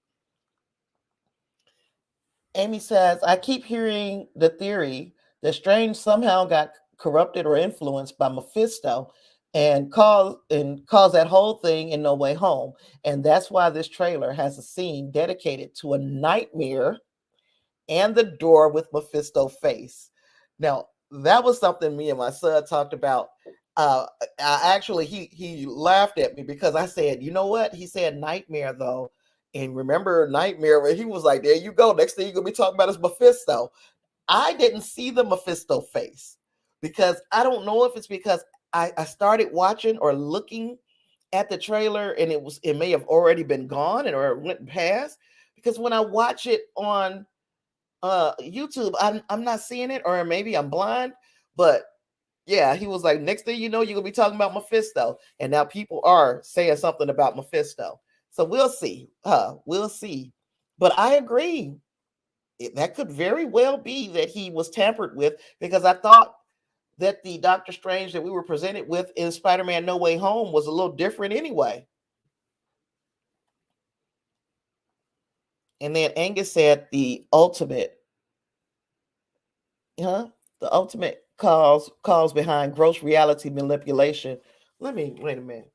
Amy says, I keep hearing the theory that Strange somehow got corrupted or influenced by Mephisto and caused that whole thing in No Way Home. And that's why this trailer has a scene dedicated to a nightmare and the door with Mephisto face. Now, that was something me and my son talked about. I actually he laughed at me because I said, you know what? He said nightmare though. And remember nightmare where he was like, there you go. Next thing you're gonna be talking about is Mephisto. I didn't see the Mephisto face because I don't know if it's because I started watching or looking at the trailer and it may have already been gone and or it went past. Because when I watch it on YouTube, I'm not seeing it, or maybe I'm blind, but yeah, he was like, next thing you know, you're gonna be talking about Mephisto. And now people are saying something about Mephisto. So we'll see. We'll see. But I agree. That could very well be that he was tampered with because I thought that the Doctor Strange that we were presented with in Spider-Man No Way Home was a little different anyway. And then Angus said huh? The ultimate cause behind gross reality manipulation. Let me wait a minute.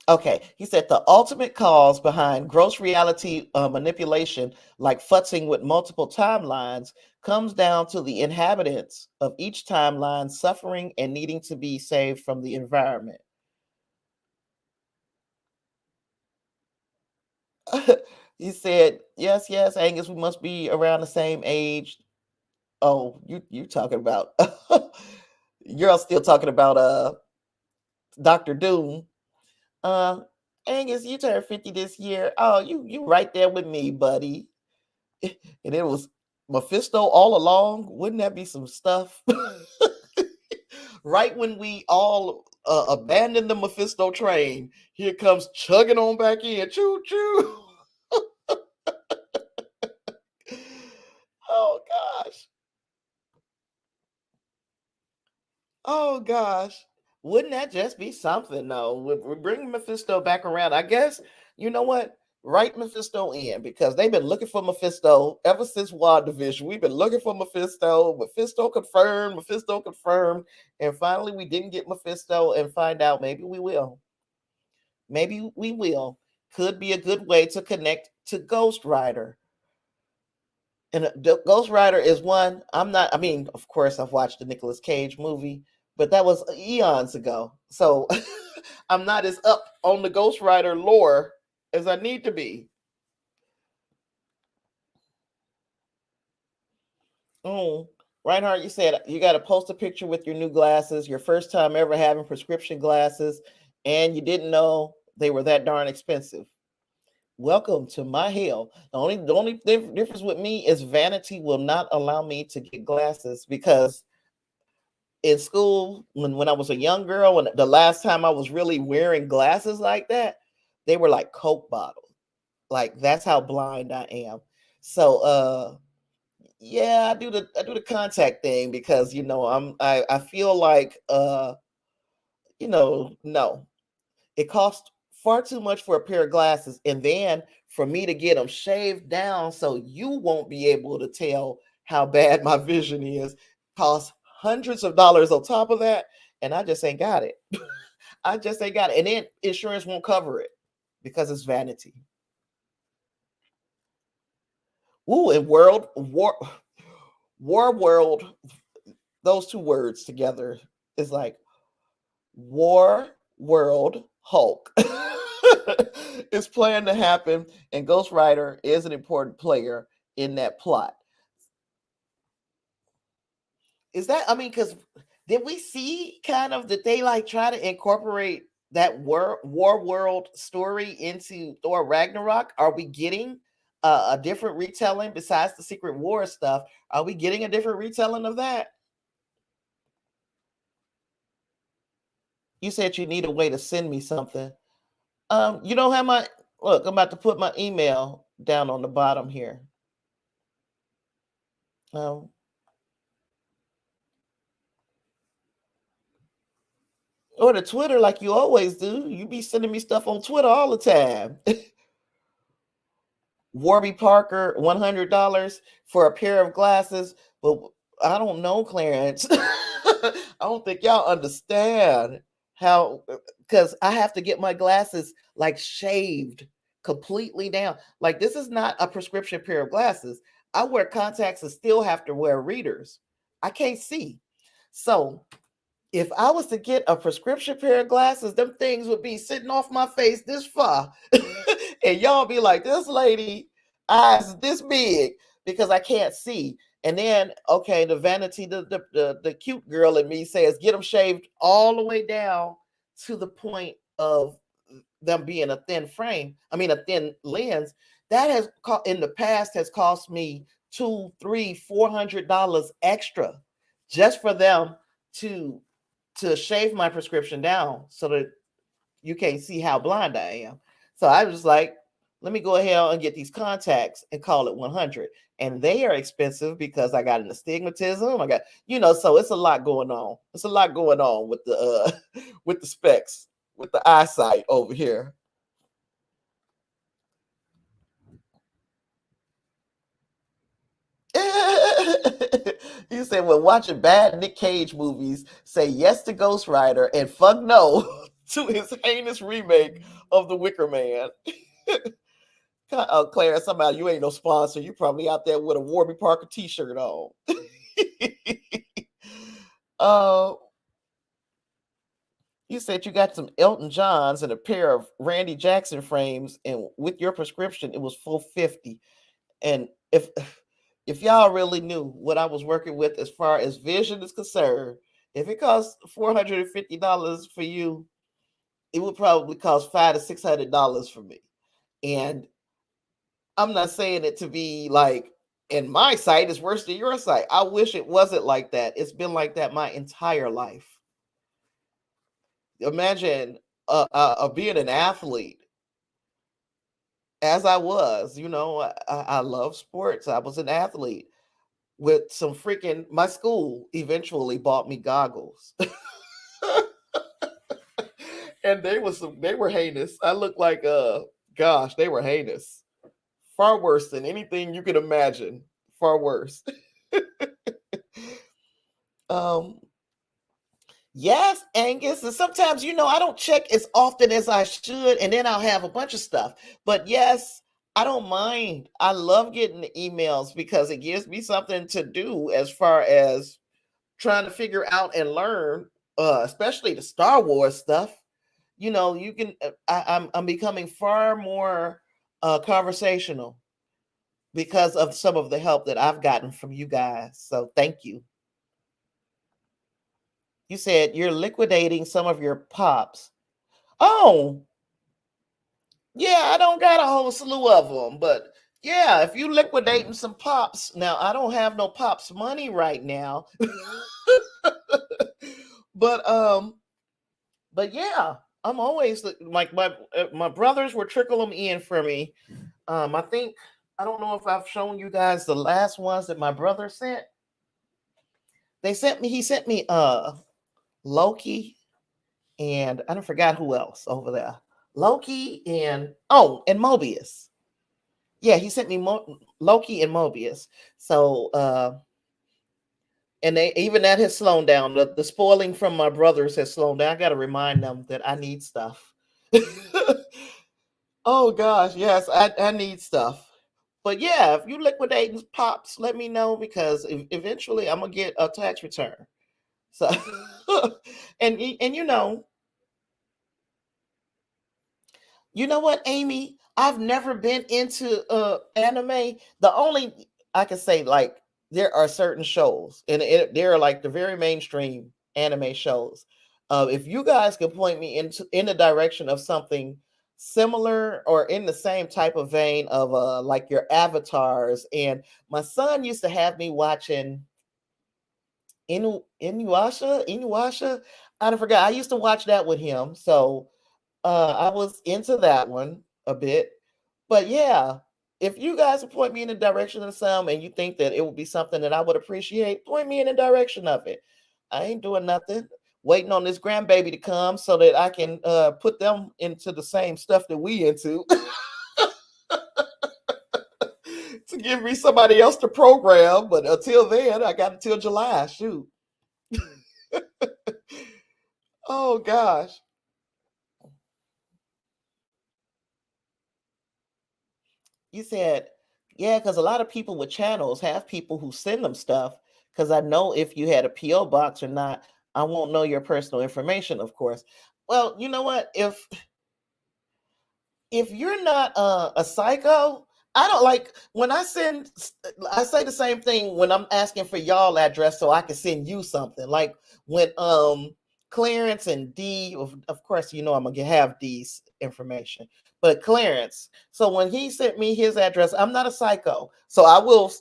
Okay, he said the ultimate cause behind gross reality manipulation, like futzing with multiple timelines, comes down to the inhabitants of each timeline suffering and needing to be saved from the environment. He said, "Yes, yes, Angus, we must be around the same age." Oh, you talking about? You're still talking about Doctor Doom. Uh, Angus, you turned 50 this year. Oh, you right there with me, buddy. And it was Mephisto all along. Wouldn't that be some stuff? Right when we all abandon the Mephisto train, here comes chugging on back in. Choo choo. Oh gosh. Oh gosh. Wouldn't that just be something though? We're bringing Mephisto back around. I guess, you know what? Write Mephisto in because they've been looking for Mephisto ever since WandaVision. We've been looking for Mephisto. Mephisto confirmed. Mephisto confirmed. And finally, we didn't get Mephisto and find out maybe we will. Maybe we will. Could be a good way to connect to Ghost Rider. And Ghost Rider is one. I'm not. I mean, of course, I've watched the Nicolas Cage movie, but that was eons ago. So I'm not as up on the Ghost Rider lore as I need to be. Oh, Reinhardt, you said you got to post a picture with your new glasses, your first time ever having prescription glasses, and you didn't know they were that darn expensive. Welcome to my hell. The only difference with me is vanity will not allow me to get glasses because in school when I was a young girl, when the last time I was really wearing glasses like that, they were like Coke bottles. Like that's how blind I am. So yeah, I do the contact thing because I feel like no. It costs far too much for a pair of glasses and then for me to get them shaved down so you won't be able to tell how bad my vision is costs hundreds of dollars on top of that and I just ain't got it. I just ain't got it. And then insurance won't cover it because it's vanity. Ooh, and world, those two words together is like War World Hulk is planned to happen, and Ghost Rider is an important player in that plot. Is that, I mean, because did we see kind of that they like try to incorporate that war world story into Thor Ragnarok? Are we getting a different retelling besides the Secret War stuff? Are we getting a different retelling of that? You said you need a way to send me something. You don't have my look. I'm about to put my email down on the bottom here. Um, or the Twitter, like you always do. You be sending me stuff on Twitter all the time. Warby Parker, $100 for a pair of glasses. But I don't know, Clarence. I don't think y'all understand how, because I have to get my glasses like shaved completely down. Like, this is not a prescription pair of glasses. I wear contacts and still have to wear readers. I can't see. So if I was to get a prescription pair of glasses, them things would be sitting off my face this far. And y'all be like, this lady eyes this big because I can't see. And then, okay, the vanity, the cute girl in me says, get them shaved all the way down to the point of them being a thin frame. I mean, a thin lens. That has in the past has cost me $200, $300, $400 extra just for them to shave my prescription down so that you can't see how blind I am. So I was like, let me go ahead and get these contacts and call it 100. And they are expensive because I got an astigmatism. I got, so it's a lot going on. It's a lot going on with the with the specs, with the eyesight over here. You said, when watching bad Nick Cage movies, say yes to Ghost Rider and fuck no to his heinous remake of The Wicker Man. Claire, somehow you ain't no sponsor. You probably out there with a Warby Parker t-shirt on. uh, you said you got some Elton Johns and a pair of Randy Jackson frames, and with your prescription, it was $450. And if y'all really knew what I was working with as far as vision is concerned, if it costs $450 for you, it would probably cost $500 to $600 for me. And I'm not saying it to be like, in my sight is worse than your sight. I wish it wasn't like that. It's been like that my entire life. Imagine being an athlete as I was. I love sports. I was an athlete with some freaking, my school eventually bought me goggles. And they were heinous. I looked like gosh, they were heinous. Far worse than anything you could imagine. Far worse. Yes, Angus. And sometimes, I don't check as often as I should, and then I'll have a bunch of stuff. But yes, I don't mind. I love getting the emails because it gives me something to do as far as trying to figure out and learn, especially the Star Wars stuff. You can. I'm becoming far more conversational because of some of the help that I've gotten from you guys. So thank you. You said you're liquidating some of your pops. Oh, yeah, I don't got a whole slew of them, but yeah, if you liquidating some pops, now I don't have no pops money right now. but but yeah, I'm always like my brothers were trickling them in for me. I think, I don't know if I've shown you guys the last ones that my brother sent. He sent me Loki, and I don't forgot who else over there. Loki and Mobius. Yeah, he sent me Loki and Mobius. So and they, even that has slowed down. The spoiling from my brothers has slowed down. I got to remind them that I need stuff. Oh gosh, yes, I need stuff. But yeah, if you liquidating pops, let me know because eventually I'm gonna get a tax return. So, and you know what, Amy? I've never been into anime. The only I can say, like, there are certain shows, and they're like the very mainstream anime shows. If you guys can point me in the direction of something similar or in the same type of vein of like your avatars. And my son used to have me watching Inuyasha. I forgot. I used to watch that with him, so I was into that one a bit. But yeah, if you guys would point me in the direction of some and you think that it would be something that I would appreciate, point me in the direction of it. I ain't doing nothing. Waiting on this grandbaby to come so that I can put them into the same stuff that we into to give me somebody else to program. But until then, I got until July. Shoot. Oh gosh. You said, yeah, because a lot of people with channels have people who send them stuff. Because I know if you had a P.O. box or not, I won't know your personal information, of course. Well, you know what? If you're not a psycho, I don't like when I send. I say the same thing when I'm asking for y'all address so I can send you something. Like when Clarence and D, of course, you know I'm gonna have D's information, but Clarence. So when he sent me his address, I'm not a psycho, so I will.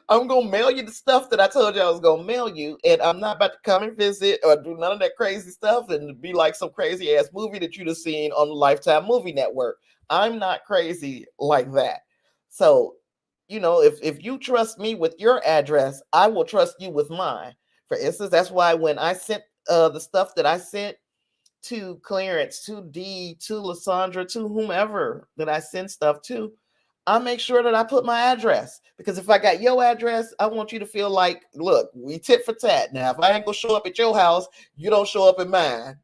I'm gonna mail you the stuff that I told you I was gonna mail you, and I'm not about to come and visit or do none of that crazy stuff and be like some crazy ass movie that you'd have seen on the Lifetime Movie Network. I'm not crazy like that. So, if you trust me with your address, I will trust you with mine. For instance, that's why when I sent the stuff that I sent to Clarence, to D, to Lysandra, to whomever that I send stuff to, I make sure that I put my address, because if I got your address, I want you to feel like, look, we tit for tat. Now, if I ain't gonna show up at your house, you don't show up at mine.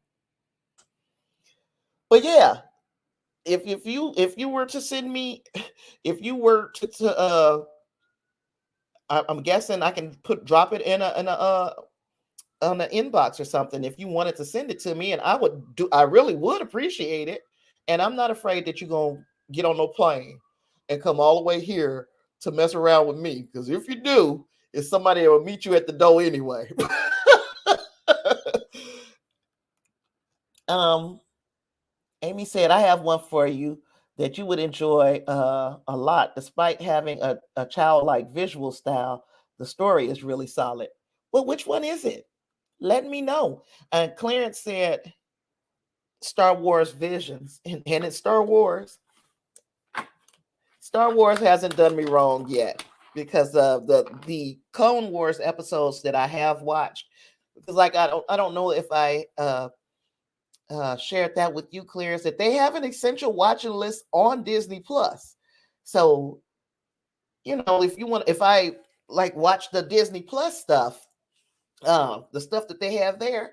But yeah, if you were to send me, if you were I'm guessing I can drop it in a on the inbox or something if you wanted to send it to me, and I really would appreciate it. And I'm not afraid that you're gonna get on no plane and come all the way here to mess around with me, because if you do, it's somebody that will meet you at the door anyway. um Amy said, I have one for you that you would enjoy a lot. Despite having a childlike visual style, the story is really solid. Well, which one is it? Let me know. And Clarence said Star Wars Visions. And it's Star Wars. Star Wars hasn't done me wrong yet, because of the Clone Wars episodes that I have watched. Because like I don't know if I shared that with you, Clarence, that they have an essential watching list on Disney Plus. So, if I like watch the Disney Plus stuff, the stuff that they have there,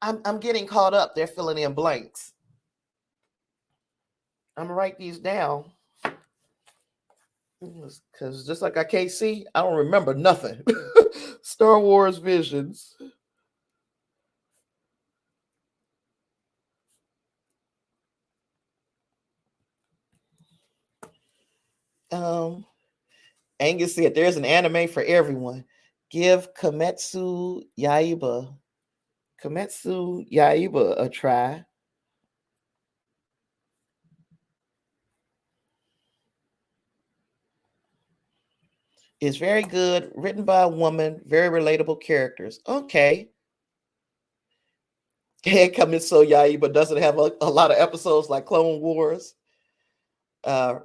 I'm getting caught up. They're filling in blanks. I'm gonna write these down, because just like I can't see, I don't remember nothing. Star Wars Visions. Um, Angus said there's an anime for everyone. Give Kimetsu Yaiba a try. It's very good, written by a woman, very relatable characters. Okay. Kimetsu Yaiba doesn't have a lot of episodes like Clone Wars. Uh,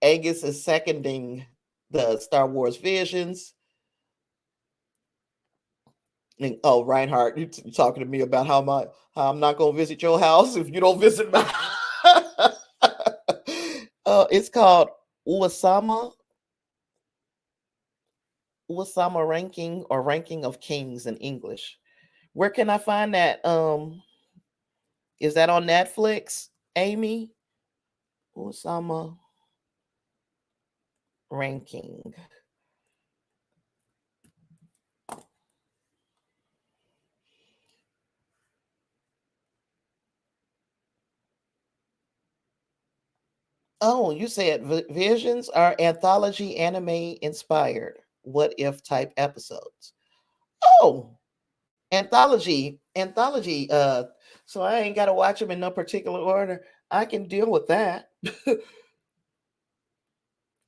Angus is seconding the Star Wars Visions. And, oh, Reinhardt, you talking to me about how I'm not going to visit your house if you don't visit mine. It's called Uwasama Ranking, or Ranking of Kings in English. Where can I find that? Is that on Netflix, Amy? Uwasama Ranking. Oh, you said Visions are anthology anime inspired. What if type episodes? Oh, Anthology. So I ain't got to watch them in no particular order. I can deal with that.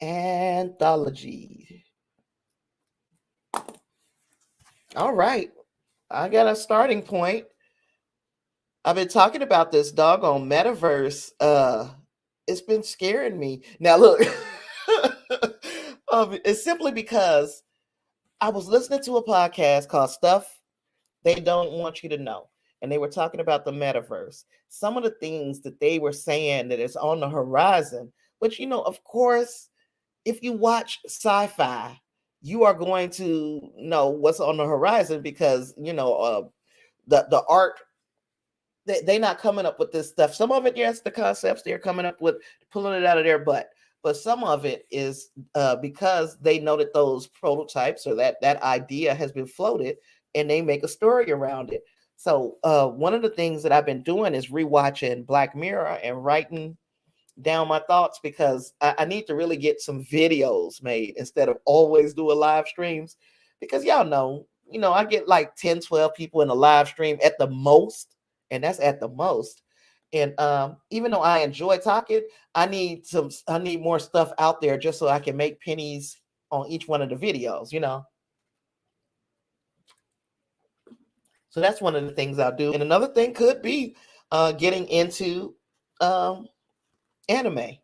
Anthology. All right. I got a starting point. I've been talking about this doggone metaverse. It's been scaring me. Now look, it's simply because I was listening to a podcast called Stuff They Don't Want You to Know, and they were talking about the metaverse. Some of the things that they were saying that is on the horizon, which of course, if you watch sci-fi, you are going to know what's on the horizon because the art, they not coming up with this stuff. Some of it, yes, the concepts they're coming up with, pulling it out of their butt. But some of it is because they know that those prototypes or that idea has been floated, and they make a story around it. So one of the things that I've been doing is rewatching Black Mirror and writing down my thoughts because I need to really get some videos made instead of always doing live streams. Because y'all know, I get like 10, 12 people in a live stream at the most, and that's at the most. And even though I enjoy talking, I need more stuff out there just so I can make pennies on each one of the videos. So that's one of the things I'll do. And another thing could be getting into anime.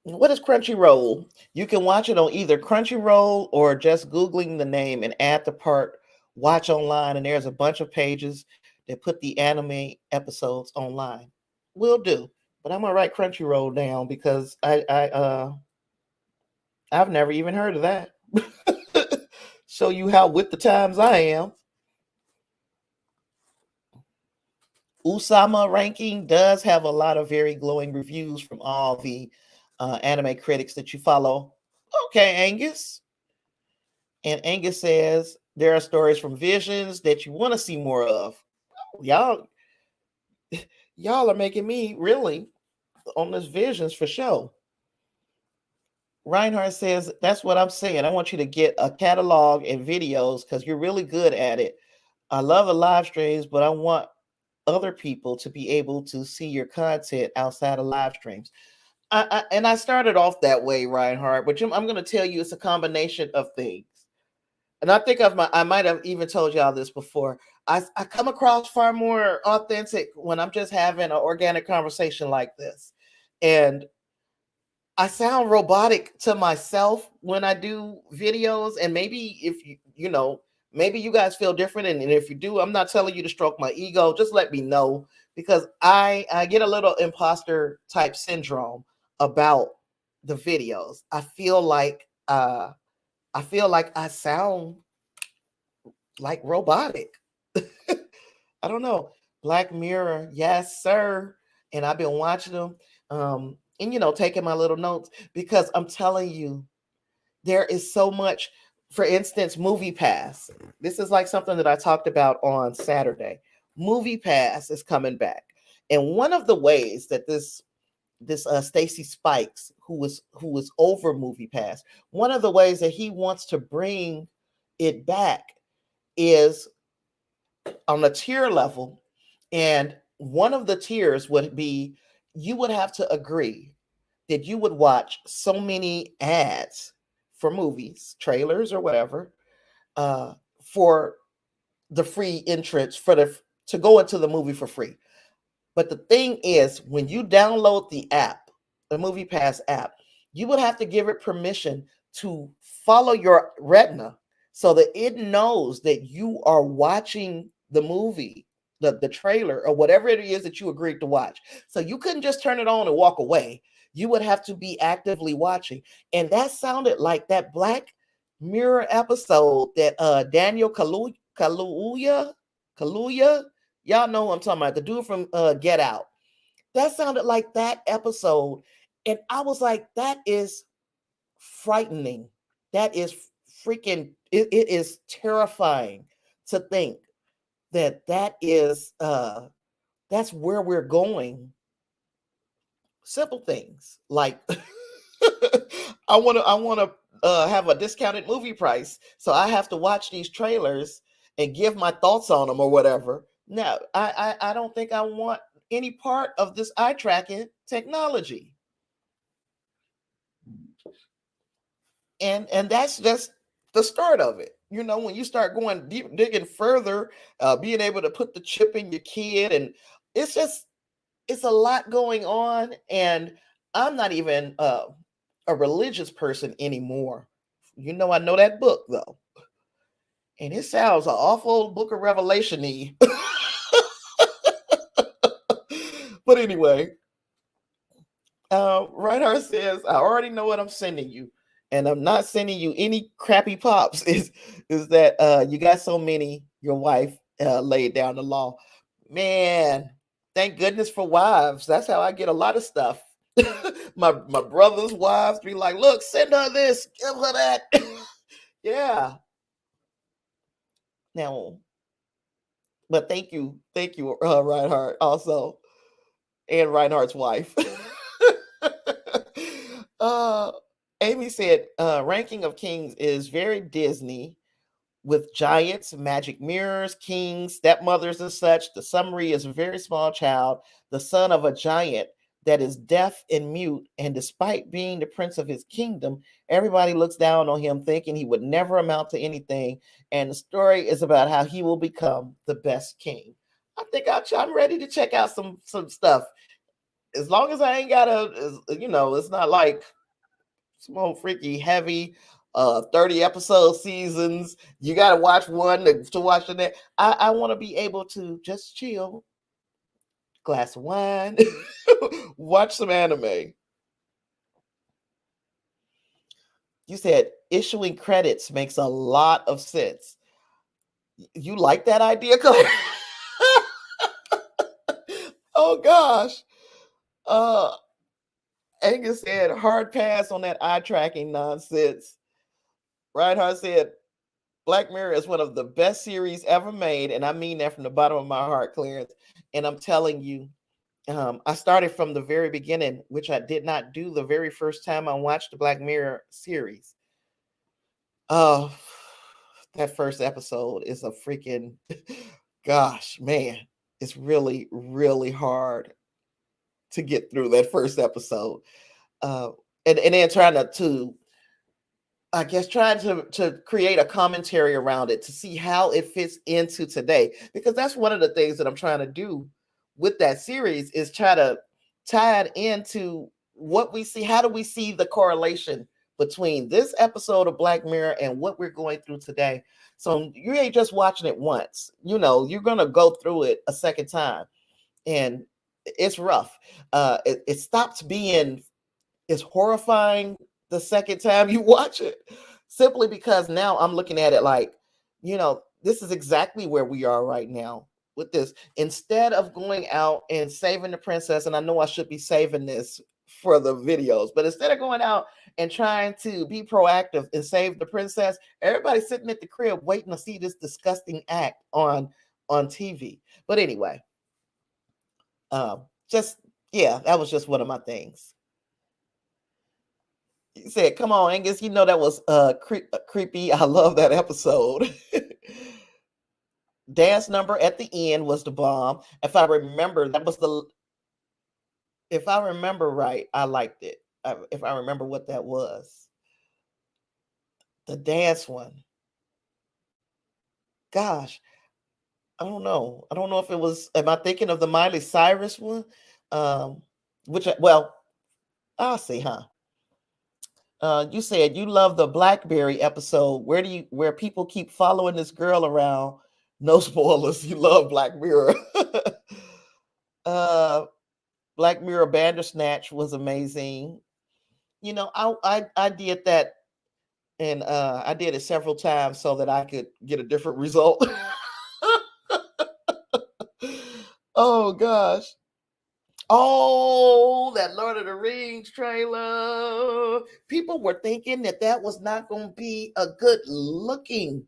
What is Crunchyroll? You can watch it on either Crunchyroll or just Googling the name and add the part watch online. And there's a bunch of pages that put the anime episodes online. Will do. But I'm gonna write Crunchyroll down because I've never even heard of that. Show you how with the times I am. Usama ranking does have a lot of very glowing reviews from all the anime critics that you follow. Okay, Angus. And Angus says there are stories from Visions that you want to see more of. Y'all, y'all are making me really on this Visions for sure. Reinhardt says that's what I'm saying. I want you to get a catalog and videos because you're really good at it. I love the live streams, but I want other people to be able to see your content outside of live streams. And I started off that way, Reinhardt, but I'm going to tell you it's a combination of things. And I might have even told y'all this before. I come across far more authentic when I'm just having an organic conversation like this. And I sound robotic to myself when I do videos. And maybe if maybe you guys feel different. And if you do, I'm not telling you to stroke my ego. Just let me know because I get a little imposter type syndrome about the videos. I feel like I sound like robotic. I don't know. Black Mirror, yes, sir. And I've been watching them, and taking my little notes because I'm telling you, there is so much. For instance, Movie Pass. This is like something that I talked about on Saturday. Movie Pass is coming back, and one of the ways that this Stacy Spikes, who was over Movie Pass, one of the ways that he wants to bring it back is on a tier level. And one of the tiers would be you would have to agree that you would watch so many ads for movies, trailers, or whatever, for the free entrance to go into the movie for free. But the thing is, when you download the app, the Movie Pass app, you would have to give it permission to follow your retina so that it knows that you are watching the movie, the trailer, or whatever it is that you agreed to watch. So you couldn't just turn it on and walk away. You would have to be actively watching. And that sounded like that Black Mirror episode that Daniel Kaluuya, y'all know who I'm talking about, the dude from Get Out. That sounded like that episode. And I was like, that is frightening. That is it is terrifying to think that's where we're going. Simple things like I want to have a discounted movie price, so I have to watch these trailers and give my thoughts on them or whatever. No, I don't think I want any part of this eye tracking technology. And that's just the start of it. You know, when you start going deep, digging further, being able to put the chip in your kid, and it's just it's a lot going on. And I'm not even a religious person anymore. You know that book though, and it sounds an awful Book of Revelation-y. But anyway, Reinhardt says, "I already know what I'm sending you, and I'm not sending you any crappy pops." Is that you got so many? Your wife laid down the law, man. Thank goodness for wives. That's how I get a lot of stuff. My brother's wives be like, "Look, send her this, give her that." Yeah. Now, but thank you, Reinhardt, also, and Reinhardt's wife. uh, Amy said, "Ranking of Kings is very Disney with giants, magic mirrors, kings, stepmothers, and such. The summary is a very small child, the son of a giant that is deaf and mute, and despite being the prince of his kingdom, everybody looks down on him, thinking he would never amount to anything. And the story is about how he will become the best king." I think I'm ready to check out some stuff. As long as I ain't got it's not like some old freaky heavy 30 episode seasons. You got to watch one to watch the next. I want to be able to just chill, glass of wine, watch some anime. You said issuing credits makes a lot of sense. You like that idea, Claire? Oh gosh. Uh Angus said hard pass on that eye tracking nonsense. Reinhardt said Black Mirror is one of the best series ever made, and I mean that from the bottom of my heart, Clarence. And I'm telling you, I started from the very beginning, which I did not do the very first time I watched the Black Mirror series. Oh, that first episode is a freaking gosh, man. It's really, really hard to get through that first episode. Uh, and then trying to I guess trying to create a commentary around it to see how it fits into today, because that's one of the things that I'm trying to do with that series is try to tie it into what we see. How do we see the correlation between this episode of Black Mirror and what we're going through today? So you ain't just watching it once. You're gonna go through it a second time, and it's rough. It stops being is horrifying the second time you watch it, simply because now I'm looking at it like, this is exactly where we are right now with this. Instead of going out and saving the princess, and I know I should be saving this for the videos, but instead of going out and trying to be proactive and save the princess, everybody's sitting at the crib waiting to see this disgusting act on TV. But anyway, just yeah, that was just one of my things. He said, "Come on, Angus, that was creepy. I love that episode." Dance number at the end was the bomb. If I remember, if I remember right, I liked it. If I remember what that was, the dance one. Gosh, I don't know. I don't know if it was. Am I thinking of the Miley Cyrus one? Um, well, I'll see, huh? You said you love the BlackBerry episode. Where people keep following this girl around? No spoilers. You love Black Mirror. uh, Black Mirror Bandersnatch was amazing. I did that, and I did it several times so that I could get a different result. Oh gosh. Oh, that Lord of the Rings trailer. People were thinking that was not going to be a good looking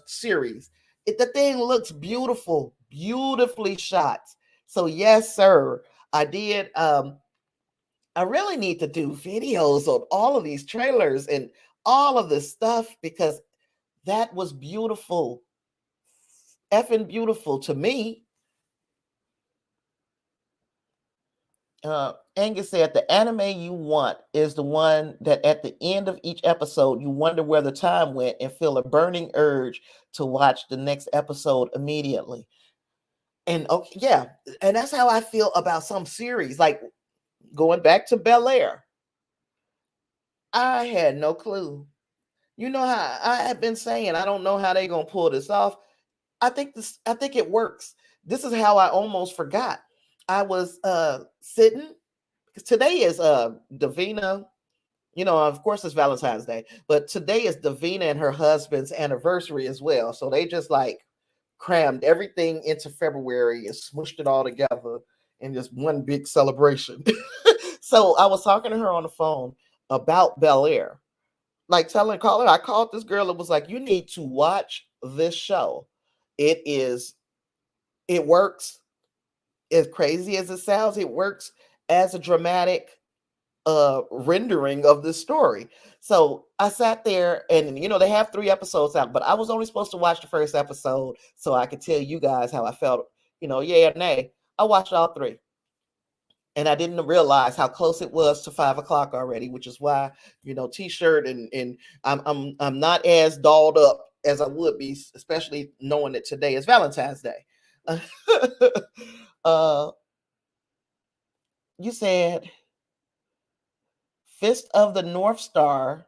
series. The thing looks beautiful, beautifully shot. So yes, sir, I did. I really need to do videos on all of these trailers and all of this stuff because that was beautiful, effing beautiful to me. Angus said the anime you want is the one that at the end of each episode you wonder where the time went and feel a burning urge to watch the next episode immediately. And okay, yeah, and that's how I feel about some series. Like going back to Bel-Air, I had no clue. You know how I have been saying I don't know how they're gonna pull this off. I think it works. This is how I almost forgot. I was sitting because today is Davina. You know, of course it's Valentine's Day, but today is Davina and her husband's anniversary as well. So they just like crammed everything into February and smushed it all together in just one big celebration. So I was talking to her on the phone about Bel-Air, like calling. I called this girl and was like, "You need to watch this show. It is, it works as crazy as it sounds. It works as a dramatic rendering of this story." So I sat there and they have 3 episodes out, but I was only supposed to watch the first episode so I could tell you guys how I felt, yay or nay. I watched all 3. And I didn't realize how close it was to 5 o'clock already, which is why, t-shirt and I'm not as dolled up as I would be, especially knowing that today is Valentine's Day. uh, you said Fist of the North Star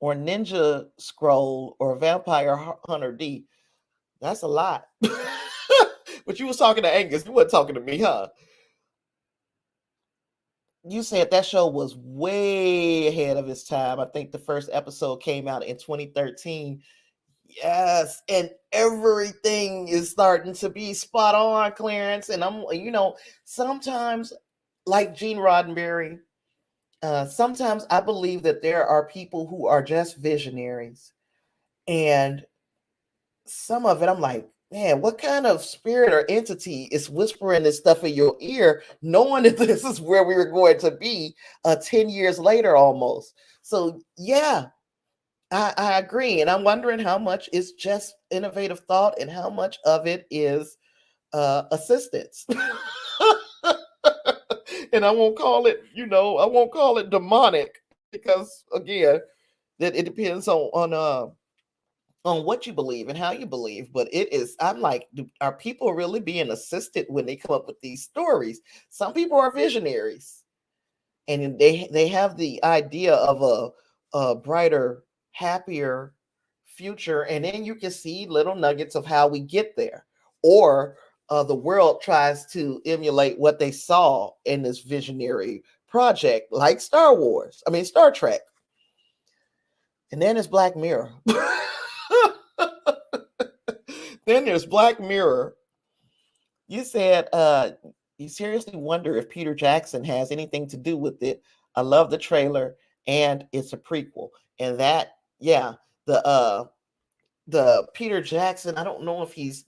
or Ninja Scroll or Vampire Hunter D. That's a lot. But you was talking to Angus. You wasn't talking to me, huh? You said that show was way ahead of its time. I think the first episode came out in 2013. Yes, and everything is starting to be spot on, Clarence. And sometimes, like Gene Roddenberry, sometimes I believe that there are people who are just visionaries. And some of it, I'm like, man, what kind of spirit or entity is whispering this stuff in your ear, knowing that this is where we were going to be 10 years later almost? So, yeah, I agree. And I'm wondering how much is just innovative thought and how much of it is assistance. And I won't call it, I won't call it demonic because, again, that it depends on what you believe and how you believe. But I'm like, are people really being assisted when they come up with these stories? Some people are visionaries and they have the idea of a brighter, happier future, and then you can see little nuggets of how we get there. Or the world tries to emulate what they saw in this visionary project, like Star Trek. And then there's Black Mirror. Then there's Black Mirror. You said you seriously wonder if Peter Jackson has anything to do with it. I love the trailer and it's a prequel. And that, yeah, the Peter Jackson, I don't know if he's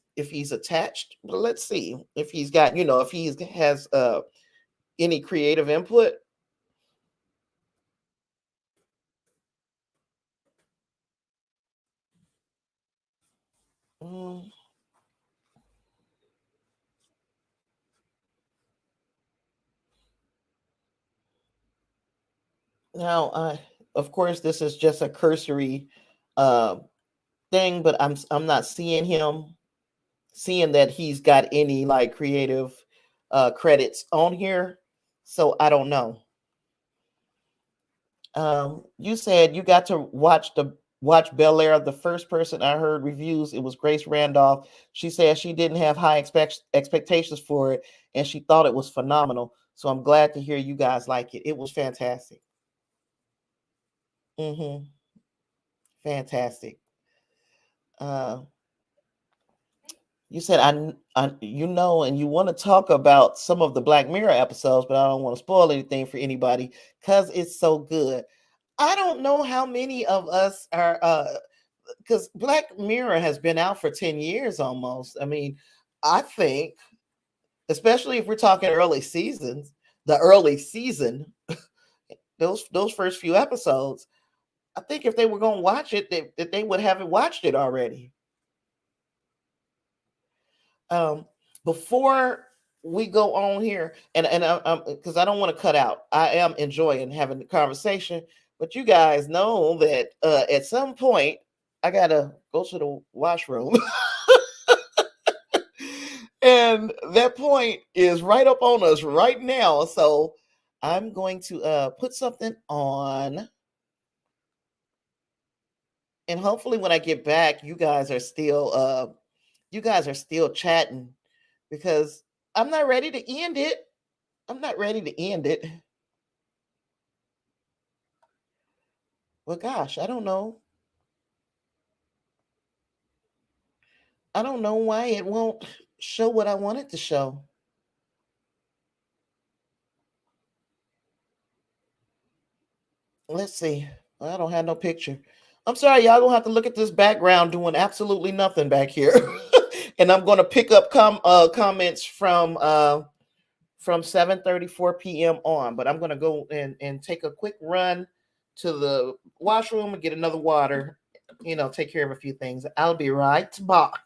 attached, but let's see if he's got, if he has any creative input. Mm. Now, of course, this is just a cursory uh, thing, but I'm not seeing that he's got any like creative credits on here, so I don't know. You said you got to watch Bel-Air. The first person I heard reviews, it was Grace Randolph. She said she didn't have high expectations for it, and she thought it was phenomenal. So I'm glad to hear you guys like it. It was fantastic. Mm-hmm. Fantastic. Uh, you said and you want to talk about some of the Black Mirror episodes, but I don't want to spoil anything for anybody because it's so good. I don't know how many of us are because Black Mirror has been out for 10 years almost. I mean, I think, especially if we're talking early seasons, the early season, those first few episodes, I think if they were going to watch it, they would have watched it already. Um, Before we go on here, and because I don't want to cut out, I am enjoying having the conversation, but you guys know that at some point I gotta go to the washroom, and that point is right up on us right now. So I'm going to put something on, and hopefully when I get back, you guys are still chatting because I'm not ready to end it. I'm not ready to end it. Well, gosh, I don't know. I don't know why it won't show what I want it to show. Let's see. I don't have no picture. I'm sorry, y'all gonna have to look at this background doing absolutely nothing back here. And I'm gonna pick up comments from 7:34 p.m. on. But I'm gonna go and take a quick run to the washroom and get another water. Take care of a few things. I'll be right back.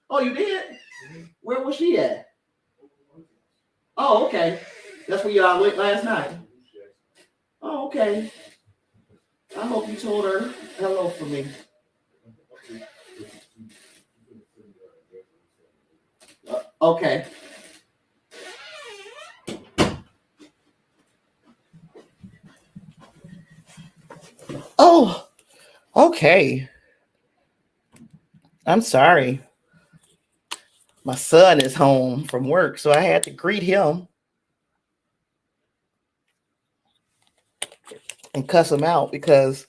Oh, you did? Where was she at? Oh, okay. That's where y'all went last night. Oh, okay. I hope you told her hello for me. Okay. Oh, okay. I'm sorry. My son is home from work, so I had to greet him and cuss him out because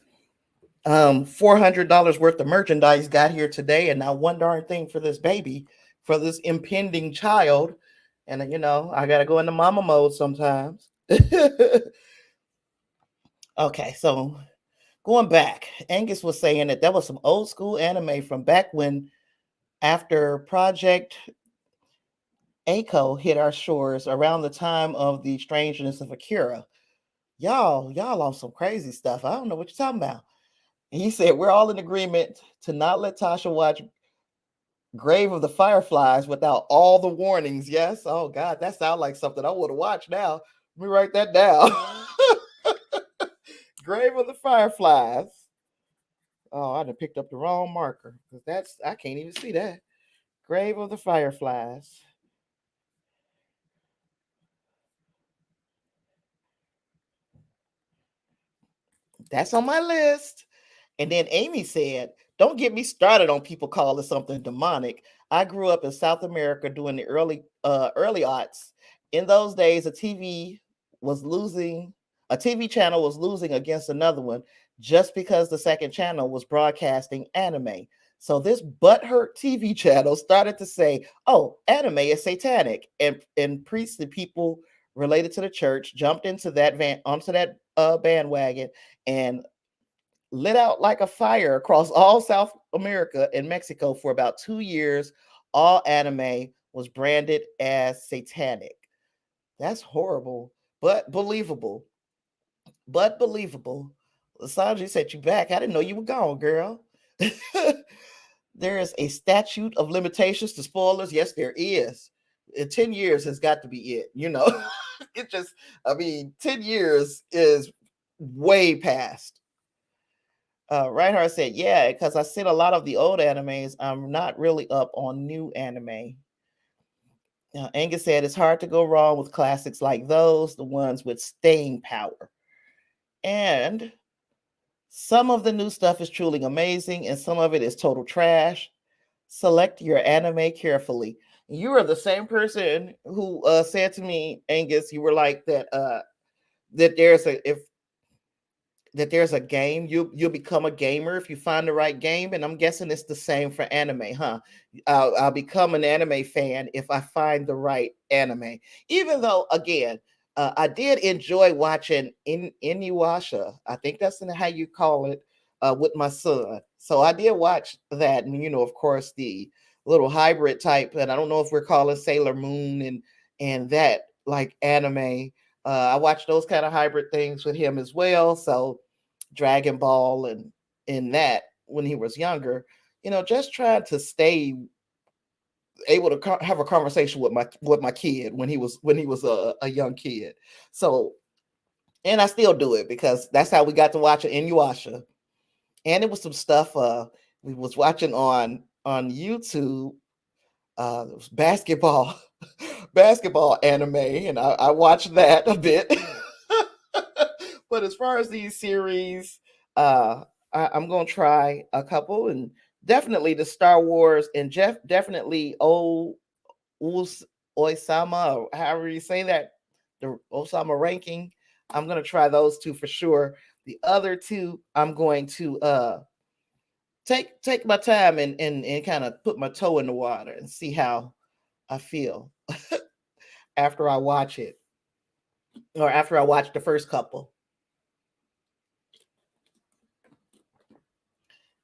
$400 worth of merchandise got here today and not one darn thing for this baby, for this impending child. And I gotta go into mama mode sometimes. Okay, so going back, Angus was saying that was some old school anime from back when, after Project Aiko hit our shores around the time of the strangeness of Akira. Y'all on some crazy stuff. I don't know what you're talking about. And he said we're all in agreement to not let Tasha watch Grave of the Fireflies without all the warnings. Yes. Oh God, that sounds like something I would have watched now. Let me write that down. Grave of the Fireflies. Oh, I done picked up the wrong marker because I can't even see that. Grave of the Fireflies. That's on my list. And then Amy said, "Don't get me started on people calling something demonic. I grew up in South America during the early aughts. In those days, a TV channel was losing against another one just because the second channel was broadcasting anime. So this butthurt TV channel started to say, 'Oh, anime is satanic,' and priests and people related to the church jumped onto that bandwagon and lit out like a fire across all South America and Mexico for about 2 years. All anime was branded as satanic." That's horrible, but believable. But believable. Sanji said you back. I didn't know you were gone, girl. There is a statute of limitations to spoilers. Yes, there is. 10 years has got to be it. It just, 10 years is way past. Reinhardt said, "Yeah, because I've seen a lot of the old animes. I'm not really up on new anime." Angus said, "It's hard to go wrong with classics like those, the ones with staying power. And some of the new stuff is truly amazing, and some of it is total trash. Select your anime carefully." You are the same person who said to me, Angus, you were like that there's a game, you'll become a gamer if you find the right game, and I'm guessing it's the same for anime, huh? I'll become an anime fan if I find the right anime. Even though, again, I did enjoy watching Inuyasha. I think that's how you call it, with my son. So I did watch that, and of course, the little hybrid type, and I don't know if we're calling Sailor Moon and that like anime. I watched those kind of hybrid things with him as well. So Dragon Ball and in that when he was younger, just trying to stay able to have a conversation with my kid when he was a young kid. So, and I still do it because that's how we got to watch it in Inuyasha. And it was some stuff we was watching on YouTube. It was basketball anime, and I watched that a bit. But as far as these series, I'm gonna try a couple, and definitely the Star Wars, and definitely Oisama, or however you say that, the Osama ranking. I'm gonna try those two for sure. The other two, I'm going to take my time and kind of put my toe in the water and see how I feel after I watch it, or after I watch the first couple.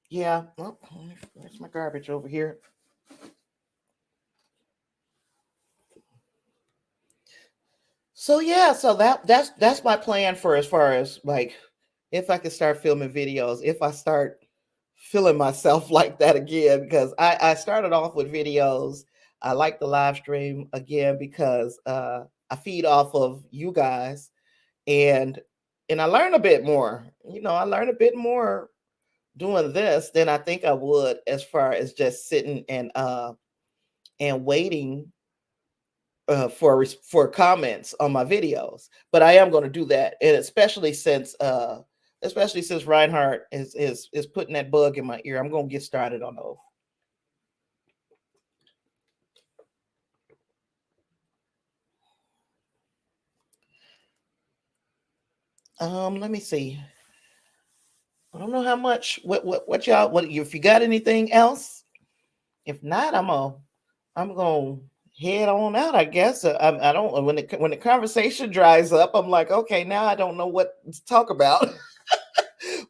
Yeah. Well, there's my garbage over here. So yeah, so that's my plan for as far as like if I can start filming videos, if I start feeling myself like that again because I started off with videos. I like the live stream again because I feed off of you guys, and I learn a bit more. I learn a bit more doing this than I think I would as far as just sitting and waiting for comments on my videos. But I am going to do that, and especially since Reinhardt is putting that bug in my ear, I'm going to get started on those. Let me see. I don't know how much. What y'all? What if you got anything else? If not, I'm gonna head on out. I guess I don't. When the conversation dries up, I'm like, okay, now I don't know what to talk about.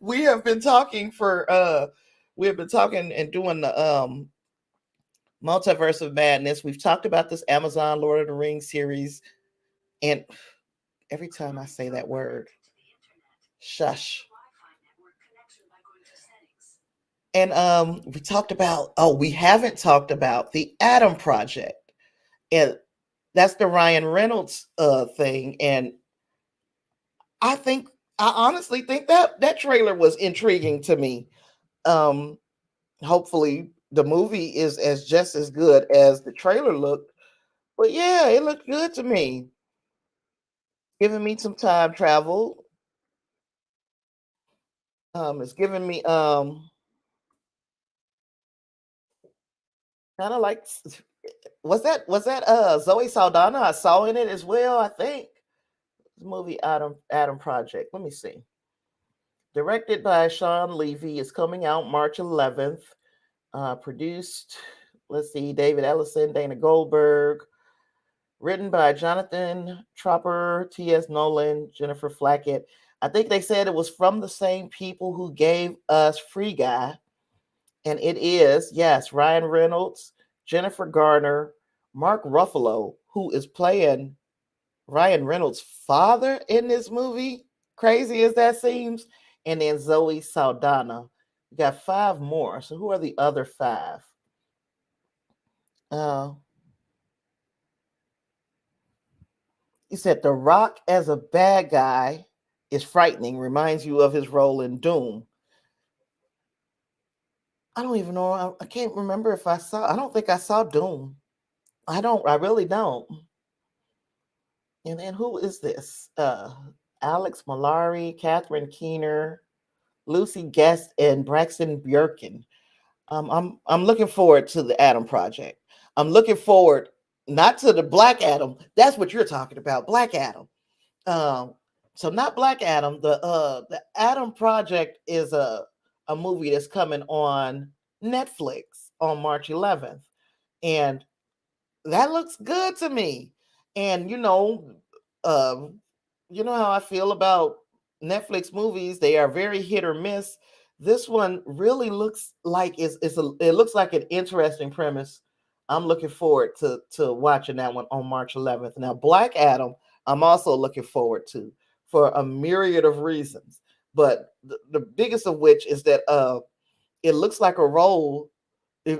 we have been talking for we have been talking and doing the Multiverse of Madness. We've talked about this Amazon Lord of the Rings series, and every time I say that word, shush. And we talked about, we haven't talked about the Adam Project. And that's the Ryan Reynolds thing. And I think I honestly think that trailer was intriguing to me. Um Hopefully the movie is as just as good as the trailer looked. But yeah, it looked good to me. Giving me some time travel. It's giving me kind of like, was that Zoe Saldana I saw in it as well, I think. The movie Adam Project. Let me see. Directed by Sean Levy, is coming out March 11th. Produced, let's see, David Ellison, Dana Goldberg. Written by Jonathan Tropper, T.S. Nolan, Jennifer Flackett. I think they said it was from the same people who gave us Free Guy. And it is, yes, Ryan Reynolds, Jennifer Garner, Mark Ruffalo, who is playing Ryan Reynolds' father in this movie, crazy as that seems, and then Zoe Saldana. We got five more. So who are the other five? Uh, he said The Rock as a bad guy is frightening. Reminds you of his role in Doom. I don't even know. I can't remember if I saw. I don't think I saw Doom. I don't. I really don't. And then who is this? Alex Malari, Catherine Keener, Lucy Guest, and Braxton Bjorken. I'm looking forward to the Adam Project. I'm looking forward not to the Black Adam. That's what you're talking about, Black Adam. Um, so not Black Adam. The Adam Project is a movie that's coming on Netflix on March 11th, and that looks good to me. And how I feel about Netflix movies. They are very hit or miss. This one really looks like it looks like an interesting premise. I'm looking forward to watching that one on March 11th. Now, Black Adam, I'm also looking forward to for a myriad of reasons. But the biggest of which is that it looks like a role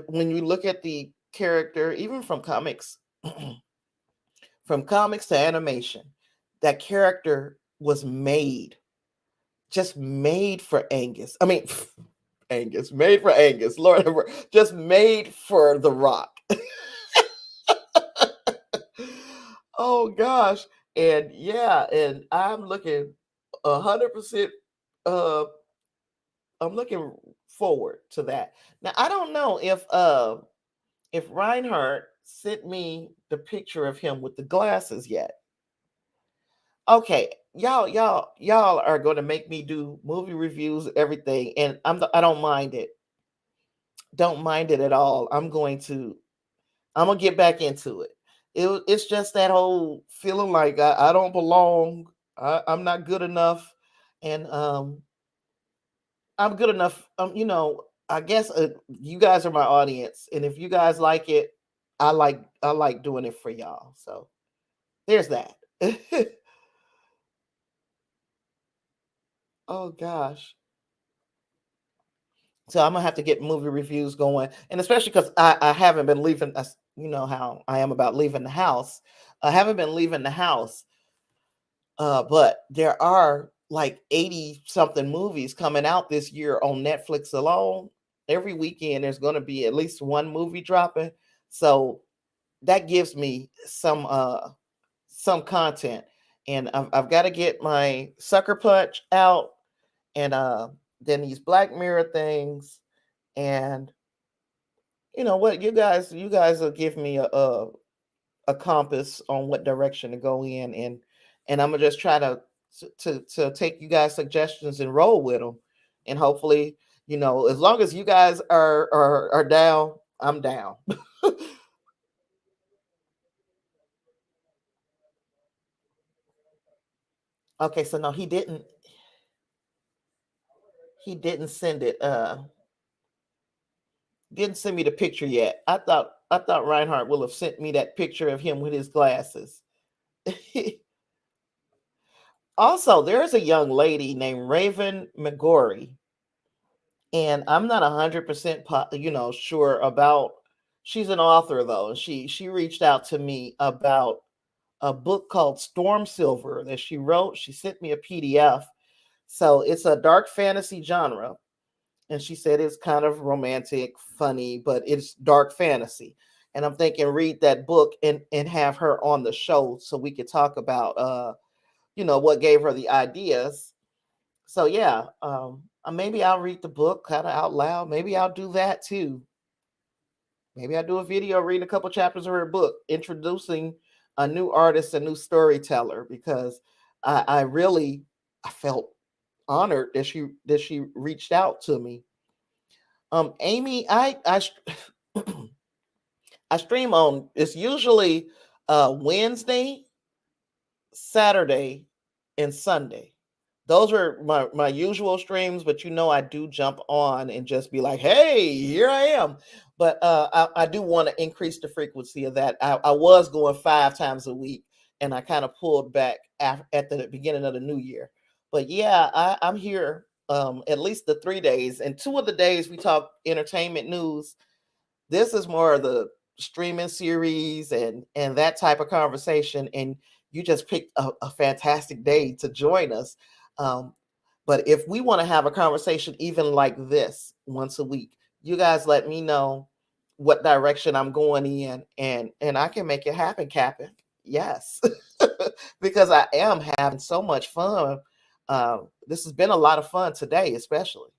when you look at the character, even from comics to animation, that character was just made for Angus. I mean, Angus, made for Angus. Lord, just made for The Rock. Oh gosh, and yeah, and I'm looking 100%. Uh, I'm looking forward to that. Now, I don't know if Reinhardt sent me the picture of him with the glasses yet. Okay, y'all are going to make me do movie reviews, everything, and I don't mind it. Don't mind it at all. I'm gonna get back into it. It's just that whole feeling like I don't belong. I'm not good enough, and I'm good enough. I guess you guys are my audience, and if you guys like it, I like doing it for y'all. So there's that. Oh gosh. So I'm gonna have to get movie reviews going, and especially because I haven't been leaving. You know how I am about leaving the house. I haven't been leaving the house, but there are like 80 something movies coming out this year on Netflix alone. Every weekend there's going to be at least one movie dropping, so that gives me some content, and I've got to get my Sucker Punch out, and then these Black Mirror things, and you know what, you guys will give me a compass on what direction to go in, and I'm gonna just try to take you guys suggestions and roll with them, and hopefully, as long as you guys are down, I'm down. Okay, so no, he didn't send it. Didn't send me the picture yet. I thought Reinhardt will have sent me that picture of him with his glasses. Also, there's a young lady named Raven McGorry, and I'm not 100% sure about. She's an author though, and she reached out to me about a book called Storm Silver that she wrote. She sent me a PDF. So it's a dark fantasy genre, and she said it's kind of romantic, funny, but it's dark fantasy. And I'm thinking read that book and have her on the show so we could talk about what gave her the ideas. So yeah, maybe I'll read the book kind of out loud. Maybe I'll do that too. Maybe I'll do a video reading a couple chapters of her book, introducing a new artist, a new storyteller, because I really I felt honored that she reached out to me. Amy, I stream on. It's usually Wednesday, Saturday, and Sunday. Those are my usual streams, but I do jump on and just be like, hey, here I am. But I do want to increase the frequency of that. I was going 5 times a week, and I kind of pulled back at the beginning of the new year. But yeah, I'm here at least the 3 days, and 2 of the days we talk entertainment news. This is more of the streaming series and that type of conversation, and you just picked a fantastic day to join us. um, but if we want to have a conversation even like this once a week, you guys let me know what direction I'm going in, and I can make it happen, Captain. Yes. Because I am having so much fun. This has been a lot of fun today, especially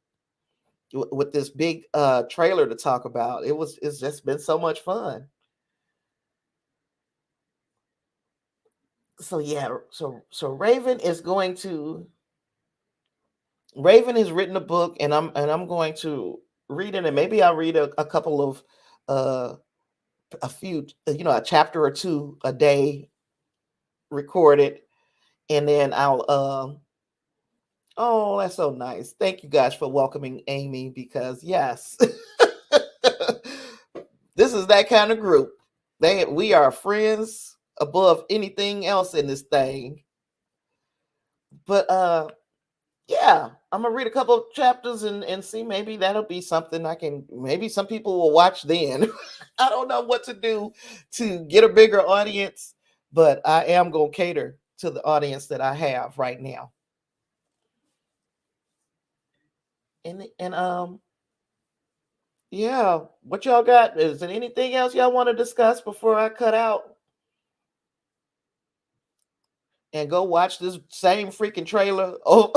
with this big trailer to talk about. It's just been so much fun. So yeah, so Raven has written a book, and I'm going to read it, and maybe I'll read a couple of uh a few, a chapter or two a day recorded, and then I'll oh, that's so nice. Thank you guys for welcoming Amy, because yes. This is that kind of group. We are friends above anything else in this thing. But yeah, I'm gonna read a couple of chapters and see, maybe that'll be something I can, maybe some people will watch then. I don't know what to do to get a bigger audience, but I am gonna cater to the audience that I have right now. And yeah, what y'all got? Is there anything else y'all want to discuss before I cut out and go watch this same freaking trailer? Oh,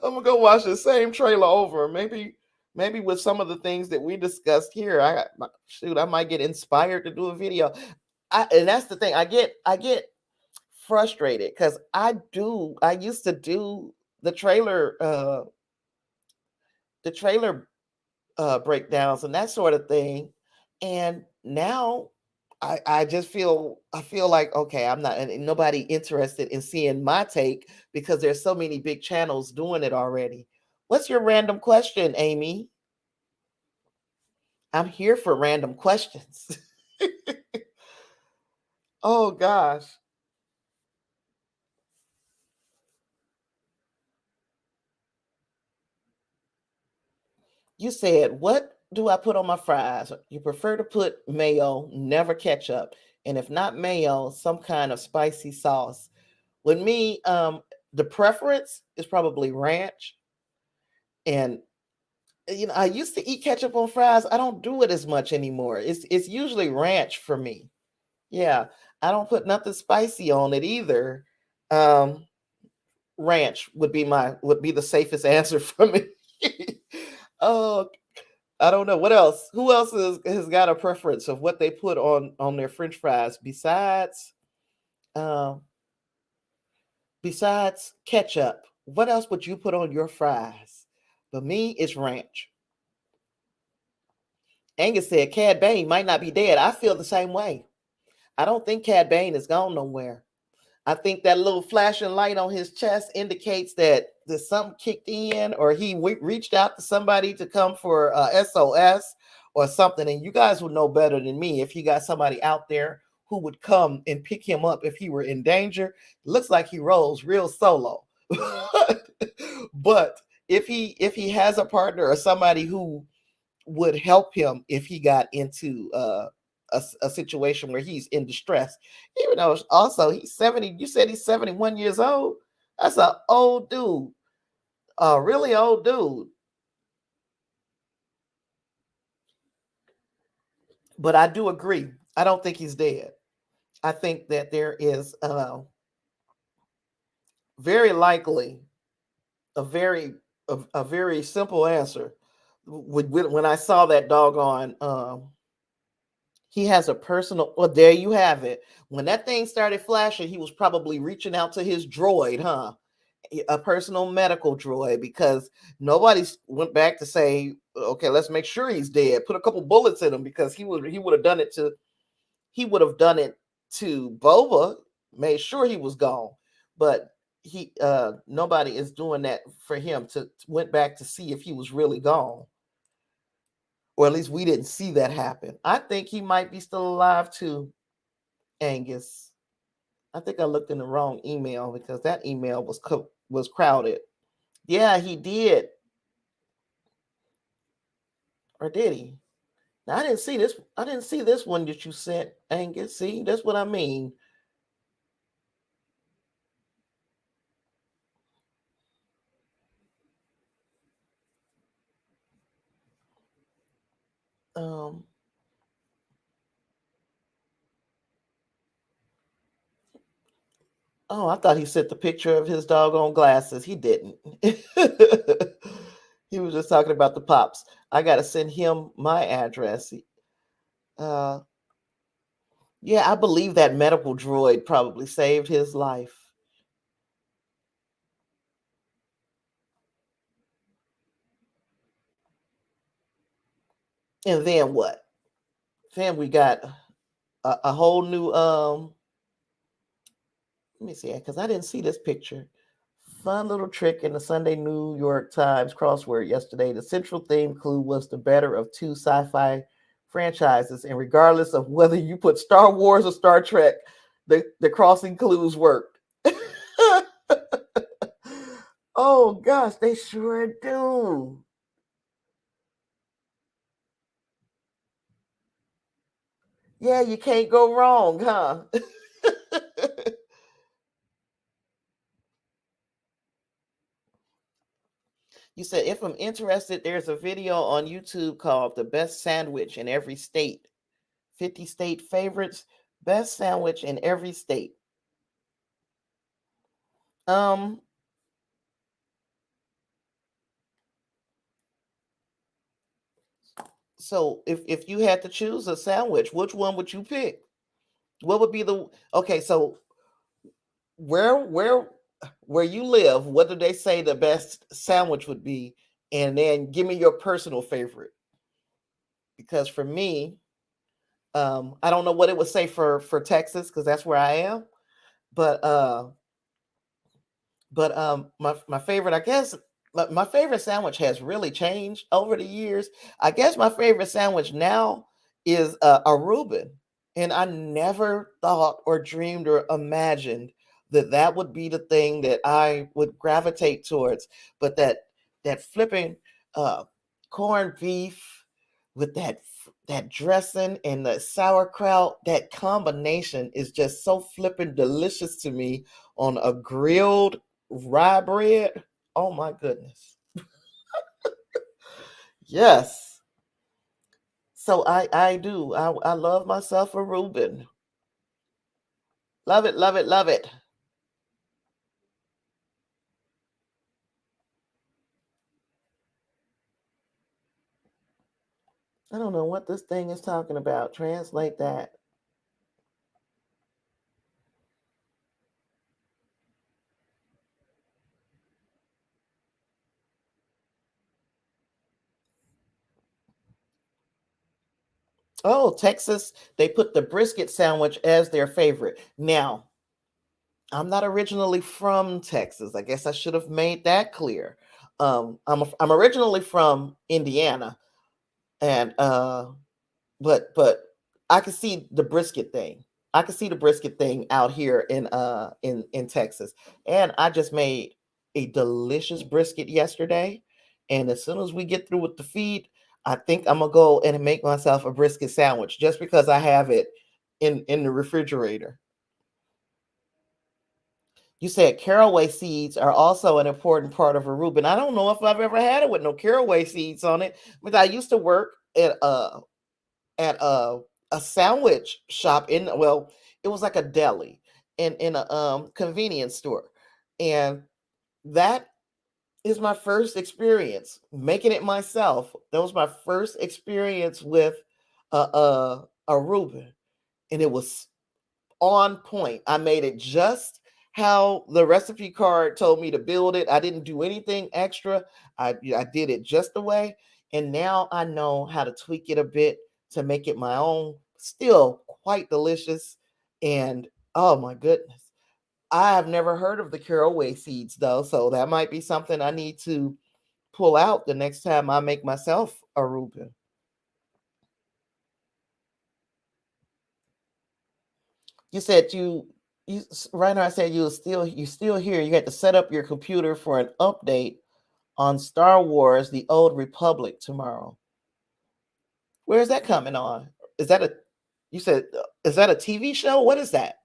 I'm gonna go watch the same trailer over. Maybe with some of the things that we discussed here, shoot, I might get inspired to do a video. And that's the thing. I get frustrated because I used to do the trailer uh the trailer breakdowns and that sort of thing. And now I feel like, okay, I'm not, and nobody interested in seeing my take because there's so many big channels doing it already. What's your random question, Amy? I'm here for random questions. Oh gosh. You said, what do I put on my fries? You prefer to put mayo, never ketchup. And if not mayo, some kind of spicy sauce. With me, the preference is probably ranch. And I used to eat ketchup on fries. I don't do it as much anymore. It's usually ranch for me. Yeah. I don't put nothing spicy on it either. Um, Ranch would be the safest answer for me. Oh, I don't know what else. Who else has got a preference of what they put on their French fries um, besides ketchup? What else would you put on your fries? For me, it's ranch. Angus said Cad Bane might not be dead. I feel the same way. I don't think Cad Bane is gone nowhere. I think that little flashing light on his chest indicates that there's something kicked in, or he reached out to somebody to come for SOS or something. And you guys would know better than me if you got somebody out there who would come and pick him up if he were in danger. Looks like he rolls real solo. But if he has a partner or somebody who would help him if he got into a situation where he's in distress. Even though also he's 70, you said he's 71 years old. That's an old dude, a really old dude. But I do agree. I don't think he's dead. I think that there is very likely a very a very simple answer. When I saw that doggone he has a personal, well, there you have it. When that thing started flashing, he was probably reaching out to his droid, huh? A personal medical droid, because nobody's went back to say, okay, let's make sure he's dead. Put a couple bullets in him, because he would have done it to Boba, made sure he was gone. But he nobody is doing that for him to went back to see if he was really gone. Or at least we didn't see that happen. I think he might be still alive too, Angus. I think I looked in the wrong email because that email was crowded. Yeah, he did. Or did he? Now, I didn't see this. I didn't see this one that you sent, Angus. See, that's what I mean. Um. Oh, I thought he sent the picture of his doggone glasses. He didn't. He was just talking about the pops. I got to send him my address. Uh, yeah, I believe that medical droid probably saved his life. And then what? Then we got a whole new let me see, because I didn't see this picture. Fun little trick in the Sunday New York Times crossword yesterday. The central theme clue was the better of two sci-fi franchises, and regardless of whether you put Star Wars or Star Trek, the crossing clues worked. Oh gosh, they sure do. Yeah, you can't go wrong, huh? You said, if I'm interested, there's a video on YouTube called The Best Sandwich in Every State. 50 state favorites, best sandwich in every state. Um, so if you had to choose a sandwich, which one would you pick? What would be the okay, so where where you live, what do they say the best sandwich would be? And then give me your personal favorite. Because for me, I don't know what it would say for Texas, because that's where I am. But my favorite, I guess, my favorite sandwich has really changed over the years. I guess my favorite sandwich now is a Reuben, and I never thought or dreamed or imagined that that would be the thing that I would gravitate towards. But that flipping uh, corned beef with that dressing and the sauerkraut. That combination is just so flippin' delicious to me on a grilled rye bread. Oh my goodness. Yes. So I do. I love myself a Reuben. Love it, love it, love it. I don't know what this thing is talking about. Translate that. Oh, Texas, they put the brisket sandwich as their favorite. Now, I'm not originally from Texas. I guess I should have made that clear. I'm originally from Indiana, and but I can see the brisket thing. I can see the brisket thing out here in Texas. And I just made a delicious brisket yesterday. And as soon as we get through with the feed, I think I'm gonna go and make myself a brisket sandwich just because I have it in the refrigerator. You said caraway seeds are also an important part of a Reuben. I don't know if I've ever had it with no caraway seeds on it, but I used to work at a sandwich shop in, well, it was like a deli in a convenience store. And that is my first experience making it myself. That was my first experience with a Reuben, and it was on point. I made it just how the recipe card told me to build it. I didn't do anything extra. I did it just the way. And now I know how to tweak it a bit to make it my own. Still quite delicious. And oh my goodness. I have never heard of the caraway seeds though. So that might be something I need to pull out the next time I make myself a Reuben. You said right now I said you still here. You had to set up your computer for an update on Star Wars: The Old Republic tomorrow. Where is that coming on? Is that a you said is that a TV show? What is that?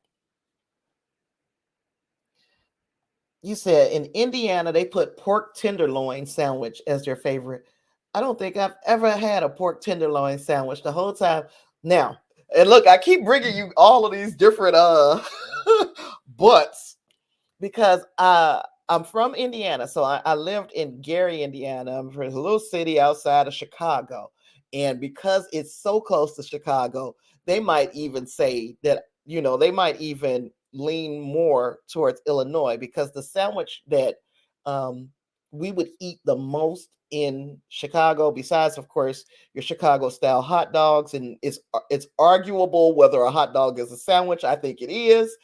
You said in Indiana they put pork tenderloin sandwich as their favorite. I don't think I've ever had a pork tenderloin sandwich the whole time. Now, and look, I keep bringing you all of these different buts because I'm from Indiana, so I lived in Gary, Indiana. I'm from a little city outside of Chicago, and because it's so close to Chicago, they might even say that they might even lean more towards Illinois because the sandwich that um, we would eat the most in Chicago, besides of course your Chicago style hot dogs, and it's arguable whether a hot dog is a sandwich. I think it is,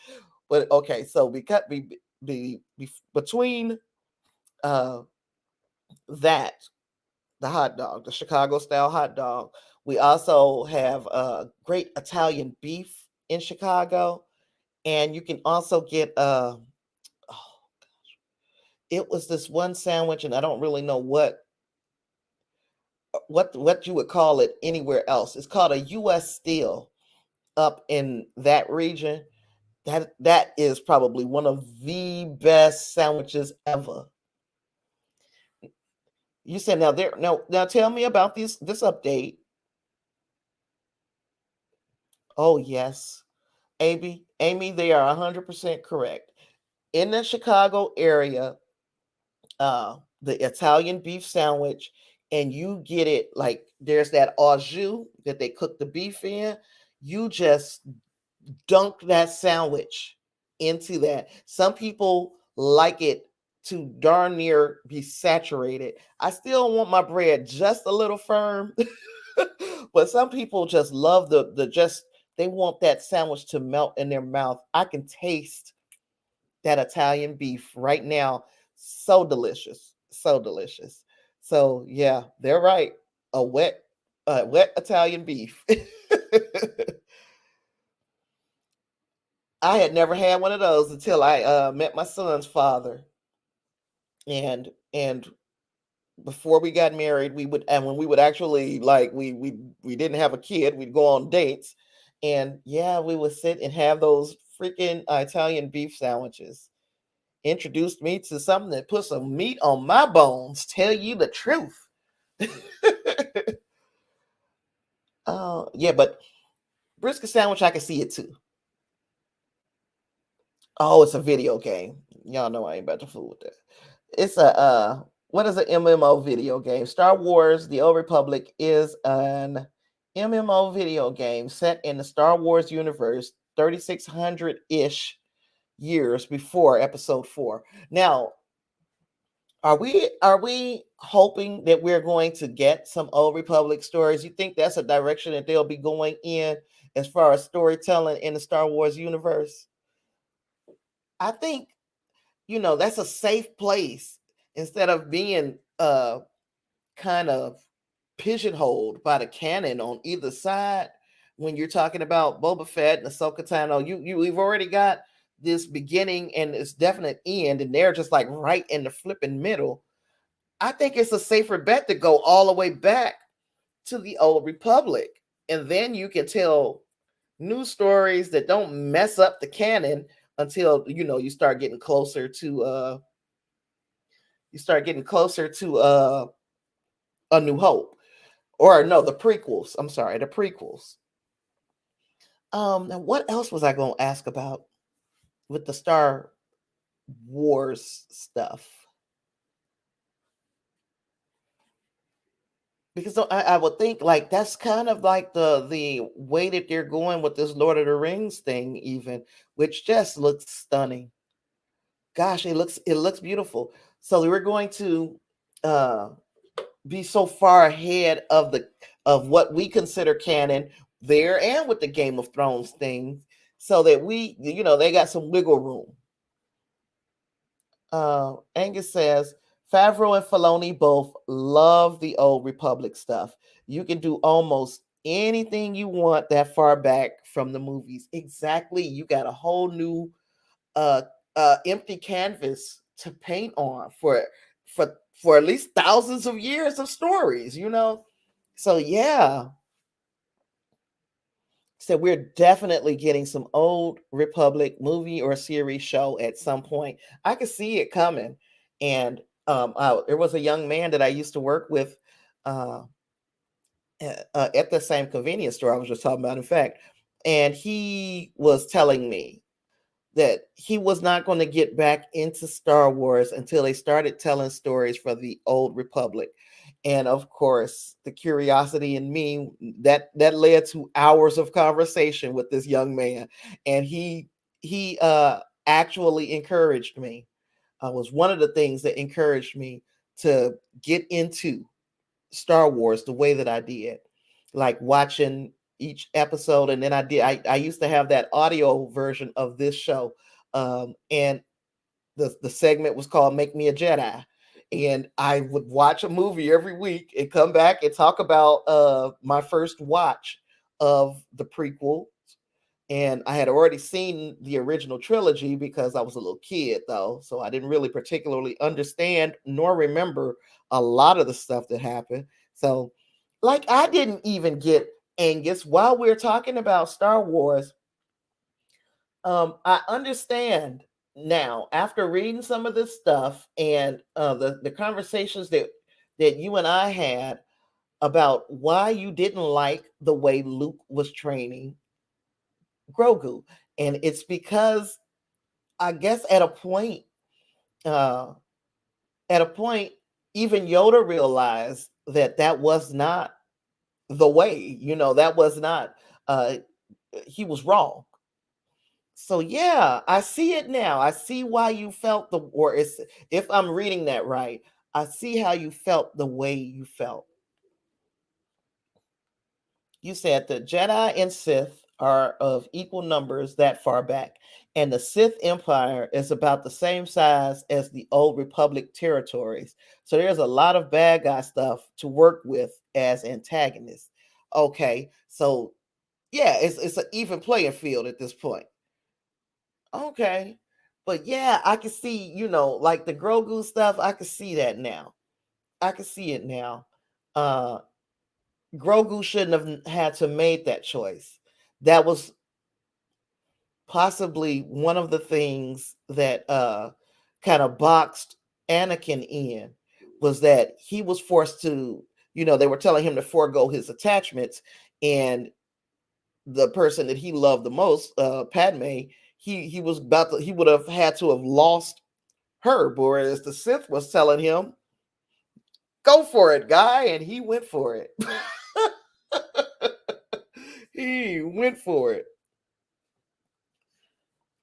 but okay, so between uh, that, the hot dog, the Chicago style hot dog, we also have great Italian beef in Chicago, and you can also get oh, it was this one sandwich, and I don't really know what you would call it anywhere else. It's called a U.S. Steel up in that region. That is probably one of the best sandwiches ever. You said now tell me about this update. Oh yes, Amy, they are 100% correct. In the Chicago area, the Italian beef sandwich, and you get it like there's that au jus that they cook the beef in. You just dunk that sandwich into that. Some people like it to darn near be saturated. I still want my bread just a little firm, but some people just love the just they want that sandwich to melt in their mouth. I can taste that Italian beef right now. So delicious. So delicious. So yeah, they're right. A wet Italian beef. I had never had one of those until I met my son's father, and before we got married, we would, and when we would actually like we didn't have a kid, we'd go on dates, and yeah, we would sit and have those freaking Italian beef sandwiches. Introduced me to something that put some meat on my bones. Tell you the truth. Oh yeah, but brisket sandwich, I can see it too. Oh, it's a video game. Y'all know I ain't about to fool with that. It's a what is an MMO video game? Star Wars: The Old Republic is an MMO video game set in the Star Wars universe, 3600-ish years before Episode 4. Now, are we hoping that we're going to get some Old Republic stories? You think that's a direction that they'll be going in as far as storytelling in the Star Wars universe? I think that's a safe place instead of being kind of pigeonholed by the canon on either side. When you're talking about Boba Fett and Ahsoka Tano, we've already got this beginning and this definite end, and they're just like right in the flipping middle. I think it's a safer bet to go all the way back to the Old Republic, and then you can tell new stories that don't mess up the canon until you start getting closer to A New Hope, or no, the prequels. I'm sorry, the prequels. Now what else was I going to ask about with the Star Wars stuff? Because I would think like that's kind of like the way that they're going with this Lord of the Rings thing, even, which just looks stunning. Gosh, it looks beautiful. So we're going to uh be so far ahead of what we consider canon there, and with the Game of Thrones thing, so that they got some wiggle room. Angus says Favreau and Filoni both love the Old Republic stuff. You can do almost anything you want that far back from the movies. Exactly. You got a whole new uh empty canvas to paint on for at least thousands of years of stories. So yeah. So we're definitely getting some Old Republic movie or series show at some point. I could see it coming. And there was a young man that I used to work with uh, at the same convenience store I was just talking about, in fact, and he was telling me that he was not going to get back into Star Wars until they started telling stories for the Old Republic. And of course, the curiosity in me that led to hours of conversation with this young man, and he actually encouraged me. Was one of the things that encouraged me to get into Star Wars the way that I did, like watching each episode. And then I used to have that audio version of this show, and the segment was called Make Me a Jedi, and I would watch a movie every week and come back and talk about my first watch of the prequel. And I had already seen the original trilogy because I was a little kid, though, so I didn't really particularly understand nor remember a lot of the stuff that happened. So, like, I didn't even get, Angus, while we're talking about Star Wars. I understand now after reading some of this stuff, and the conversations that you and I had about why you didn't like the way Luke was training Grogu. And it's because I guess uh, at a point, even Yoda realized that that was not the way. That was not. Uh, he was wrong. So yeah, I see it now. I see why you felt or if I'm reading that right, I see how you felt the way you felt. You said the Jedi and Sith are of equal numbers that far back, and the Sith Empire is about the same size as the Old Republic territories. So there's a lot of bad guy stuff to work with as antagonists. Okay, so yeah, it's an even playing field at this point. Okay. But yeah, I can see, like the Grogu stuff, I can see that now. I can see it now. Uh, Grogu shouldn't have had to make that choice. That was possibly one of the things that kind of boxed Anakin in, was that he was forced to, they were telling him to forego his attachments, and the person that he loved the most, Padme, he was about to, he would have had to have lost her, whereas the Sith was telling him, "Go for it, guy," and he went for it. He went for it.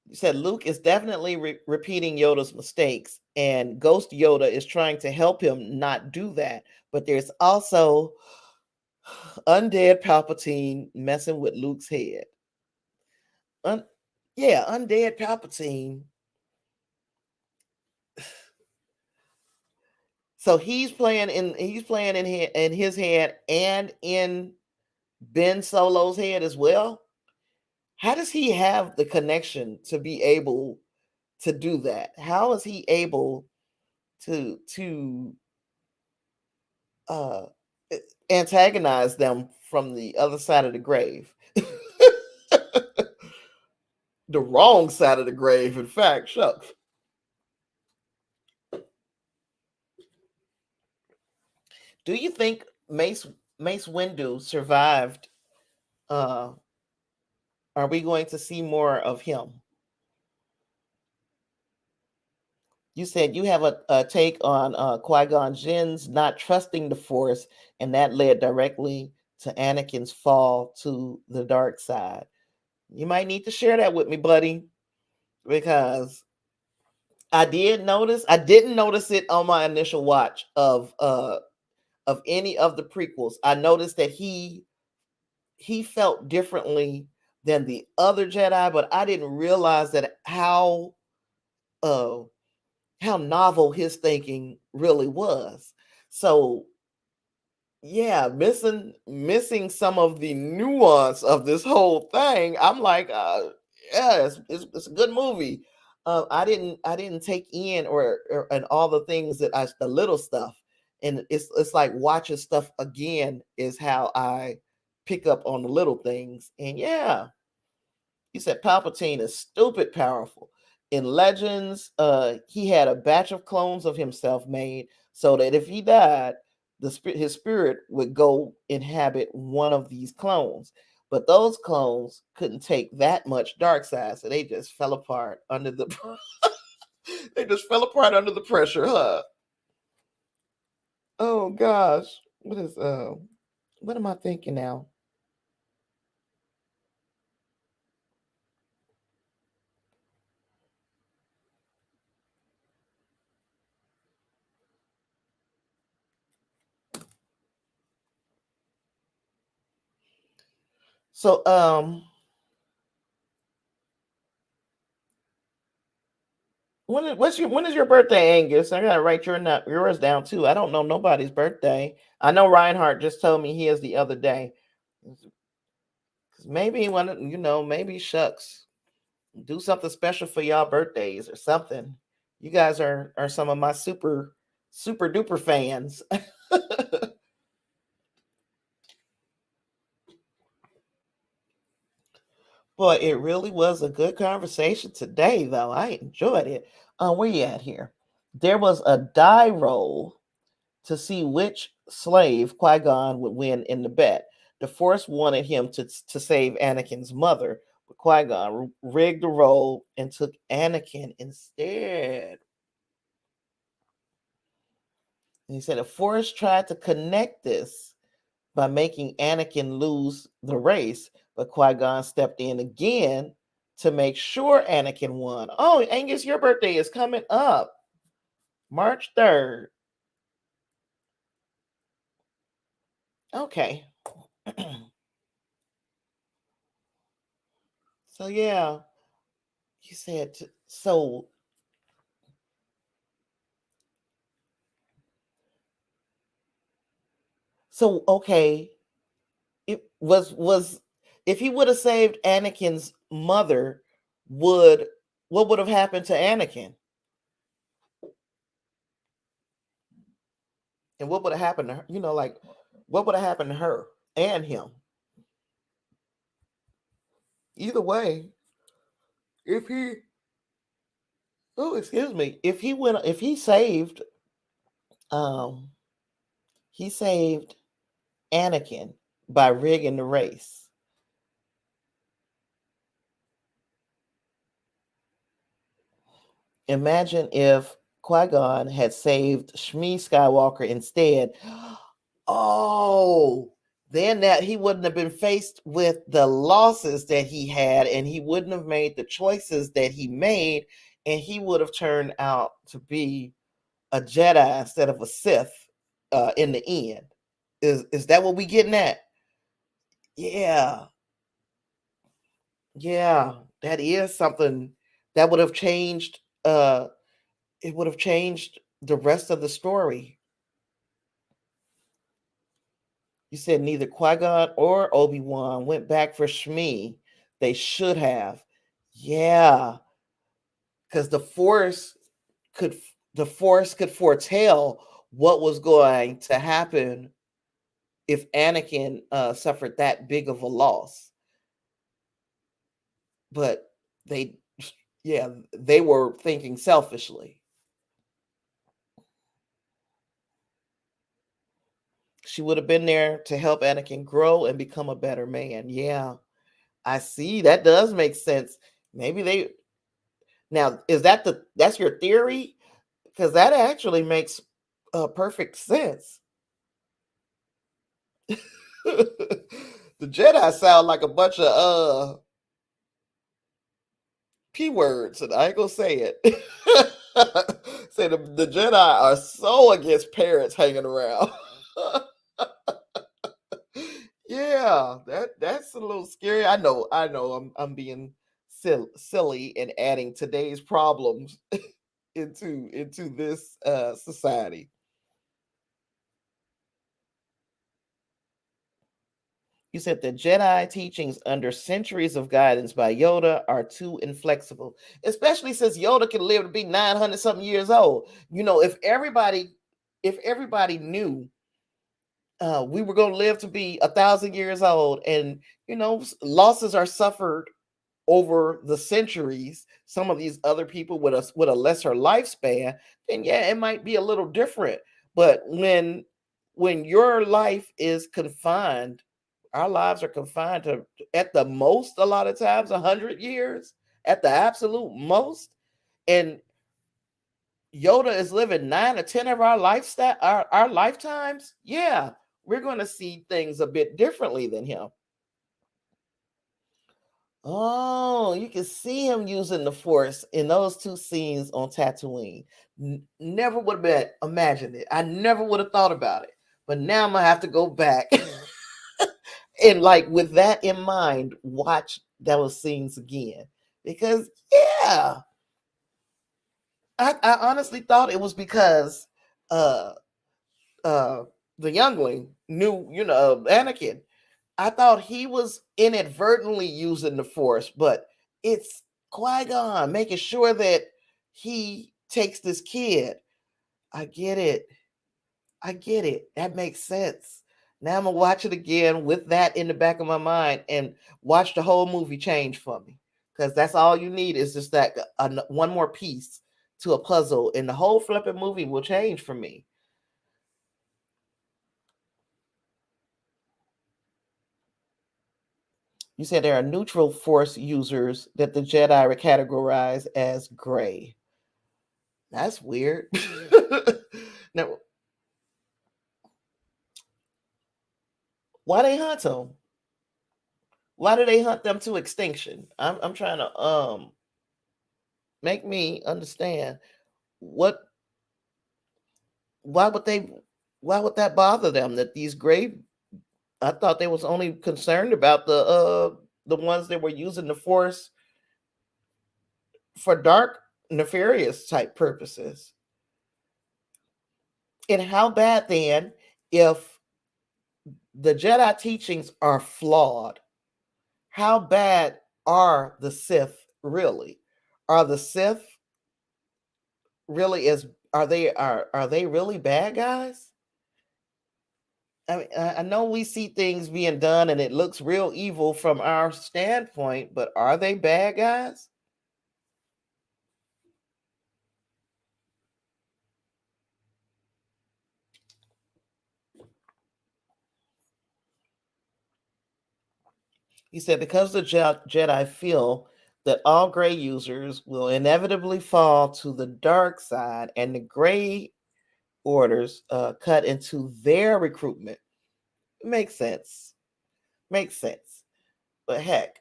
You said Luke is definitely repeating Yoda's mistakes, and Ghost Yoda is trying to help him not do that. But there's also undead Palpatine messing with Luke's head. Yeah, undead Palpatine. So he's playing in his head and in Ben Solo's head as well. How does he have the connection to be able to do that? How is he able to uh antagonize them from the other side of the grave? The wrong side of the grave, in fact, shucks. Do you think Mace Windu survived? Uh are we going to see more of him? You said you have a take on Qui-Gon Jinn's not trusting the Force, and that led directly to Anakin's fall to the dark side. You might need to share that with me, buddy, because I didn't notice it on my initial watch of any of the prequels. I noticed that he felt differently than the other Jedi, but I didn't realize that uh how novel his thinking really was. So yeah, missing some of the nuance of this whole thing. I'm like, yeah, it's a good movie. I didn't take in or and all the things that the little stuff, and it's like watching stuff again is how I pick up on the little things. And yeah, he said Palpatine is stupid powerful. In Legends, he had a batch of clones of himself made so that if he died, his spirit would go inhabit one of these clones. But those clones couldn't take that much dark side, so they just fell apart under the they just fell apart under the pressure, huh? Oh gosh. What am I thinking now? So when is your birthday, Angus? I gotta write yours down too. I don't know nobody's birthday. I know Reinhardt just told me his the other day. Maybe maybe shucks, do something special for y'all birthdays or something. You guys are some of my super duper fans. Boy, it really was a good conversation today, though. I enjoyed it. Where you at here? There was a die roll to see which slave Qui-Gon would win in the bet. The Force wanted him to save Anakin's mother, but Qui-Gon rigged the roll and took Anakin instead. And he said the Force tried to connect this by making Anakin lose the race, but Qui-Gon stepped in again to make sure Anakin won. Oh, Angus, your birthday is coming up, March 3rd. Okay. So yeah, you said so okay. It was if he would have saved Anakin's mother, would what would have happened to Anakin? And what would have happened to her? Like what would have happened to her and him? Either way, if he oh, excuse me, if um he saved Anakin by rigging the race. Imagine if Qui-Gon had saved Shmi Skywalker instead. Oh, then that he wouldn't have been faced with the losses that he had, and he wouldn't have made the choices that he made, and he would have turned out to be a Jedi instead of a Sith in the end. Is that what we getting at? Yeah, yeah, that is something that would have changed. It would have changed the rest of the story. You said neither Qui-Gon or Obi-Wan went back for Shmi. They should have. Yeah, because could the Force could foretell what was going to happen if Anakin suffered that big of a loss. But they, yeah, they were thinking selfishly. She would have been there to help Anakin grow and become a better man. Yeah, I see. That does make sense. Maybe they now is that's your theory? Because that actually makes perfect sense. The Jedi sound like a bunch of p words, and I ain't gonna say it. Say the Jedi are so against parents hanging around. Yeah, that's a little scary. I know. I'm being silly and adding today's problems into this society. You said the Jedi teachings under centuries of guidance by Yoda are too inflexible, especially since Yoda can live to be 900 something years old. If everybody knew we were going to live to be 1,000 years old, and losses are suffered over the centuries, some of these other people with a lesser lifespan, then yeah, it might be a little different. But when your life is confined, our lives are confined to at the most a lot of times 100 years at the absolute most, and Yoda is living 9 or 10 of our lifestyle our lifetimes. Yeah, we're going to see things a bit differently than him. Oh, you can see him using the Force in those two scenes on Tatooine. Never would have been imagined it. I never would have thought about it. But now I'm gonna have to go back and, like, with that in mind, watch those scenes again. Because yeah, I honestly thought it was because uh uh the youngling knew, Anakin. I thought he was inadvertently using the Force, but it's Qui-Gon making sure that he takes this kid. I get it. I get it. That makes sense. Now I'm gonna watch it again with that in the back of my mind and watch the whole movie change for me. Because that's all you need is just that one more piece to a puzzle, and the whole flipping movie will change for me. You said there are neutral force users that the Jedi are categorized as gray. That's weird. Now, why they hunt them? Why do they hunt them to extinction? I'm trying to make me understand what why would they why would that bother them that these gray. I thought they was only concerned about the ones that were using the force for dark nefarious type purposes. And how bad then if the Jedi teachings are flawed? How bad are the Sith really? Are the Sith really as are they really bad guys? I mean, I know we see things being done and it looks real evil from our standpoint, but are they bad guys? He said, because the Jedi feel that all gray users will inevitably fall to the dark side and the gray orders cut into their recruitment. Makes sense. Makes sense. But heck,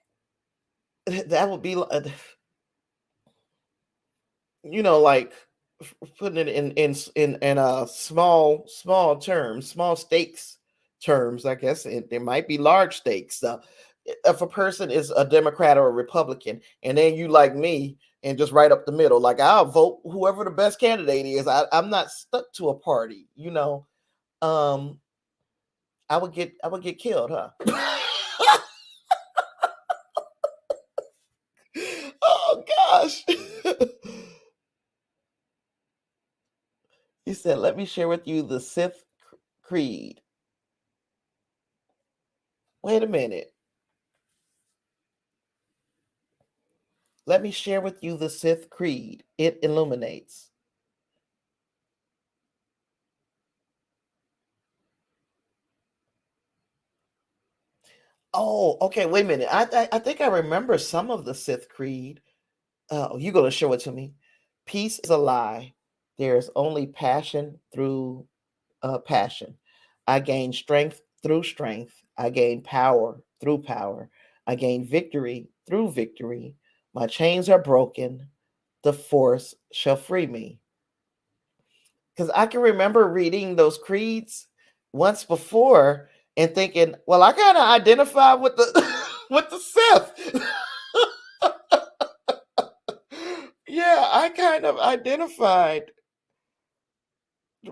that would be like putting it in small terms, small stakes terms. I guess there might be large stakes. If a person is a Democrat or a Republican, and then you like me and just right up the middle, like I'll vote whoever the best candidate is. I'm not stuck to a party. Um, I would get killed, huh? Oh gosh. He said, let me share with you the Sith Creed. Wait a minute. Let me share with you the Sith Creed. It illuminates. Oh, okay. Wait a minute. I think I remember some of the Sith Creed. You're going to show it to me. Peace is a lie. There is only passion through passion. I gain strength through strength. I gain power through power. I gain victory through victory. My chains are broken. The force shall free me. Because I can remember reading those creeds once before and thinking, well, I kind of identify with the with the Sith. Yeah, I kind of identified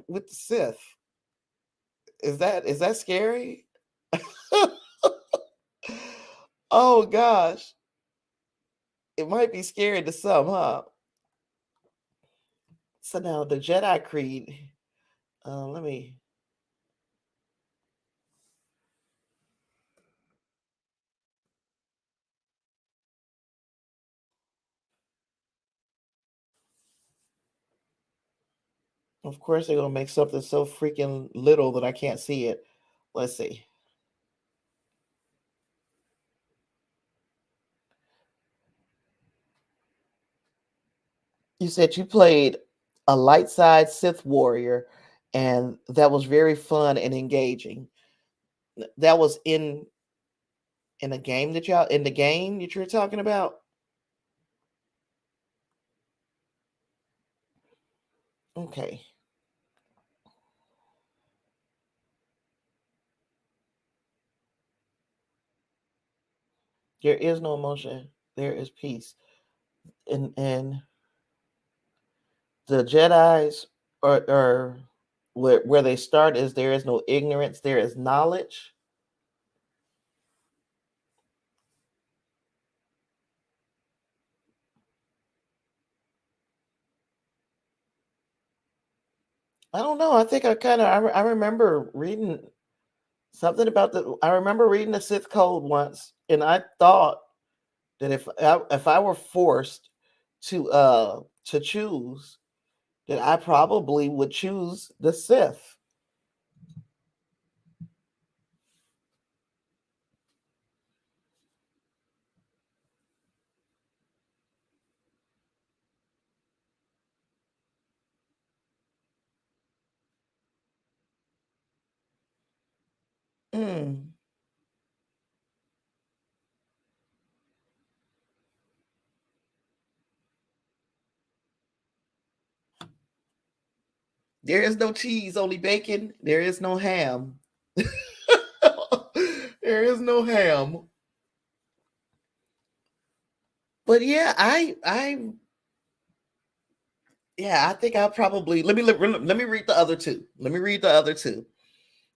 with the Sith. Is that scary? Oh gosh, it might be scary to some, huh? So now the Jedi Creed. Let me. Of course, they're gonna make something so freaking little that I can't see it. Let's see. You said you played a light side Sith warrior, and that was very fun and engaging. That was in a game that y'all in the game that you're talking about. Okay, there is no emotion. There is peace, and the Jedi's are where they start is there is no ignorance. There is knowledge. I don't know. I think I remember reading something about I remember reading the Sith Code once, and I thought that if I were forced to choose, that I probably would choose the Sith. Mm. There is no cheese, only bacon. There is no ham. There is no ham. But yeah, I think I'll probably let me read the other two. Let me read the other two.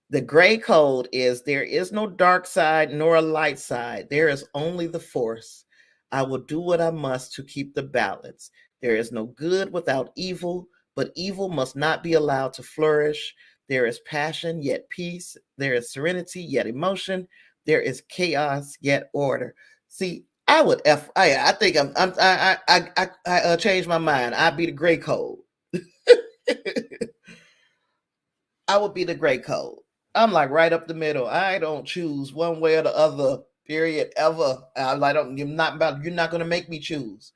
The gray code is there is no dark side nor a light side. There is only the force. I will do what I must to keep the balance. There is no good without evil, but evil must not be allowed to flourish. There is passion, yet peace. There is serenity, yet emotion. There is chaos, yet order. See, I would I think I changed my mind. I'd be the gray code. I would be the gray code. I'm like right up the middle. I don't choose one way or the other. Period. Ever. I don't. You're not about. You're not going to make me choose.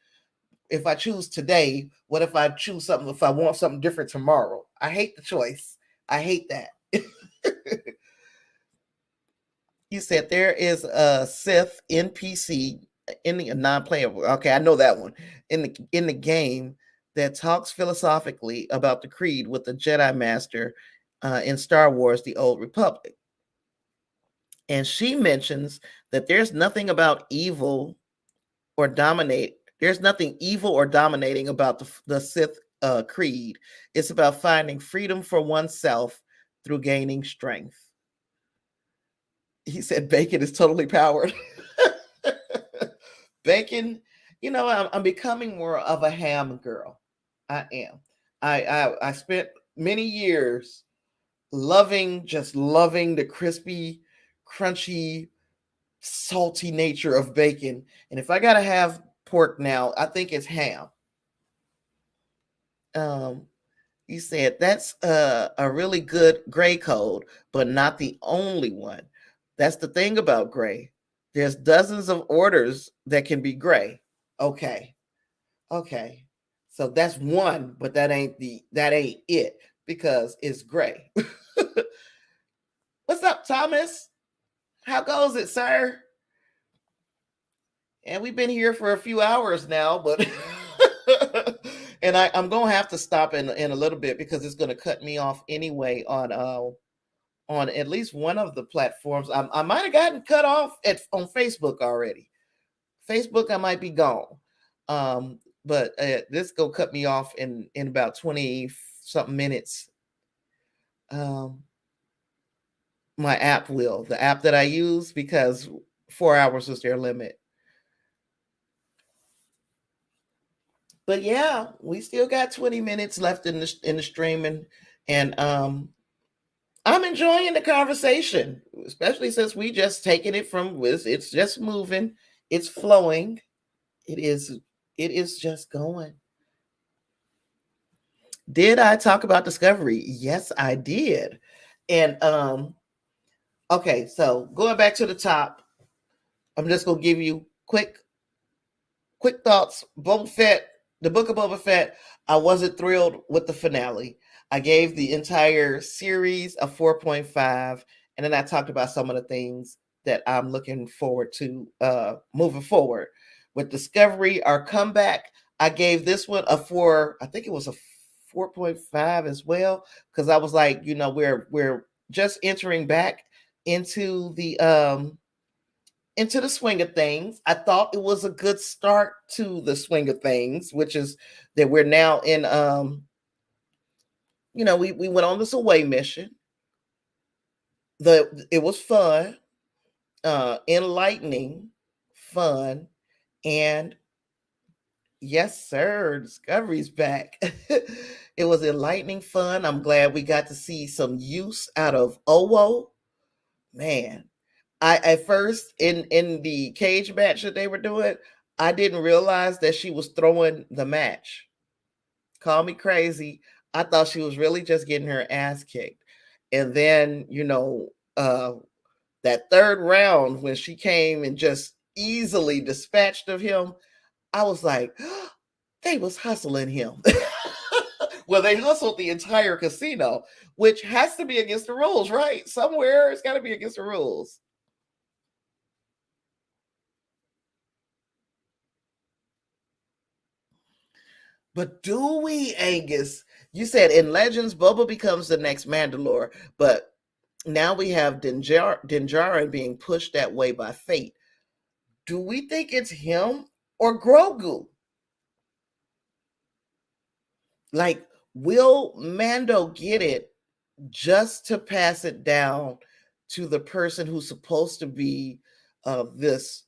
If I choose today, what if I choose something? If I want something different tomorrow, I hate the choice. I hate that. You said there is a Sith NPC in the non-playable. Okay, I know that one in the game that talks philosophically about the creed with the Jedi Master in Star Wars: The Old Republic, and she mentions that there's nothing about evil or dominate. There's nothing evil or dominating about the Sith creed. It's about finding freedom for oneself through gaining strength. He said bacon is totally powered. Bacon, I'm becoming more of a ham girl. I am. I spent many years just loving the crispy, crunchy, salty nature of bacon. And if I gotta have pork now, I think it's ham. Um, you said that's a really good gray code, but not the only one. That's the thing about gray. There's dozens of orders that can be gray. Okay. Okay. So that's one, but that ain't it because it's gray. What's up, Thomas? How goes it, sir? And we've been here for a few hours now, but and I'm gonna have to stop in a little bit because it's gonna cut me off anyway on at least one of the platforms. I might have gotten cut off on Facebook already. Facebook, I might be gone. But this go cut me off in about 20 something minutes. My app will, the app that I use, because 4 hours is their limit. But yeah, we still got 20 minutes left in the streaming, and I'm enjoying the conversation, especially since we just taking it from it's just moving, it's flowing, it is just going. Did I talk about Discovery? Yes, I did. And okay, so going back to the top, I'm just gonna give you quick thoughts. Boba Fett, the book of Boba Fett, I wasn't thrilled with the finale. I gave the entire series a 4.5, and then I talked about some of the things that I'm looking forward to moving forward. With Discovery, our comeback, I gave this one a 4, I think it was a 4.5 as well, because I was like, we're just entering back into the swing of things. I thought it was a good start to the swing of things, which is that we're now in we went on this away mission. It was fun, enlightening, fun, and yes, sir, Discovery's back. It was enlightening, fun. I'm glad we got to see some use out of Owo. Man, I at first in the cage match that they were doing, I didn't realize that she was throwing the match. Call me crazy. I thought she was really just getting her ass kicked. And then, that third round when she came and just easily dispatched of him, I was like, they was hustling him. Well, they hustled the entire casino, which has to be against the rules, right? Somewhere it's got to be against the rules. But do we, Angus? You said in Legends, Boba becomes the next Mandalore, but now we have Dinjarin being pushed that way by fate. Do we think it's him or Grogu? Like, will Mando get it just to pass it down to the person who's supposed to be this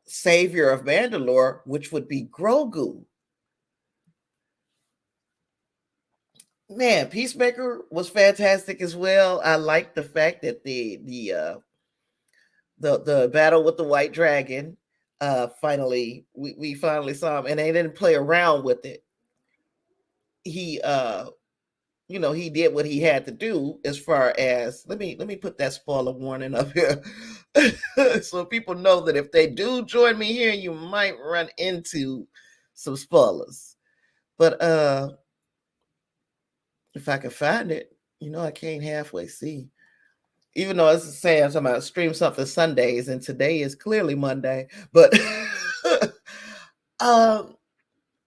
savior of Mandalore, which would be Grogu? Man, Peacemaker was fantastic as well. I like the fact that the battle with the white dragon, finally we finally saw him, and they didn't play around with it. He he did what he had to do. As far as, let me put that spoiler warning up here so people know that if they do join me here, you might run into some spoilers. But if I can find it, I can't halfway see. Even though it's saying I'm talking about stream something Sundays, and today is clearly Monday. But um,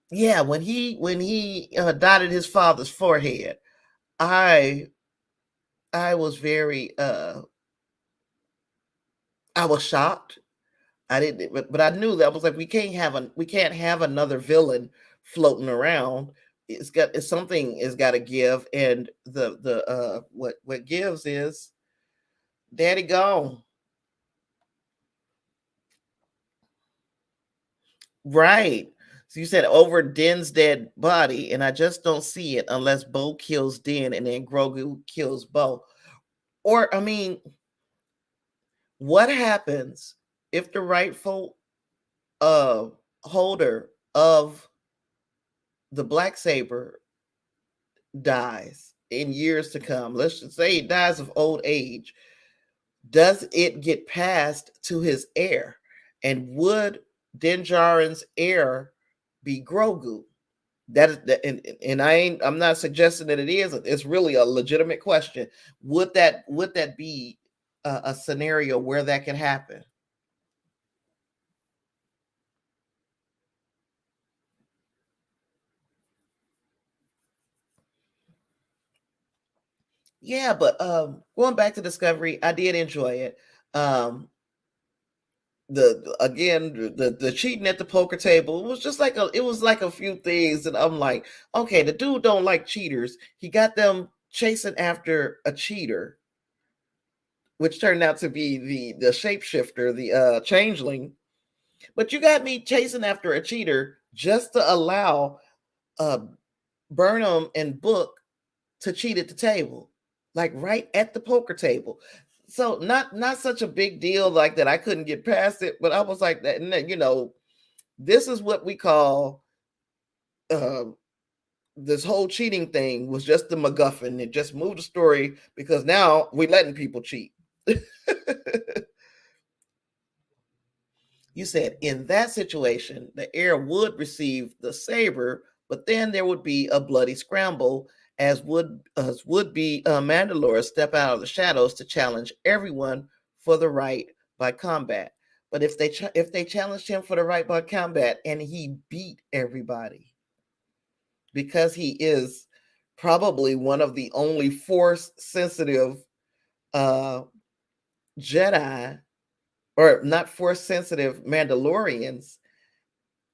yeah, when he dotted his father's forehead, I I was very I was shocked. I didn't, but I knew that. I was like, we can't have another villain floating around. It's something is got to give, and what gives is Daddy gone. Right. So you said over Din's dead body, and I just don't see it unless Bo kills Din and then Grogu kills Bo. Or, I mean, what happens if the rightful uh holder of the black saber dies in years to come? Let's just say he dies of old age. Does it get passed to his heir? And would Din Djarin's heir be Grogu? That is that, and I'm not suggesting that it is. It's really a legitimate question. Would that be a scenario where that can happen? Yeah, but going back to Discovery, I did enjoy it. Um, the again the cheating at the poker table was just like a few things, and I'm like, okay, the dude don't like cheaters. He got them chasing after a cheater, which turned out to be the shapeshifter, the changeling. But you got me chasing after a cheater just to allow uh Burnham and Book to cheat at the table, like right at the poker table. So not such a big deal like that. I couldn't get past it, but I was like that. And this is what we call uh, this whole cheating thing was just the MacGuffin. It just moved the story because now we're letting people cheat. You said in that situation, the heir would receive the saber, but then there would be a bloody scramble as would be Mandalore step out of the shadows to challenge everyone for the right by combat. But if they challenged him for the right by combat and he beat everybody, because he is probably one of the only force sensitive uh, Jedi, or not force sensitive Mandalorians,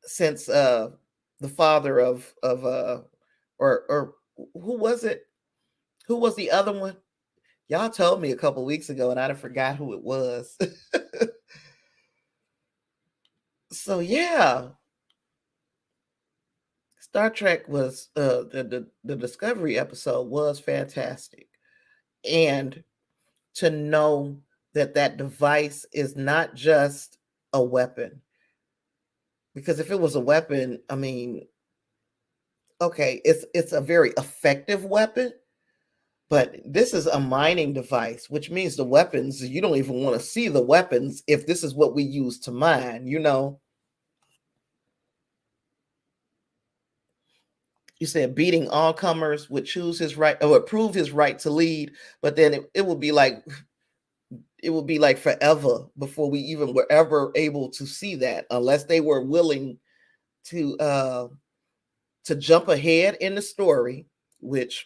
since the father of or who was it? Who was the other one? Y'all told me a couple weeks ago, and I forgot who it was. So yeah, Star Trek was the Discovery episode was fantastic, and to know that that device is not just a weapon, because if it was a weapon, I mean, okay, it's a very effective weapon. But this is a mining device, which means the weapons, you don't even want to see the weapons if this is what we use to mine. You said beating all comers would choose his right or would prove his right to lead, but then it would be like forever before we even were ever able to see that, unless they were willing to jump ahead in the story, which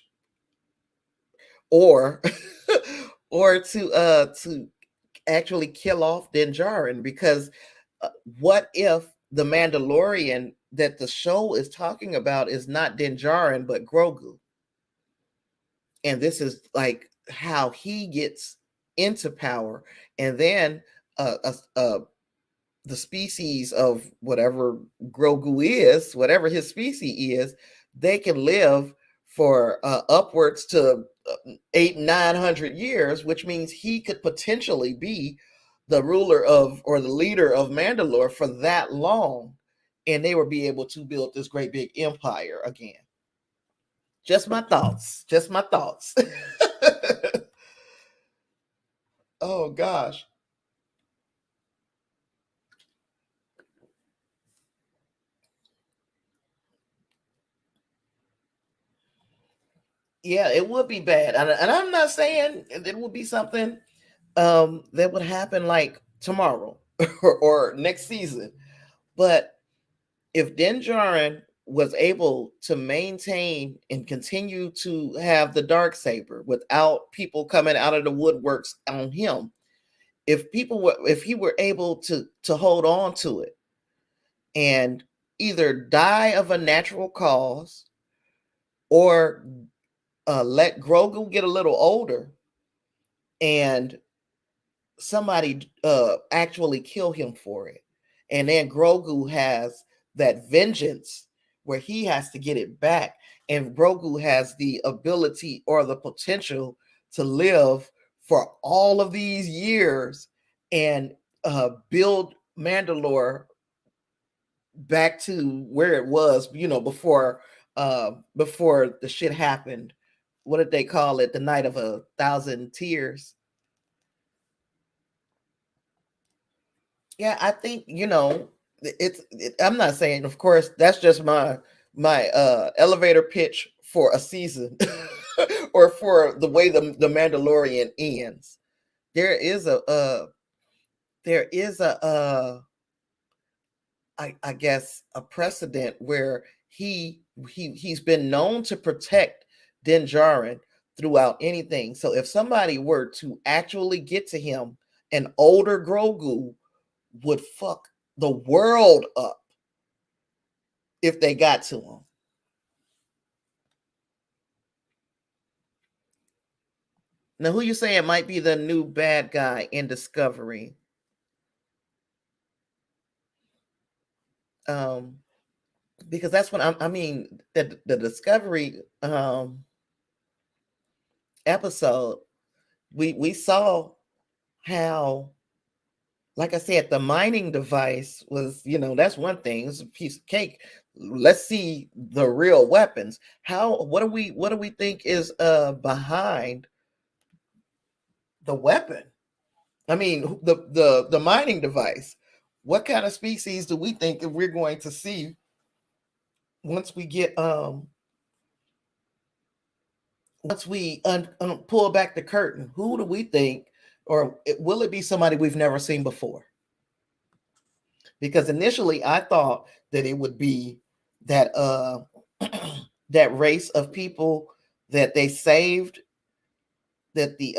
or or to actually kill off Din Djarin, because what if the Mandalorian that the show is talking about is not Din Djarin but Grogu, and this is like how he gets into power, and then uh, uh, uh, the species of whatever Grogu is, whatever his species is, they can live for upwards to 800-900 years, which means he could potentially be the ruler of or the leader of Mandalore for that long, and they would be able to build this great big empire again. Just my thoughts. Just my thoughts. Oh gosh. Yeah, it would be bad. And I'm not saying it would be something that would happen like tomorrow or next season. But if Din Djarin was able to maintain and continue to have the dark saber without people coming out of the woodworks on him, if he were able to hold on to it and either die of a natural cause or let Grogu get a little older and somebody actually kill him for it, and then Grogu has that vengeance where he has to get it back, and Grogu has the ability or the potential to live for all of these years and build Mandalore back to where it was, before the shit happened. What did they call it? The night of 1,000 tears. Yeah, I think I'm not saying, of course, that's just my elevator pitch for a season or for the way the Mandalorian ends. There is I guess a precedent where he's been known to protect Din Djarin throughout anything. So if somebody were to actually get to him, an older Grogu would fuck the world up if they got to him. Now, who you saying might be the new bad guy in Discovery? Um, because that's what I mean. The Discovery episode, we saw how, like I said, the mining device was, that's one thing. It's a piece of cake. Let's see the real weapons. What do we think is behind the weapon? I mean, the mining device. What kind of species do we think that we're going to see once we get once we pull back the curtain? Who do we think, or will it be somebody we've never seen before? Because initially I thought that it would be that that race of people that they saved, that the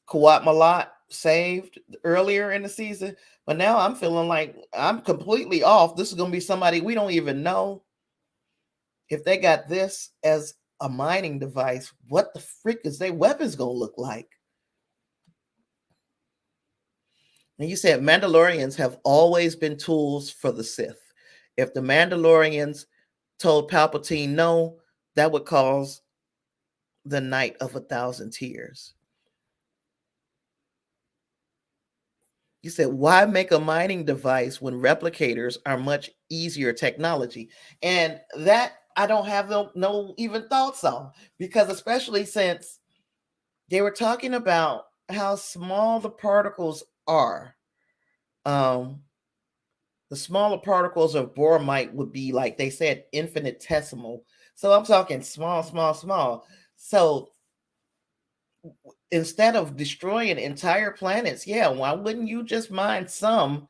Kawat Malat saved earlier in the season. But now I'm feeling like I'm completely off. This is going to be somebody we don't even know. If they got this as a mining device, what the frick is their weapons going to look like? And you said Mandalorians have always been tools for the Sith. If the Mandalorians told Palpatine no, that would cause the night of 1,000 tears. You said, why make a mining device when replicators are much easier technology? And that I don't have no even thoughts on, because especially since they were talking about how small the particles are. The smaller particles of boromite would be, like they said, infinitesimal. So I'm talking small, small, small. So instead of destroying entire planets, yeah, why wouldn't you just mine some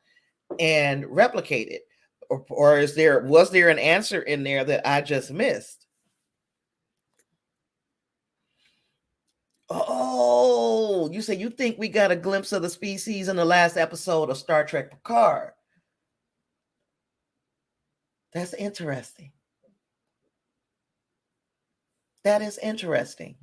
and replicate it? Or was there an answer in there that I just missed? Oh, you say you think we got a glimpse of the species in the last episode of Star Trek Picard. That's interesting. That is interesting.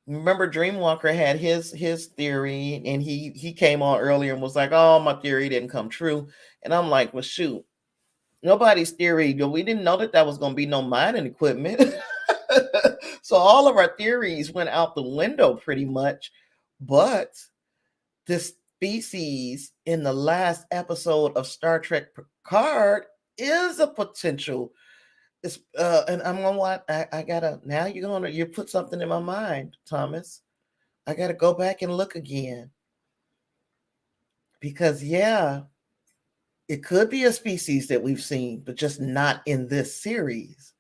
Remember, Dreamwalker had his theory, and he came on earlier and was like, "Oh, my theory didn't come true." And I'm like, "Well, shoot, nobody's theory. We didn't know that was going to be no mining equipment. So all of our theories went out the window pretty much. But this species in the last episode of Star Trek Picard is a potential. And I'm gonna what I gotta now. You put something in my mind, Thomas. I gotta go back and look again because yeah, it could be a species that we've seen, but just not in this series.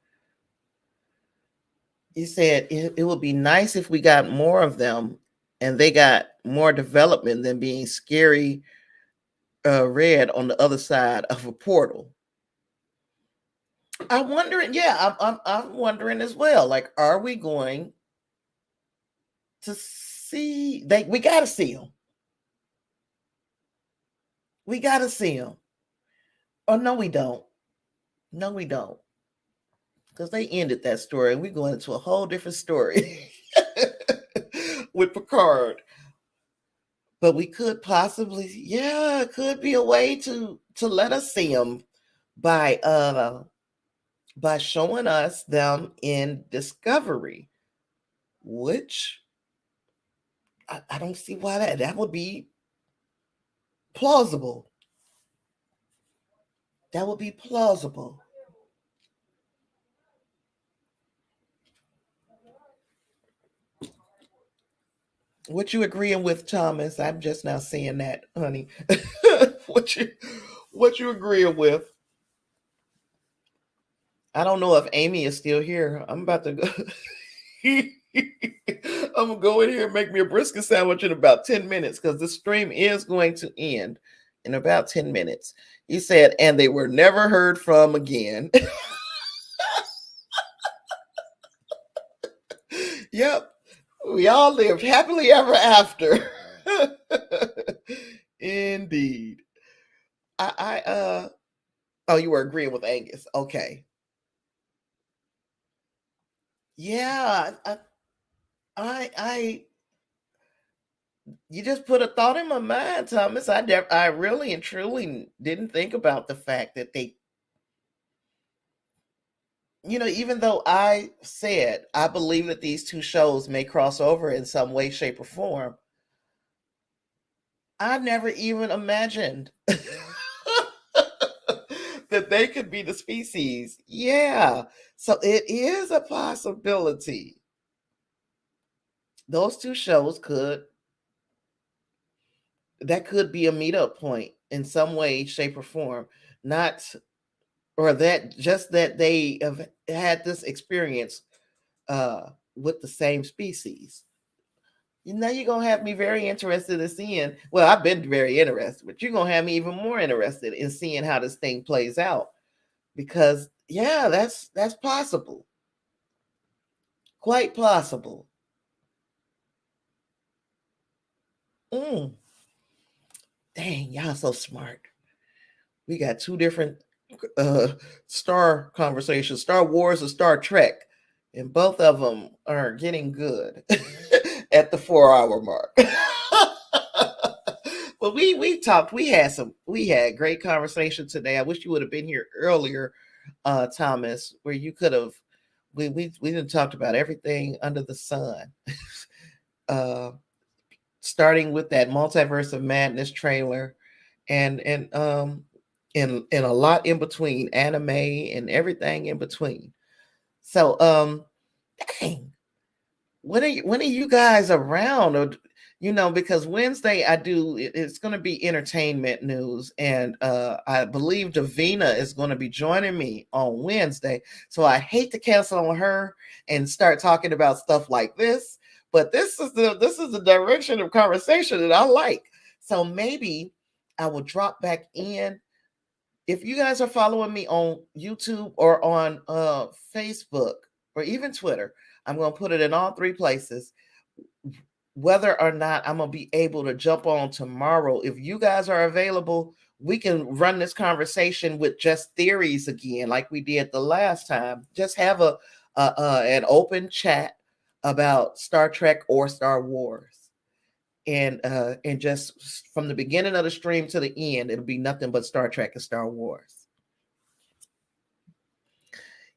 He said it would be nice if we got more of them and they got more development than being scary red on the other side of a portal. I'm wondering, yeah, I'm wondering as well. Like, are we going to see? We got to see them. We got to see them. Oh no, we don't. No, we don't. Because they ended that story, and we're going into a whole different story with Picard. But we could possibly, yeah, it could be a way to let us see them by showing us them in Discovery, which I don't see why that would be plausible. That would be plausible. What you agreeing with, Thomas? I'm just now seeing that, honey. what you agreeing with? I don't know if Amy is still here. I'm about to go. I'm gonna go in here and make me a brisket sandwich in about 10 minutes because the stream is going to end in about 10 minutes. He said, and they were never heard from again. Yep. We all lived happily ever after. Indeed. Oh, you were agreeing with Angus. Okay. Yeah, I you just put a thought in my mind, Thomas. I really and truly didn't think about the fact that they, even though I said I believe that these two shows may cross over in some way, shape, or form, I never even imagined that they could be the species. Yeah. So it is a possibility. Those two shows that could be a meetup point in some way, shape, or form. Not or that just that they have had this experience with the same species. You're gonna have me very interested in seeing. Well, I've been very interested, but you're gonna have me even more interested in seeing how this thing plays out. Because yeah, that's possible. Quite possible. Mm. Dang, y'all so smart. We got two different Star conversations, Star Wars and Star Trek, and both of them are getting good at the 4 hour mark. Well, we talked. We had great conversation today. I wish you would have been here earlier, Thomas, where you could have. We didn't talked about everything under the sun. uh, Starting with that Multiverse of Madness trailer, and a lot in between, anime and everything in between. So dang, when are you guys around? Or because Wednesday it's going to be entertainment news, and I believe Davina is going to be joining me on Wednesday. So I hate to cancel on her and start talking about stuff like this, but this is the direction of conversation that I like. So maybe I will drop back in. If you guys are following me on YouTube or on Facebook or even Twitter, I'm going to put it in all three places. Whether or not I'm going to be able to jump on tomorrow, if you guys are available, we can run this conversation with just theories again, like we did the last time. Just have an open chat about Star Trek or Star Wars. And just from the beginning of the stream to the end, it'll be nothing but Star Trek and Star Wars.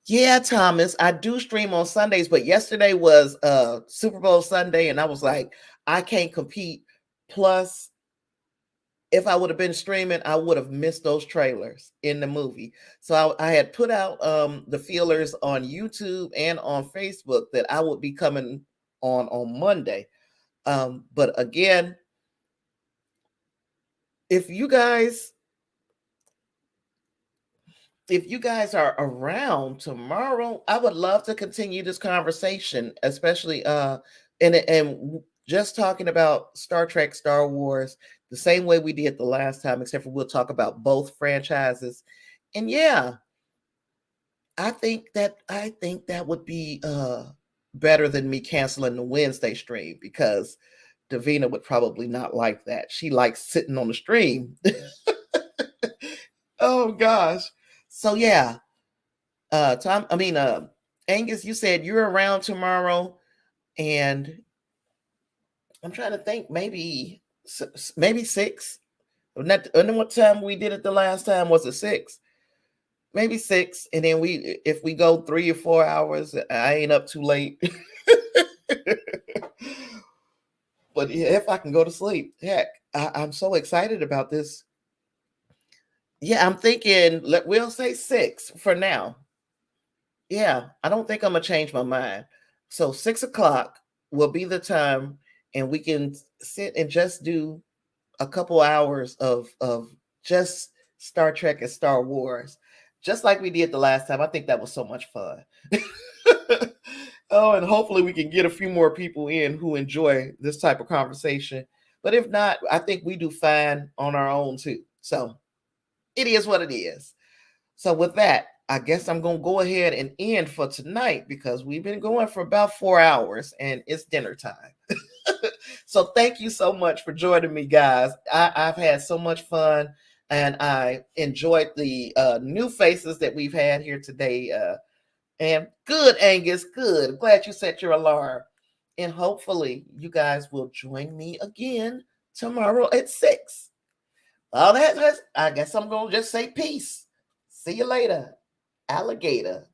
Yeah, Thomas, I do stream on Sundays, but yesterday was Super Bowl Sunday, and I was like, I can't compete. Plus, if I would have been streaming, I would have missed those trailers in the movie. So I had put out the feelers on YouTube and on Facebook that I would be coming on Monday. But again, if you guys are around tomorrow, I would love to continue this conversation, especially and just talking about Star Trek, Star Wars, the same way we did the last time, except for we'll talk about both franchises. And yeah, I think that would be better than me canceling the Wednesday stream, because Davina would probably not like that. She likes sitting on the stream. Oh gosh. So yeah, Tom, I mean, Angus, you said you're around tomorrow, and I'm trying to think, maybe six. Not, I know what time we did it the last time. Was it six? Maybe six, and then if we go 3 or 4 hours, I ain't up too late. But if I can go to sleep, heck, I'm so excited about this. Yeah, I'm thinking, we'll say six for now. Yeah, I don't think I'm gonna change my mind. So 6 o'clock will be the time, and we can sit and just do a couple hours of just Star Trek and Star Wars, just like we did the last time. I think that was so much fun. Oh, and hopefully we can get a few more people in who enjoy this type of conversation. But if not, I think we do fine on our own too. So it is what it is. So with that, I guess I'm going to go ahead and end for tonight, because we've been going for about 4 hours and it's dinner time. So thank you so much for joining me, guys. I've had so much fun, and I enjoyed the new faces that we've had here today. And good, Angus, good. I'm glad you set your alarm. And hopefully you guys will join me again tomorrow at 6. Well, I guess I'm going to just say peace. See you later, alligator.